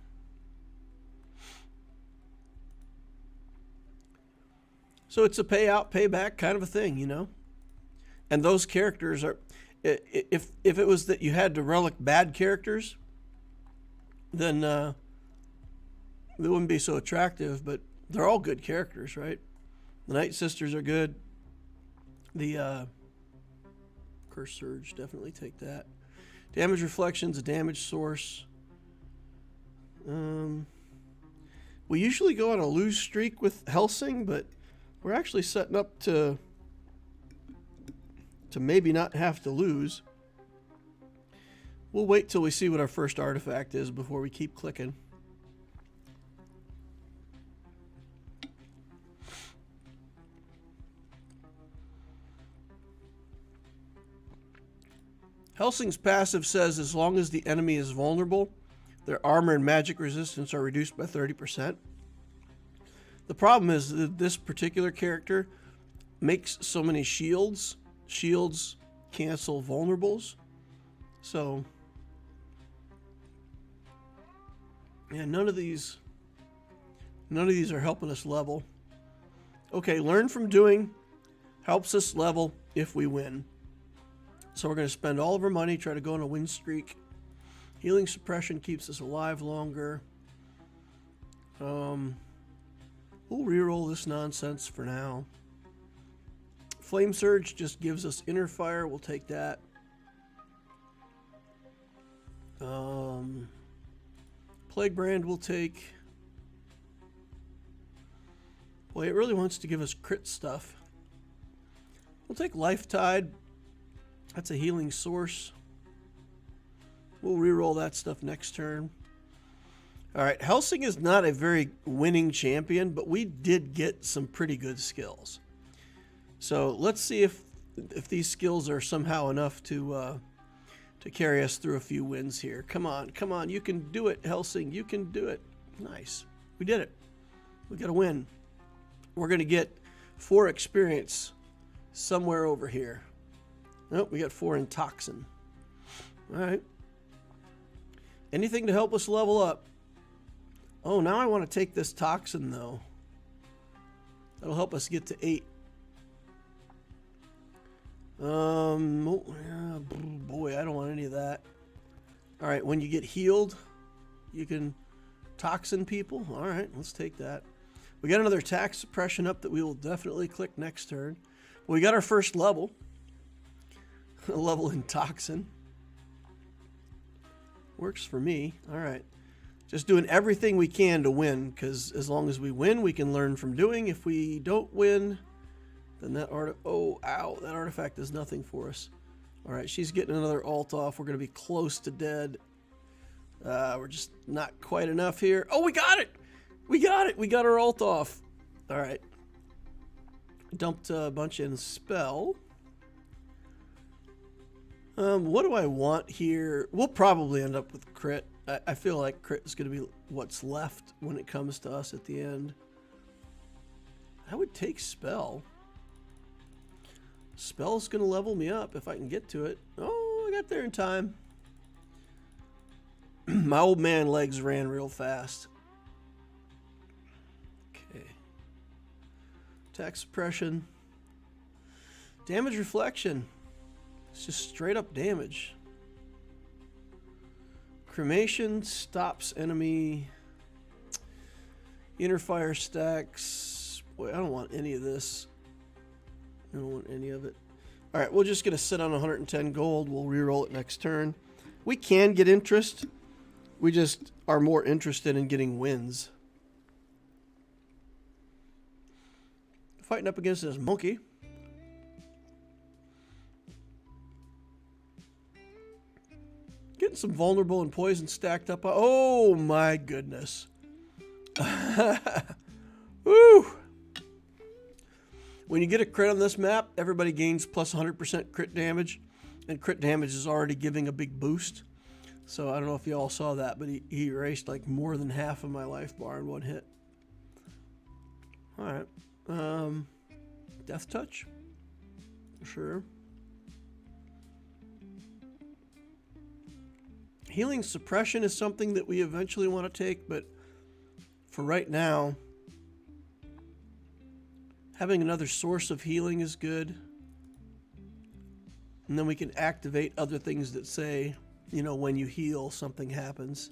So it's a pay out, pay back kind of a thing, you know? And those characters are... If it was that you had to relic bad characters, then they wouldn't be so attractive, but they're all good characters, right? The Night Sisters are good. The Curse Surge, definitely take that. Damage Reflection's a damage source. We usually go on a lose streak with Helsing, but we're actually setting up to maybe not have to lose. We'll wait till we see what our first artifact is before we keep clicking. Helsing's passive says as long as the enemy is vulnerable, their armor and magic resistance are reduced by 30%. The problem is that this particular character makes so many shields. Shields cancel vulnerables. So, yeah, none of these are helping us level. Okay, learn from doing helps us level if we win. So we're going to spend all of our money, try to go on a win streak. Healing Suppression keeps us alive longer. We'll reroll this nonsense for now. Flame Surge just gives us inner fire. We'll take that. Plague Brand we'll take. Boy, it really wants to give us crit stuff. We'll take Life Tide. That's a healing source. We'll reroll that stuff next turn. All right, Helsing is not a very winning champion, but we did get some pretty good skills. So let's see if these skills are somehow enough to carry us through a few wins here. Come on, you can do it, Helsing. You can do it. Nice. We did it. We got a win. We're going to get 4 experience somewhere over here. Nope, we got 4 in Toxin. All right. Anything to help us level up. Oh, now I want to take this Toxin, though. That'll help us get to 8. Oh, yeah, boy, I don't want any of that. All right, when you get healed, you can Toxin people. All right, let's take that. We got another attack suppression up that we will definitely click next turn. Well, we got our first level. A level in Toxin. Works for me. All right. Just doing everything we can to win, because as long as we win, we can learn from doing. If we don't win, then that that artifact does nothing for us. All right, she's getting another alt off. We're going to be close to dead. We're just not quite enough here. Oh, we got it! We got it! We got our alt off. All right. Dumped a bunch in spell. What do I want here? We'll probably end up with crit. I feel like crit is going to be what's left when it comes to us at the end. I would take spell. Spell's going to level me up if I can get to it. Oh, I got there in time. My old man legs ran real fast. Okay. Attack suppression. Damage reflection. It's just straight up damage. Cremation stops enemy. Inner fire stacks. Boy, I don't want any of this. I don't want any of it. All right, we're just going to sit on 110 gold. We'll reroll it next turn. We can get interest. We just are more interested in getting wins. Fighting up against this monkey. getting some vulnerable and poison stacked up. Oh my goodness. Woo! When you get a crit on this map, everybody gains plus 100% crit damage. And crit damage is already giving a big boost. So I don't know if you all saw that, but he erased like more than half of my life bar in one hit. Alright. Death touch. Sure. Healing suppression is something that we eventually want to take, but for right now, having another source of healing is good. And then we can activate other things that say, you know, when you heal, something happens.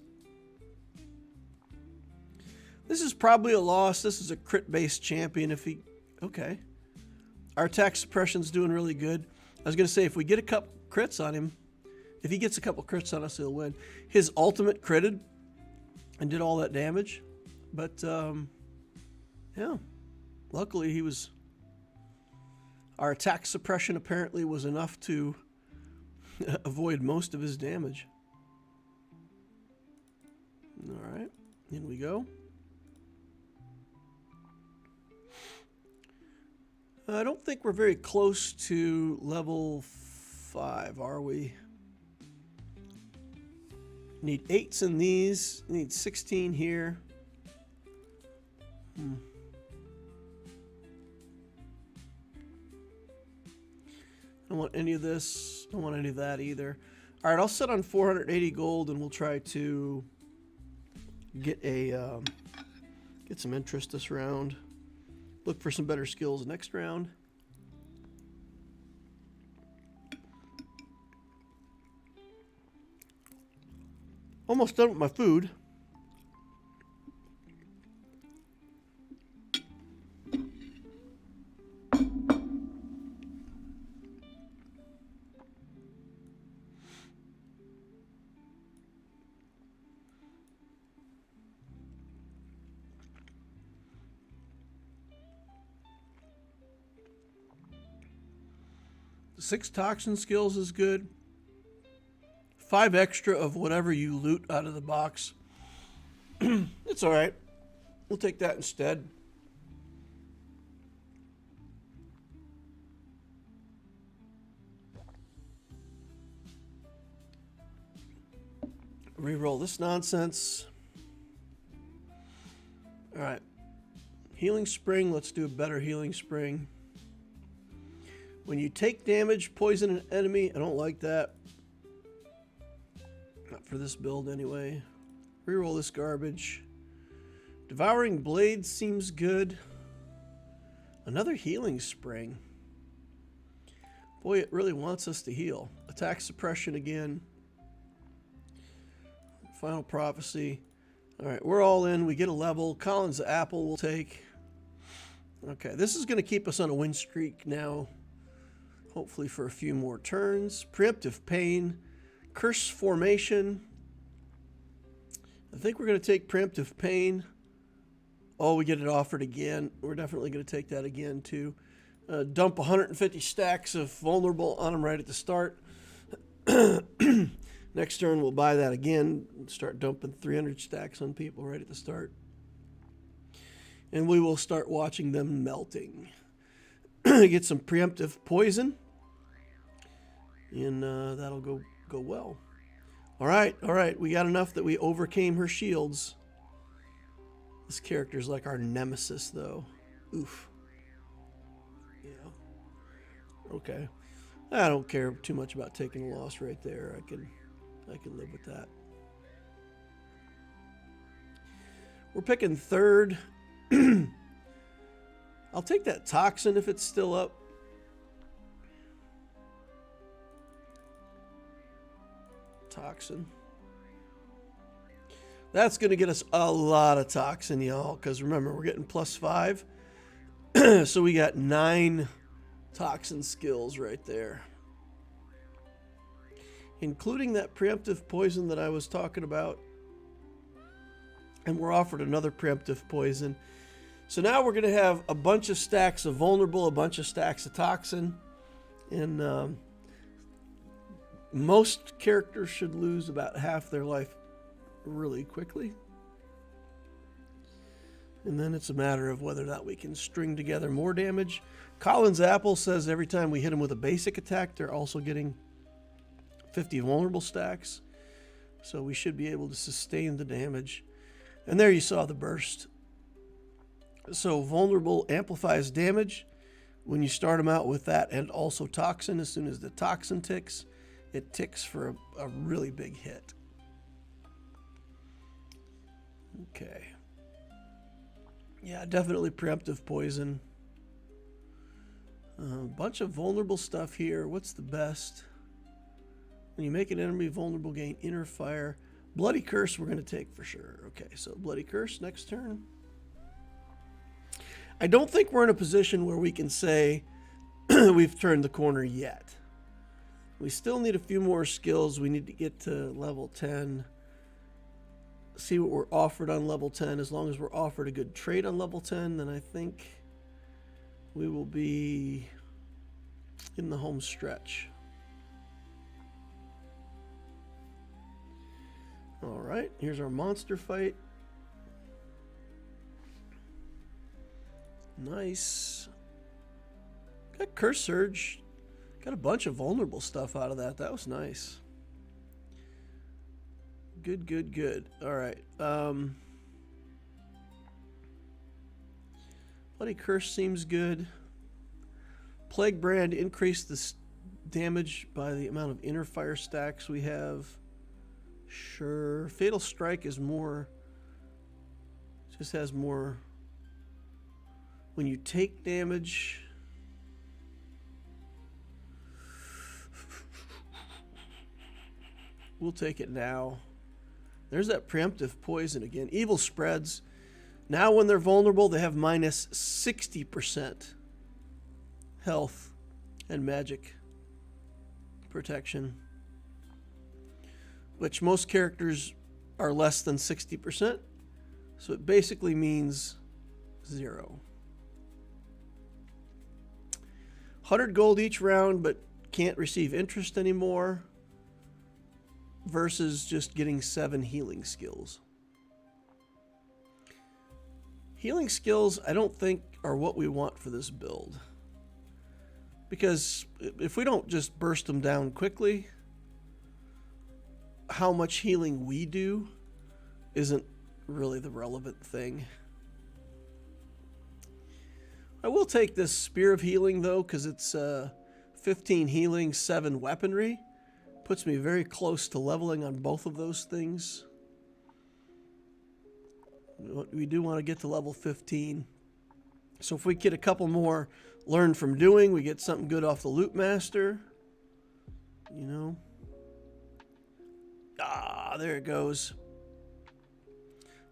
This is probably a loss. This is a crit-based champion. If he... Okay. Our attack suppression's doing really good. I was going to say, if we get a couple crits on him, if he gets a couple crits on us, he'll win. His ultimate critted and did all that damage. But, yeah. Luckily, he was... Our attack suppression apparently was enough to avoid most of his damage. All right. In we go. I don't think we're very close to level 5, are we? Need 8s in these. Need 16 here. I don't want any of this. Don't want any of that either. All right, I'll set on 480 gold, and we'll try to get a get some interest this round. Look for some better skills next round. Almost done with my food. The 6 toxin skills is good. 5 extra of whatever you loot out of the box. It's all right. We'll take that instead. Reroll this nonsense. All right. Healing spring. Let's do a better healing spring. When you take damage, poison an enemy. I don't like that. Not for this build anyway. Reroll this garbage. Devouring Blade seems good. Another healing spring. Boy, it really wants us to heal. Attack suppression again. Final prophecy. All right, we're all in. We get a level. Colin's apple we'll take. Okay, this is going to keep us on a win streak now. Hopefully for a few more turns. Preemptive Pain. Curse Formation. I think we're going to take Preemptive Pain. Oh, we get it offered again. We're definitely going to take that again, too. Dump 150 stacks of Vulnerable on them right at the start. Next turn, we'll buy that again. Start dumping 300 stacks on people right at the start. And we will start watching them melting. Get some Preemptive Poison. And that'll go well. All right. We got enough that we overcame her shields. This character's like our nemesis, though. Oof. Yeah. Okay. I don't care too much about taking a loss right there. I can live with that. We're picking third. I'll take that toxin if it's still up. Toxin. That's going to get us a lot of toxin, y'all, because remember, we're getting +5. So we got 9 toxin skills right there. Including that preemptive poison that I was talking about. And we're offered another preemptive poison. So now we're going to have a bunch of stacks of vulnerable, a bunch of stacks of toxin, and 9 toxin skills right there. Including that preemptive poison that I was talking about. And we're offered another preemptive poison. So now we're going to have a bunch of stacks of vulnerable, a bunch of stacks of toxin, and 9 toxin skills right there. Including that preemptive poison that I was talking about. And we're offered another preemptive poison. So now we're going to have a bunch of stacks of vulnerable, a bunch of stacks of toxin, most characters should lose about half their life really quickly. And then it's a matter of whether or not we can string together more damage. Colin's Apple says every time we hit them with a basic attack, they're also getting 50 vulnerable stacks. So we should be able to sustain the damage. And there you saw the burst. So vulnerable amplifies damage when you start them out with that, and also toxin. As soon as the toxin ticks, it ticks for a really big hit. Okay. Yeah, definitely preemptive poison. A bunch of vulnerable stuff here. What's the best? When you make an enemy vulnerable, gain inner fire. Bloody Curse we're going to take for sure. Okay, so Bloody Curse next turn. I don't think we're in a position where we can say we've turned the corner yet. We still need a few more skills. We need to get to level 10. See what we're offered on level 10. As long as we're offered a good trait on level 10, then I think we will be in the home stretch. All right, here's our monster fight. Nice. Got Curse Surge. Got a bunch of vulnerable stuff out of that. That was nice. Good, good, good. All right. Bloody Curse seems good. Plague Brand increased the damage by the amount of inner fire stacks we have. Sure. Fatal Strike is more. Just has more. When you take damage. We'll take it now. There's that preemptive poison again. Evil spreads. Now when they're vulnerable, they have minus 60% health and magic protection, which most characters are less than 60%. So it basically means 0. 100 gold each round, but can't receive interest anymore, versus just getting 7 healing skills. Healing skills, I don't think, are what we want for this build. Because if we don't just burst them down quickly, how much healing we do isn't really the relevant thing. I will take this Spear of Healing, though, because it's 15 healing, 7 weaponry. Puts me very close to leveling on both of those things. We do want to get to level 15. So if we get a couple more learn from doing, we get something good off the Loot Master. You know. Ah, there it goes.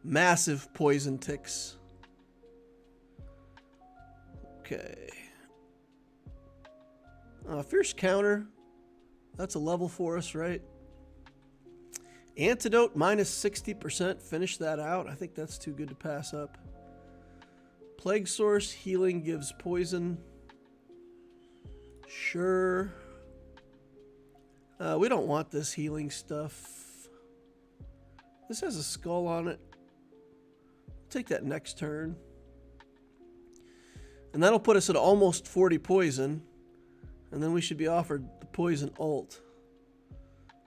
Massive poison ticks. Okay. Fierce Counter. That's a level for us, right? Antidote, minus 60%. Finish that out. I think that's too good to pass up. Plague Source, healing gives poison. Sure. We don't want this healing stuff. This has a skull on it. Take that next turn. And that'll put us at almost 40 poison. And then we should be offered the poison ult.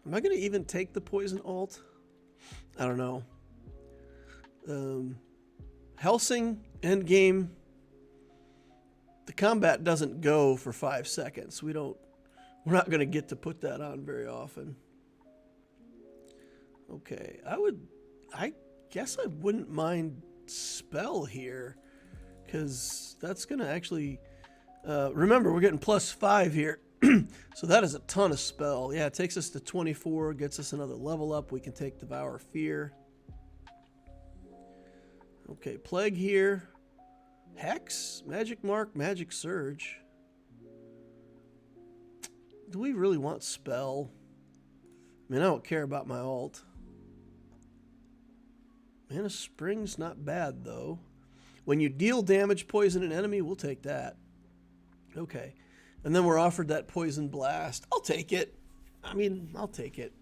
Am I going to even take the poison ult? I don't know. Helsing endgame. The combat doesn't go for 5 seconds. We're not going to get to put that on very often. Okay, I guess I wouldn't mind spell here, because that's going to actually, remember, we're getting +5 here. So that is a ton of spell. Yeah, it takes us to 24, gets us another level up. We can take Devour Fear. Okay, Plague here. Hex, Magic Mark, Magic Surge. Do we really want spell? I mean, I don't care about my ult. Mana Spring's not bad, though. When you deal damage, poison an enemy, we'll take that. Okay. And then we're offered that Poison Blast. I'll take it. I mean, I'll take it.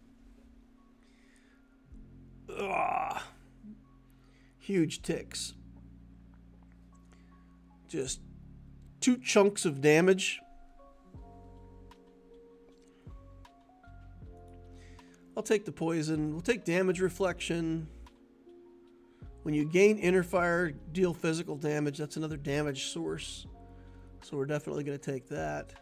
Ugh. Huge ticks. Just 2 chunks of damage. I'll take the poison. We'll take damage reflection. When you gain inner fire, deal physical damage. That's another damage source. So we're definitely going to take that.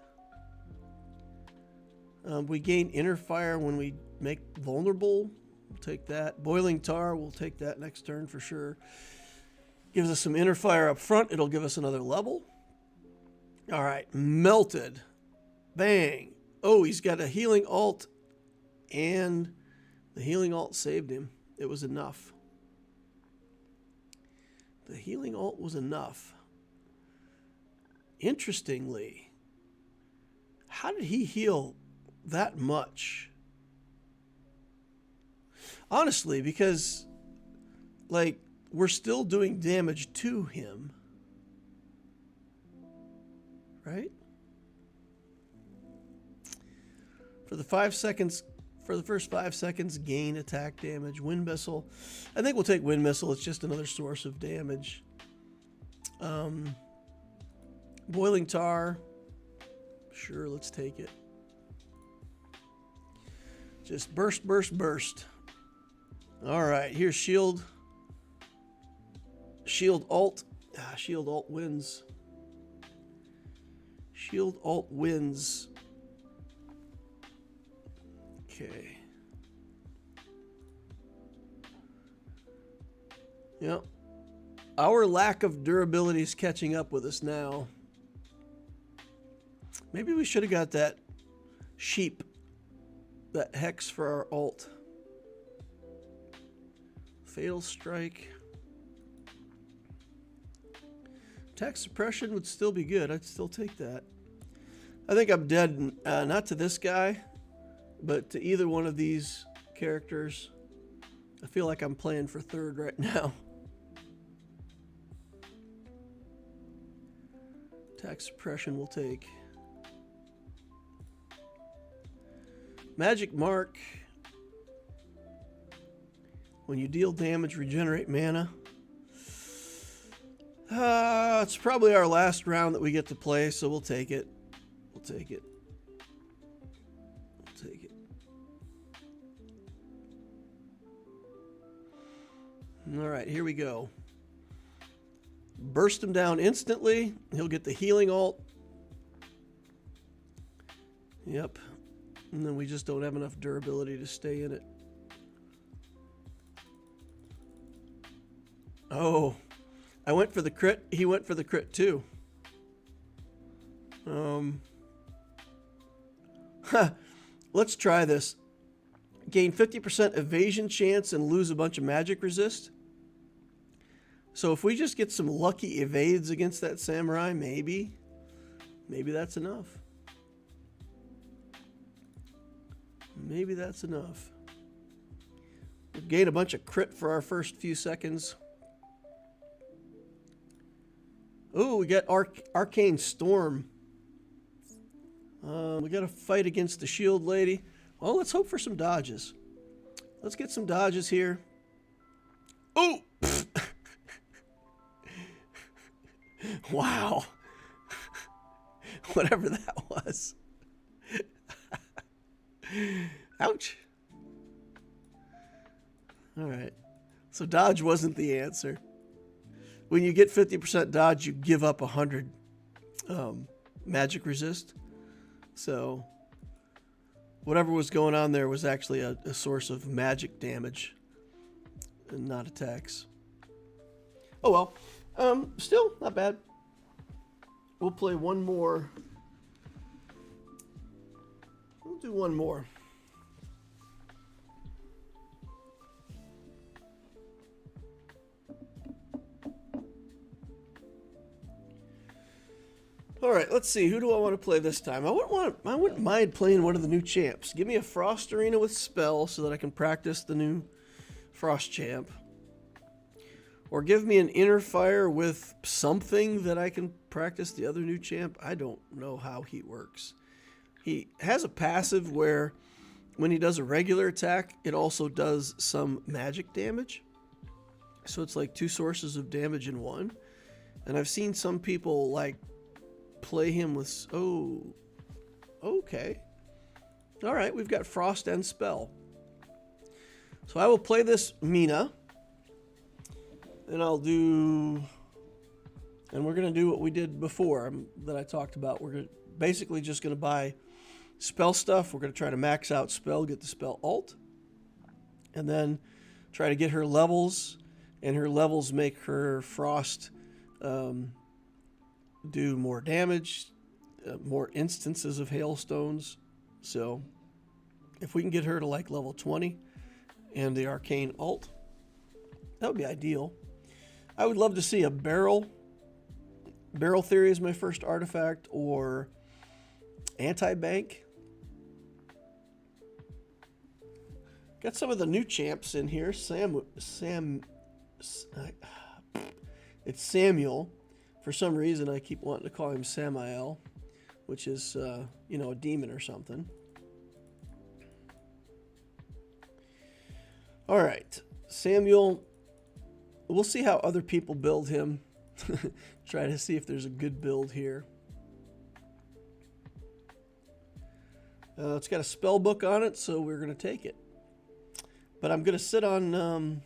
We gain inner fire when we make vulnerable. We'll take that. Boiling tar, we'll take that next turn for sure. Gives us some inner fire up front. It'll give us another level. All right, melted. Bang. Oh, he's got a healing alt, and the healing alt saved him. It was enough. The healing alt was enough. Interestingly, how did he heal that much? Honestly, because, like, we're still doing damage to him. Right? For the 5 seconds, for the first 5 seconds, gain attack damage. Wind missile. I think we'll take wind missile. It's just another source of damage. Boiling tar. Sure, let's take it. Just burst, burst, burst. All right, here's shield. Shield alt. Shield alt wins. Shield alt wins. Okay. Yep. Our lack of durability is catching up with us now. Maybe we should have got that sheep, that hex for our alt. Fatal strike. Attack suppression would still be good. I'd still take that. I think I'm dead, not to this guy, but to either one of these characters. I feel like I'm playing for third right now. Attack suppression will take. Magic mark. When you deal damage, regenerate mana. It's probably our last round that we get to play, so we'll take it. We'll take it. We'll take it. All right, here we go. Burst him down instantly. He'll get the healing alt. Yep. And then we just don't have enough durability to stay in it. Oh, I went for the crit. He went for the crit too. Let's try this. Gain 50% evasion chance and lose a bunch of magic resist. So if we just get some lucky evades against that samurai, maybe that's enough. Maybe that's enough. We'll gain a bunch of crit for our first few seconds. Oh, we got Arcane Storm. We got to fight against the shield lady. Well, let's hope for some dodges. Let's get some dodges here. Oh! Wow. Whatever that was. Ouch. All right. So dodge wasn't the answer. When you get 50% dodge, you give up 100 magic resist. So whatever was going on there was actually a source of magic damage and not attacks. Oh well. Still not bad. We'll play one more. We'll do one more. All right, let's see. Who do I want to play this time? I wouldn't mind playing one of the new champs. Give me a Frost Arena with spell so that I can practice the new Frost champ. Or give me an Inner Fire with something that I can practice the other new champ. I don't know how he works. He has a passive where when he does a regular attack, it also does some magic damage. So it's like 2 sources of damage in one. And I've seen some people like play him with, oh, okay. All right, we've got Frost and Spell. So I will play this Mina. And I'll do, and we're going to do what we did before that I talked about. We're basically just going to buy spell stuff. We're going to try to max out spell, get the spell alt, and then try to get her levels, and her levels make her Frost do more damage, more instances of hailstones. So if we can get her to like level 20 and the arcane alt, that would be ideal. I would love to see a barrel. Barrel Theory is my first artifact, or Anti-Bank. Got some of the new champs in here. It's Samuel. For some reason, I keep wanting to call him Samael, which is, a demon or something. All right, Samuel. We'll see how other people build him. Try to see if there's a good build here. It's got a spell book on it, so we're going to take it. But I'm going to sit on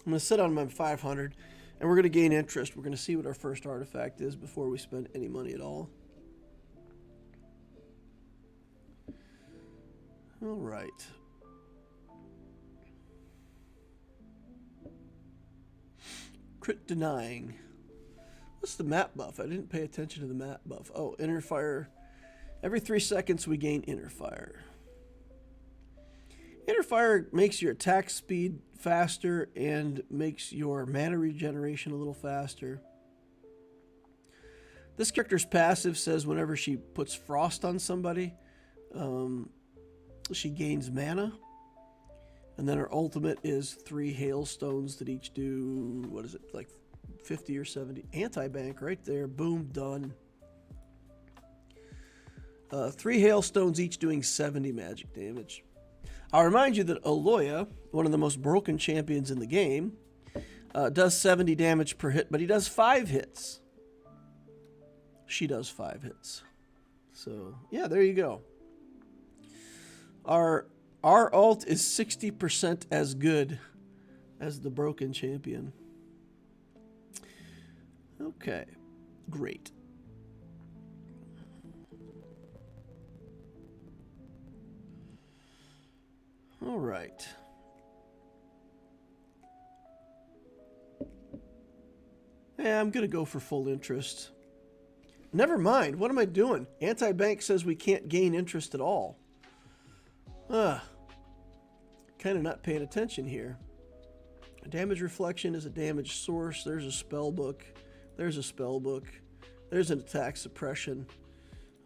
my 500, and we're going to gain interest. We're going to see what our first artifact is before we spend any money at all. All right. Crit denying. What's the map buff? I didn't pay attention to the map buff. Oh, inner fire. Every 3 seconds we gain inner fire. Inner fire makes your attack speed faster and makes your mana regeneration a little faster. This character's passive says whenever she puts frost on somebody, she gains mana. And then her ultimate is 3 hailstones that each do, what is it, like 50 or 70? Anti-bank right there. Boom, done. 3 hailstones each doing 70 magic damage. I'll remind you that Aloya, one of the most broken champions in the game, does 70 damage per hit, but he does 5 hits. She does 5 hits. So, yeah, there you go. Our alt is 60% as good as the broken champion. Okay, great. All right. Yeah, I'm going to go for full interest. Never mind. What am I doing? Anti-bank says we can't gain interest at all. Kind of not paying attention here. Damage reflection is a damage source. There's a spell book. There's a spell book. There's an attack suppression.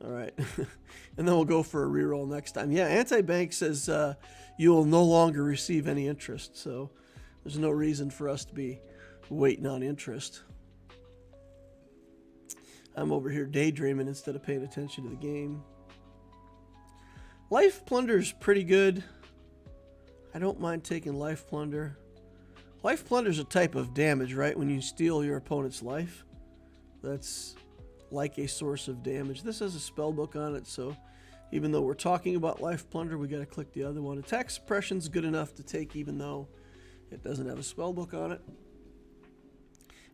All right. And then we'll go for a reroll next time. Yeah, anti-bank says you will no longer receive any interest. So there's no reason for us to be waiting on interest. I'm over here daydreaming instead of paying attention to the game. Life Plunder's pretty good. I don't mind taking Life Plunder. Life Plunder's a type of damage, right? When you steal your opponent's life. That's like a source of damage. This has a spell book on it, so even though we're talking about Life Plunder, we got to click the other one. Attack Suppression's good enough to take even though it doesn't have a spell book on it.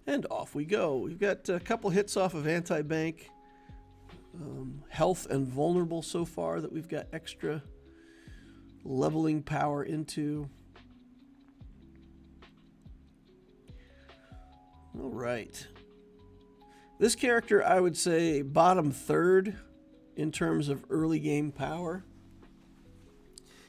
And off we go. We've got a couple hits off of Anti-Bank. Health and Vulnerable so far that we've got extra leveling power into. All right. This character, I would say, bottom third in terms of early game power.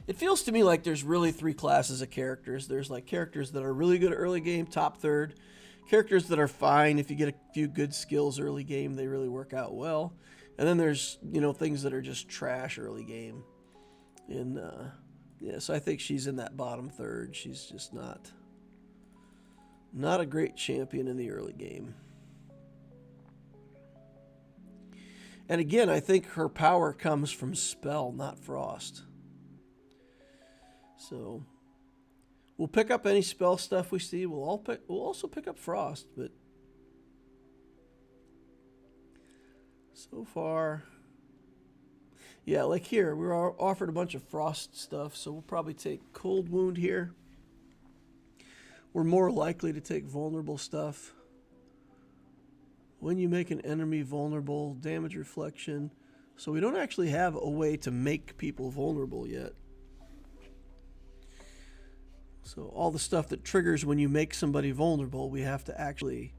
It feels to me like there's really 3 classes of characters. There's like characters that are really good at early game, top third. Characters that are fine. If you get a few good skills early game, they really work out well. And then there's, things that are just trash early game. And, yeah, so I think she's in that bottom third. She's just not a great champion in the early game. And again, I think her power comes from spell, not frost. So we'll pick up any spell stuff we see. We'll also pick up frost, but so far, yeah, like here, we were offered a bunch of frost stuff, so we'll probably take cold wound here. We're more likely to take vulnerable stuff. When you make an enemy vulnerable, damage reflection. So we don't actually have a way to make people vulnerable yet. So all the stuff that triggers when you make somebody vulnerable, we have to actually,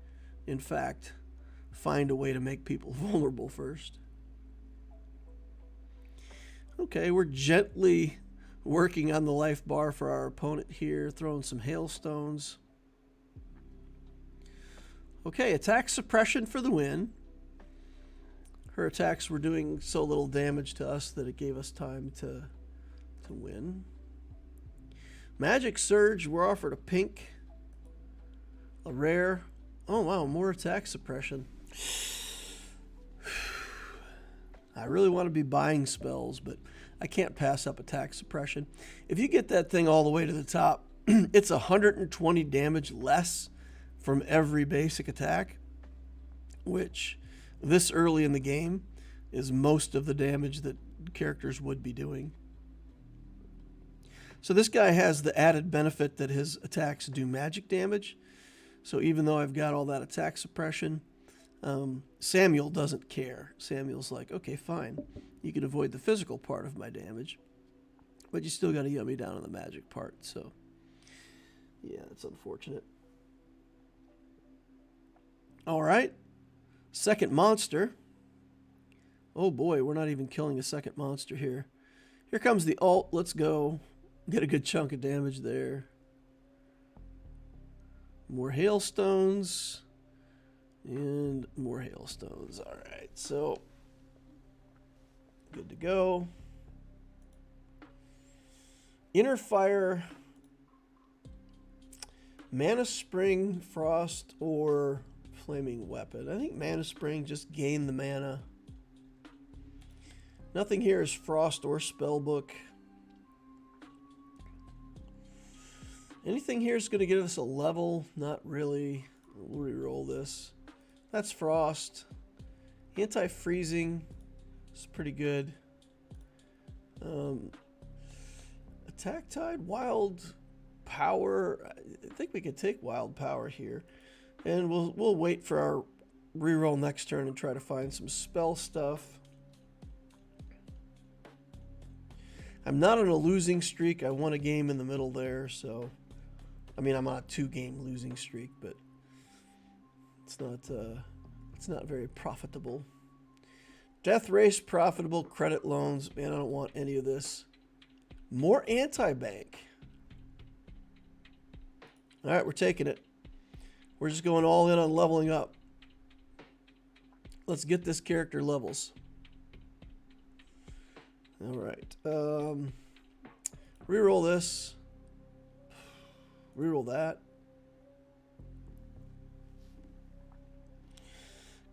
in fact, find a way to make people vulnerable first. Okay, we're gently working on the life bar for our opponent here, throwing some hailstones. Okay, attack suppression for the win. Her attacks were doing so little damage to us that it gave us time to win. Magic Surge, we're offered a pink, a rare. Oh wow, more attack suppression. I really want to be buying spells, but I can't pass up attack suppression. If you get that thing all the way to the top, it's 120 damage less from every basic attack, which this early in the game is most of the damage that characters would be doing. So this guy has the added benefit that his attacks do magic damage. So even though I've got all that attack suppression, Samuel doesn't care. Samuel's like, okay, fine. You can avoid the physical part of my damage, but you still got to get me down on the magic part. So yeah, it's unfortunate. All right. Second monster. Oh boy, we're not even killing a second monster here. Here comes the ult. Let's go. Get a good chunk of damage there. More hailstones. And more hailstones. All right, so good to go. Inner Fire, Mana Spring, Frost, or Flaming Weapon. I think Mana Spring, just gain the mana. Nothing here is Frost or Spellbook. Anything here is going to give us a level? Not really. We'll re-roll this. That's Frost. Anti-freezing is pretty good. Attack Tide, Wild Power. I think we could take Wild Power here. And we'll wait for our reroll next turn and try to find some spell stuff. I'm not on a losing streak. I won a game in the middle there, so I mean I'm on a 2-game losing streak, but it's not very profitable. Death Race profitable, credit loans. Man, I don't want any of this. More anti-bank. All right, we're taking it. We're just going all in on leveling up. Let's get this character levels. All right. Reroll this. Reroll that.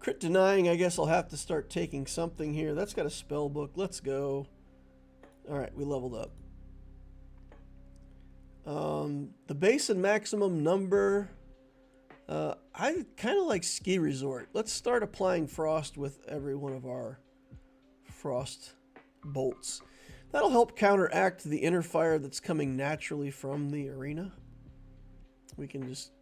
Crit denying, I guess I'll have to start taking something here. That's got a spell book. Let's go. All right, we leveled up. The base and maximum number. I kind of like Ski Resort. Let's start applying frost with every one of our frost bolts. That'll help counteract the inner fire that's coming naturally from the arena. We can just...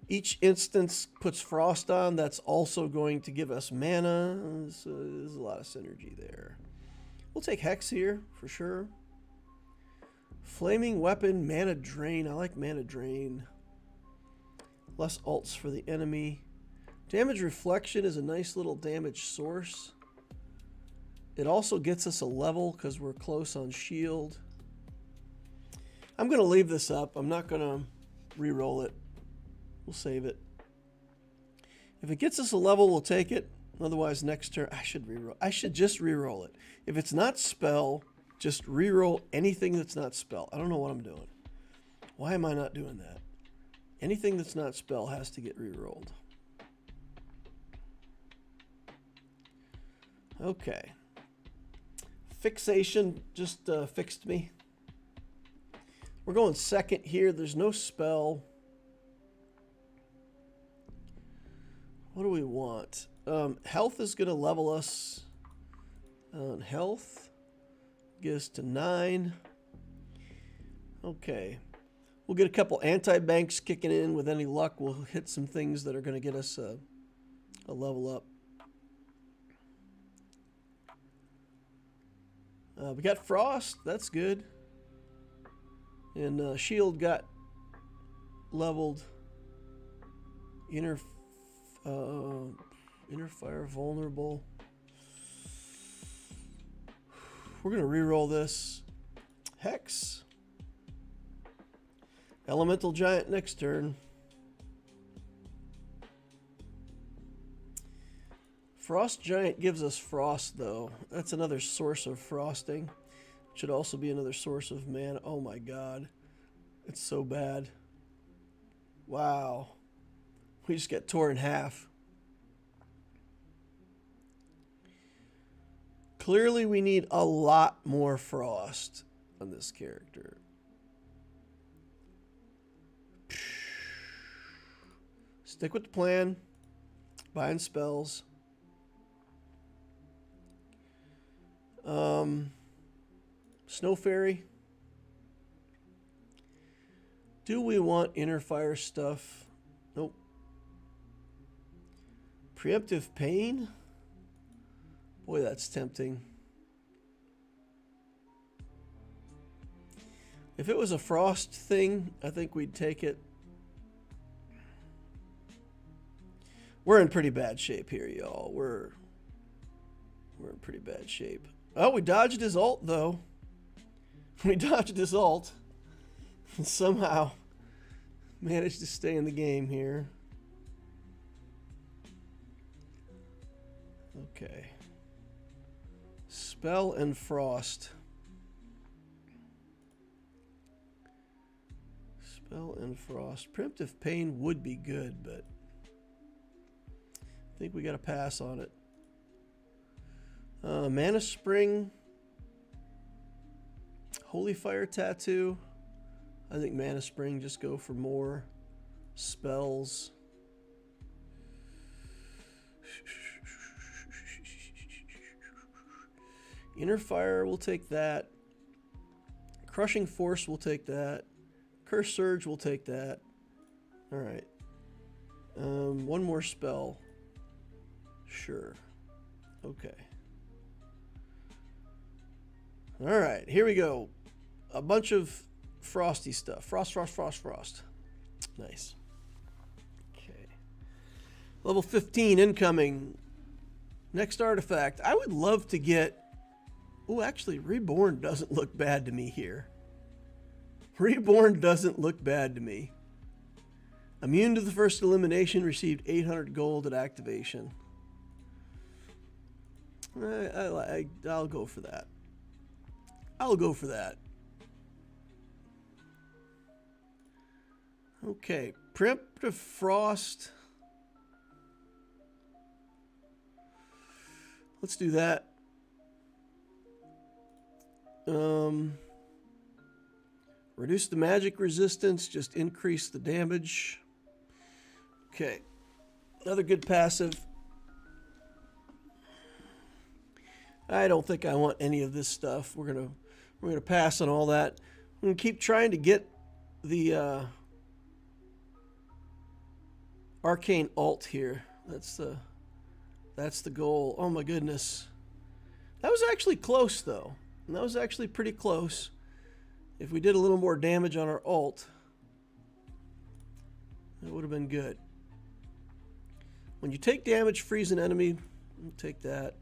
Each instance puts frost on. That's also going to give us mana. So there's a lot of synergy there. We'll take Hex here for sure. Flaming Weapon, Mana Drain. I like Mana Drain. Less ults for the enemy. Damage Reflection is a nice little damage source. It also gets us a level because we're close on shield. I'm going to leave this up. I'm not going to re-roll it. We'll save it. If it gets us a level, we'll take it. Otherwise, next turn, I should just re-roll it. If it's not spell, just re-roll anything that's not spell. I don't know what I'm doing. Why am I not doing that? Anything that's not spell has to get re-rolled. Okay. Fixation just fixed me. We're going second here. There's no spell. What do we want? Health is going to level us. Health gives to 9. Okay. We'll get a couple anti-banks kicking in. With any luck, we'll hit some things that are going to get us a level up. We got Frost. That's good. And Shield got leveled. Inner fire vulnerable. We're going to reroll this. Hex. Elemental Giant next turn. Frost Giant gives us frost, though. That's another source of frosting. Should also be another source of mana. Oh my god. It's so bad. Wow. We just got torn in half. Clearly we need a lot more frost on this character. Stick with the plan. Buying spells. Snow Fairy. Do we want inner fire stuff? Nope. Preemptive Pain? Boy, that's tempting. If it was a frost thing, I think we'd take it. We're in pretty bad shape here, y'all. We're in pretty bad shape. Oh, we dodged his ult, though. We dodged his ult. And somehow managed to stay in the game here. Okay. Spell and Frost. Spell and Frost. Preemptive Pain would be good, but I think we got to pass on it. Mana Spring. Holy Fire Tattoo. I think Mana Spring, just go for more spells. Inner Fire, we'll take that. Crushing Force, we'll take that. Curse Surge, we'll take that. Alright. One more spell. Sure. Okay. Alright, here we go. A bunch of frosty stuff. Frost, frost, frost, frost. Nice. Okay. Level 15 incoming. Next artifact. I would love to get... Oh, actually, Reborn doesn't look bad to me here. Reborn doesn't look bad to me. Immune to the first elimination. Received 800 gold at activation. I'll go for that. I'll go for that. Okay, Preemptive Frost. Let's do that. Reduce the magic resistance, just increase the damage. Okay, another good passive. I don't think I want any of this stuff. We're gonna pass on all that. I'm gonna keep trying to get the arcane ult here. That's the goal. Oh my goodness, that was actually close though. And that was actually pretty close. If we did a little more damage on our ult, it would have been good. When you take damage, freeze an enemy. We'll take that.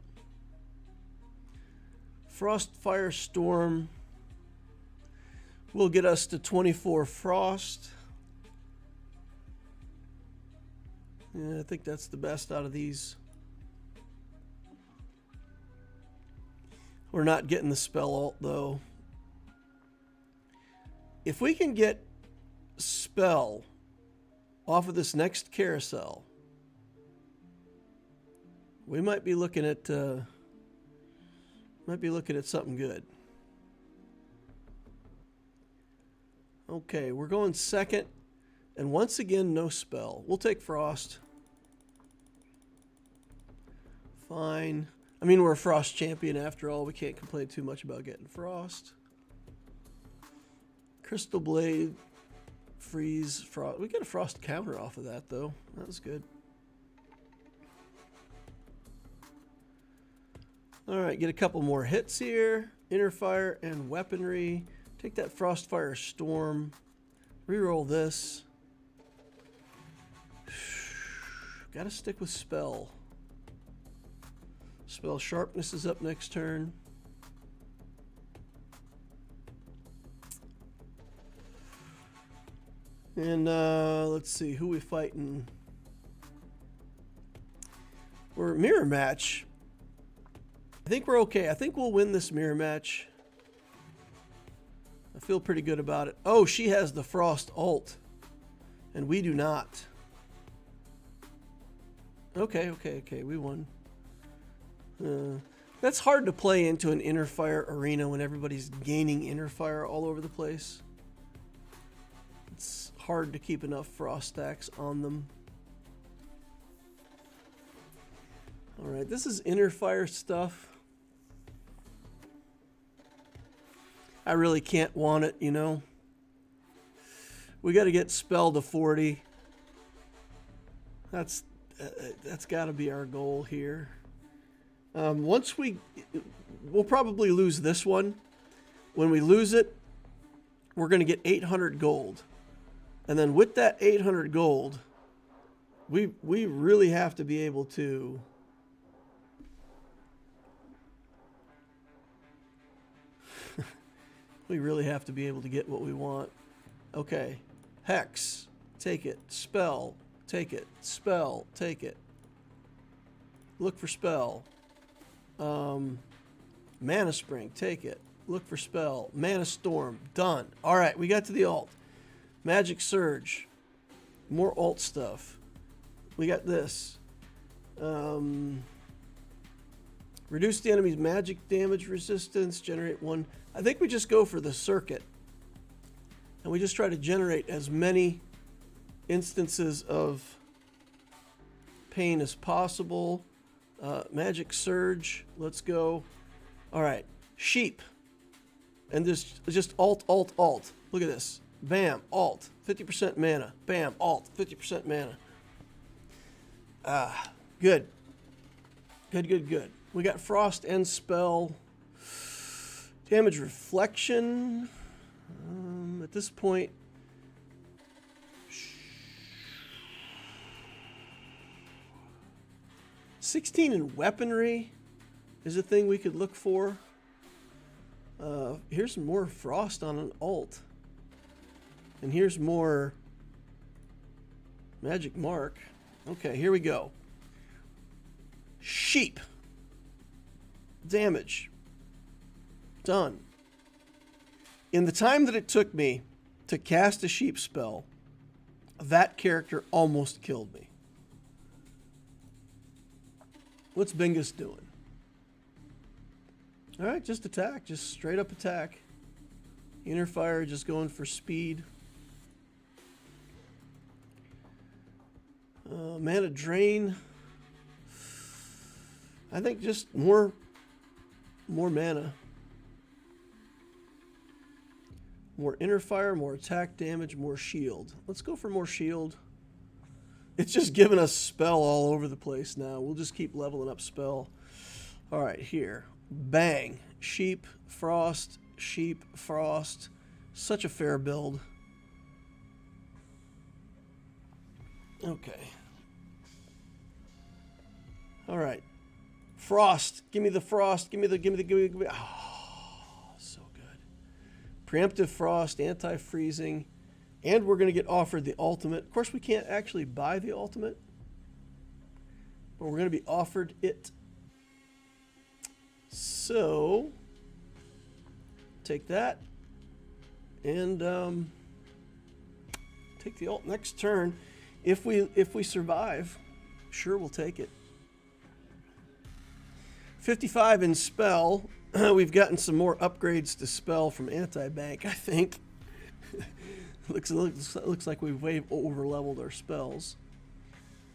Frost, Fire, Storm will get us to 24 frost. Yeah, I think that's the best out of these. We're not getting the spell ult though. If we can get spell off of this next carousel, we might be looking at something good. Okay, we're going second. And once again, no spell. We'll take Frost. Fine. I mean, we're a Frost champion after all. We can't complain too much about getting Frost. Crystal Blade. Freeze. Frost. We get a Frost counter off of that, though. That was good. Alright, get a couple more hits here. Inner Fire and Weaponry. Take that Frostfire Storm. Reroll this. Gotta stick with Spell. Spell Sharpness is up next turn. And let's see, who we fighting? We're mirror match. I think we're okay. I think we'll win this mirror match. I feel pretty good about it. Oh, she has the Frost ult, and we do not. Okay, we won. That's hard to play into an Inner Fire arena when everybody's gaining Inner Fire all over the place. It's hard to keep enough Frost stacks on them. Alright, this is Inner Fire stuff. I really can't want it, you know. We got to get Spell to 40. That's got to be our goal here. Once we'll probably lose this one. When we lose it, we're going to get 800 gold. And then with that 800 gold, we really have to be able to we really have to be able to get what we want. Okay. Hex. Take it. Spell. Take it. Spell. Take it. Look for spell. Mana Spring. Take it. Look for spell. Mana Storm. Done. Alright, we got to the ult. Magic Surge. More ult stuff. We got this. Reduce the enemy's magic damage resistance. Generate one. I think we just go for the circuit. And we just try to generate as many instances of pain as possible. Magic Surge. Let's go. Alright. Sheep. And just alt. Look at this. Bam. Alt. 50% mana. Bam. Alt. 50% mana. Good. Good. We got Frost and Spell. Damage Reflection. At this point, $16 in Weaponry is a thing we could look for. Here's some more Frost on an ult. And here's more Magic Mark. Okay, here we go. Sheep. Damage. Done. In the time that it took me to cast a sheep spell, that character almost killed me. What's Bingus doing? Alright, just attack. Just straight up attack. Inner Fire just going for speed. Mana Drain. I think just more mana. More Inner Fire, more attack damage, more shield. Let's go for more shield. It's just giving us spell all over the place now. We'll just keep leveling up spell. Alright, here. Bang. Sheep, Frost, Sheep, Frost. Such a fair build. Okay. Alright. Frost. Give me the Frost. Give me the. Oh, so good. Preemptive Frost, anti-freezing. And we're going to get offered the ultimate. Of course, we can't actually buy the ultimate. But we're going to be offered it. So, take that. And take the ult next turn. If we survive, sure, we'll take it. 55 in spell. We've gotten some more upgrades to spell from Anti-Bank, I think. Looks like we've way over leveled our spells.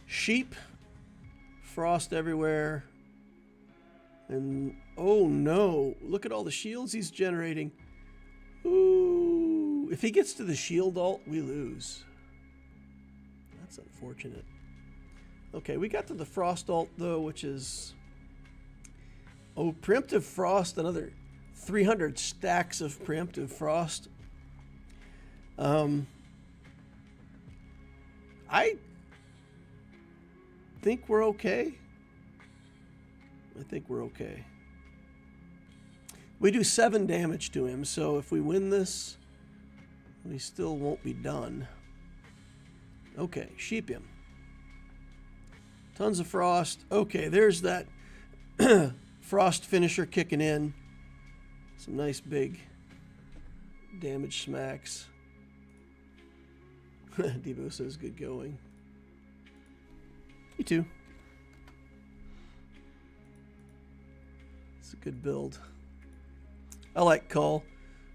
Sheep, frost everywhere, and oh no! Look at all the shields he's generating. Ooh! If he gets to the shield ult, we lose. That's unfortunate. Okay, we got to the frost ult though, which is preemptive frost. Another 300 stacks of preemptive frost. I think we're okay. I think we're okay. We do 7 damage to him, so if we win this, we still won't be done. Okay, sheep him. Tons of frost. Okay, there's that frost finisher kicking in. Some nice big damage smacks. Devo says good going. You too. It's a good build. I like Cull.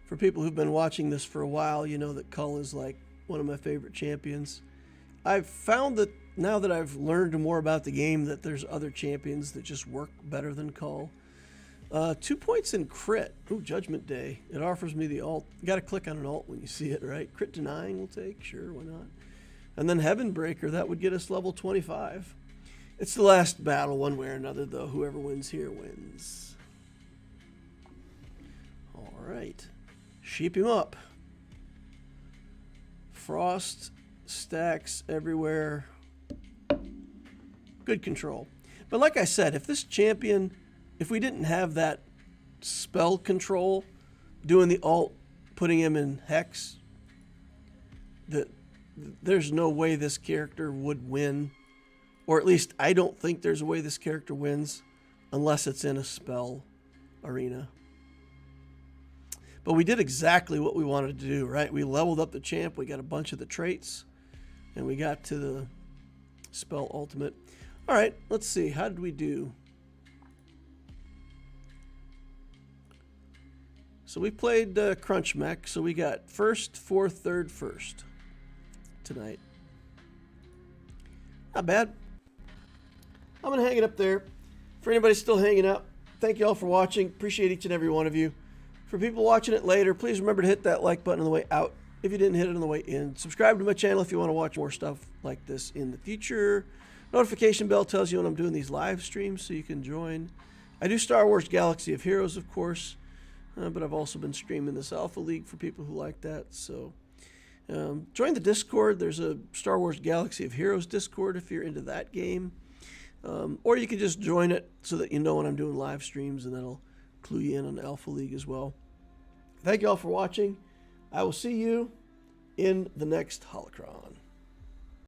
For people who've been watching this for a while, you know that Cull is like one of my favorite champions. I've found that now that I've learned more about the game, that there's other champions that just work better than Cull. 2 points in crit. Ooh, Judgment Day. It offers me the ult. You got to click on an ult when you see it, right? Crit denying we'll take. Sure, why not? And then Heaven Breaker. That would get us level 25. It's the last battle one way or another, though. Whoever wins here wins. All right. Sheep him up. Frost stacks everywhere. Good control. But like I said, if this champion... If we didn't have that spell control, doing the ult, putting him in Hex, there's no way this character would win. Or at least I don't think there's a way this character wins unless it's in a spell arena. But we did exactly what we wanted to do, right? We leveled up the champ, we got a bunch of the traits, and we got to the spell ultimate. All right, let's see. How did we do? So we played Crunch Mech, so we got first, fourth, third, first tonight. Not bad. I'm going to hang it up there. For anybody still hanging up, thank you all for watching. Appreciate each and every one of you. For people watching it later, please remember to hit that like button on the way out if you didn't hit it on the way in. Subscribe to my channel if you want to watch more stuff like this in the future. Notification bell tells you when I'm doing these live streams so you can join. I do Star Wars Galaxy of Heroes, of course. But I've also been streaming this Alpha League for people who like that. So join the Discord. There's a Star Wars Galaxy of Heroes Discord if you're into that game. Or you can just join it so that you know when I'm doing live streams, and that'll clue you in on Alpha League as well. Thank you all for watching. I will see you in the next Holocron.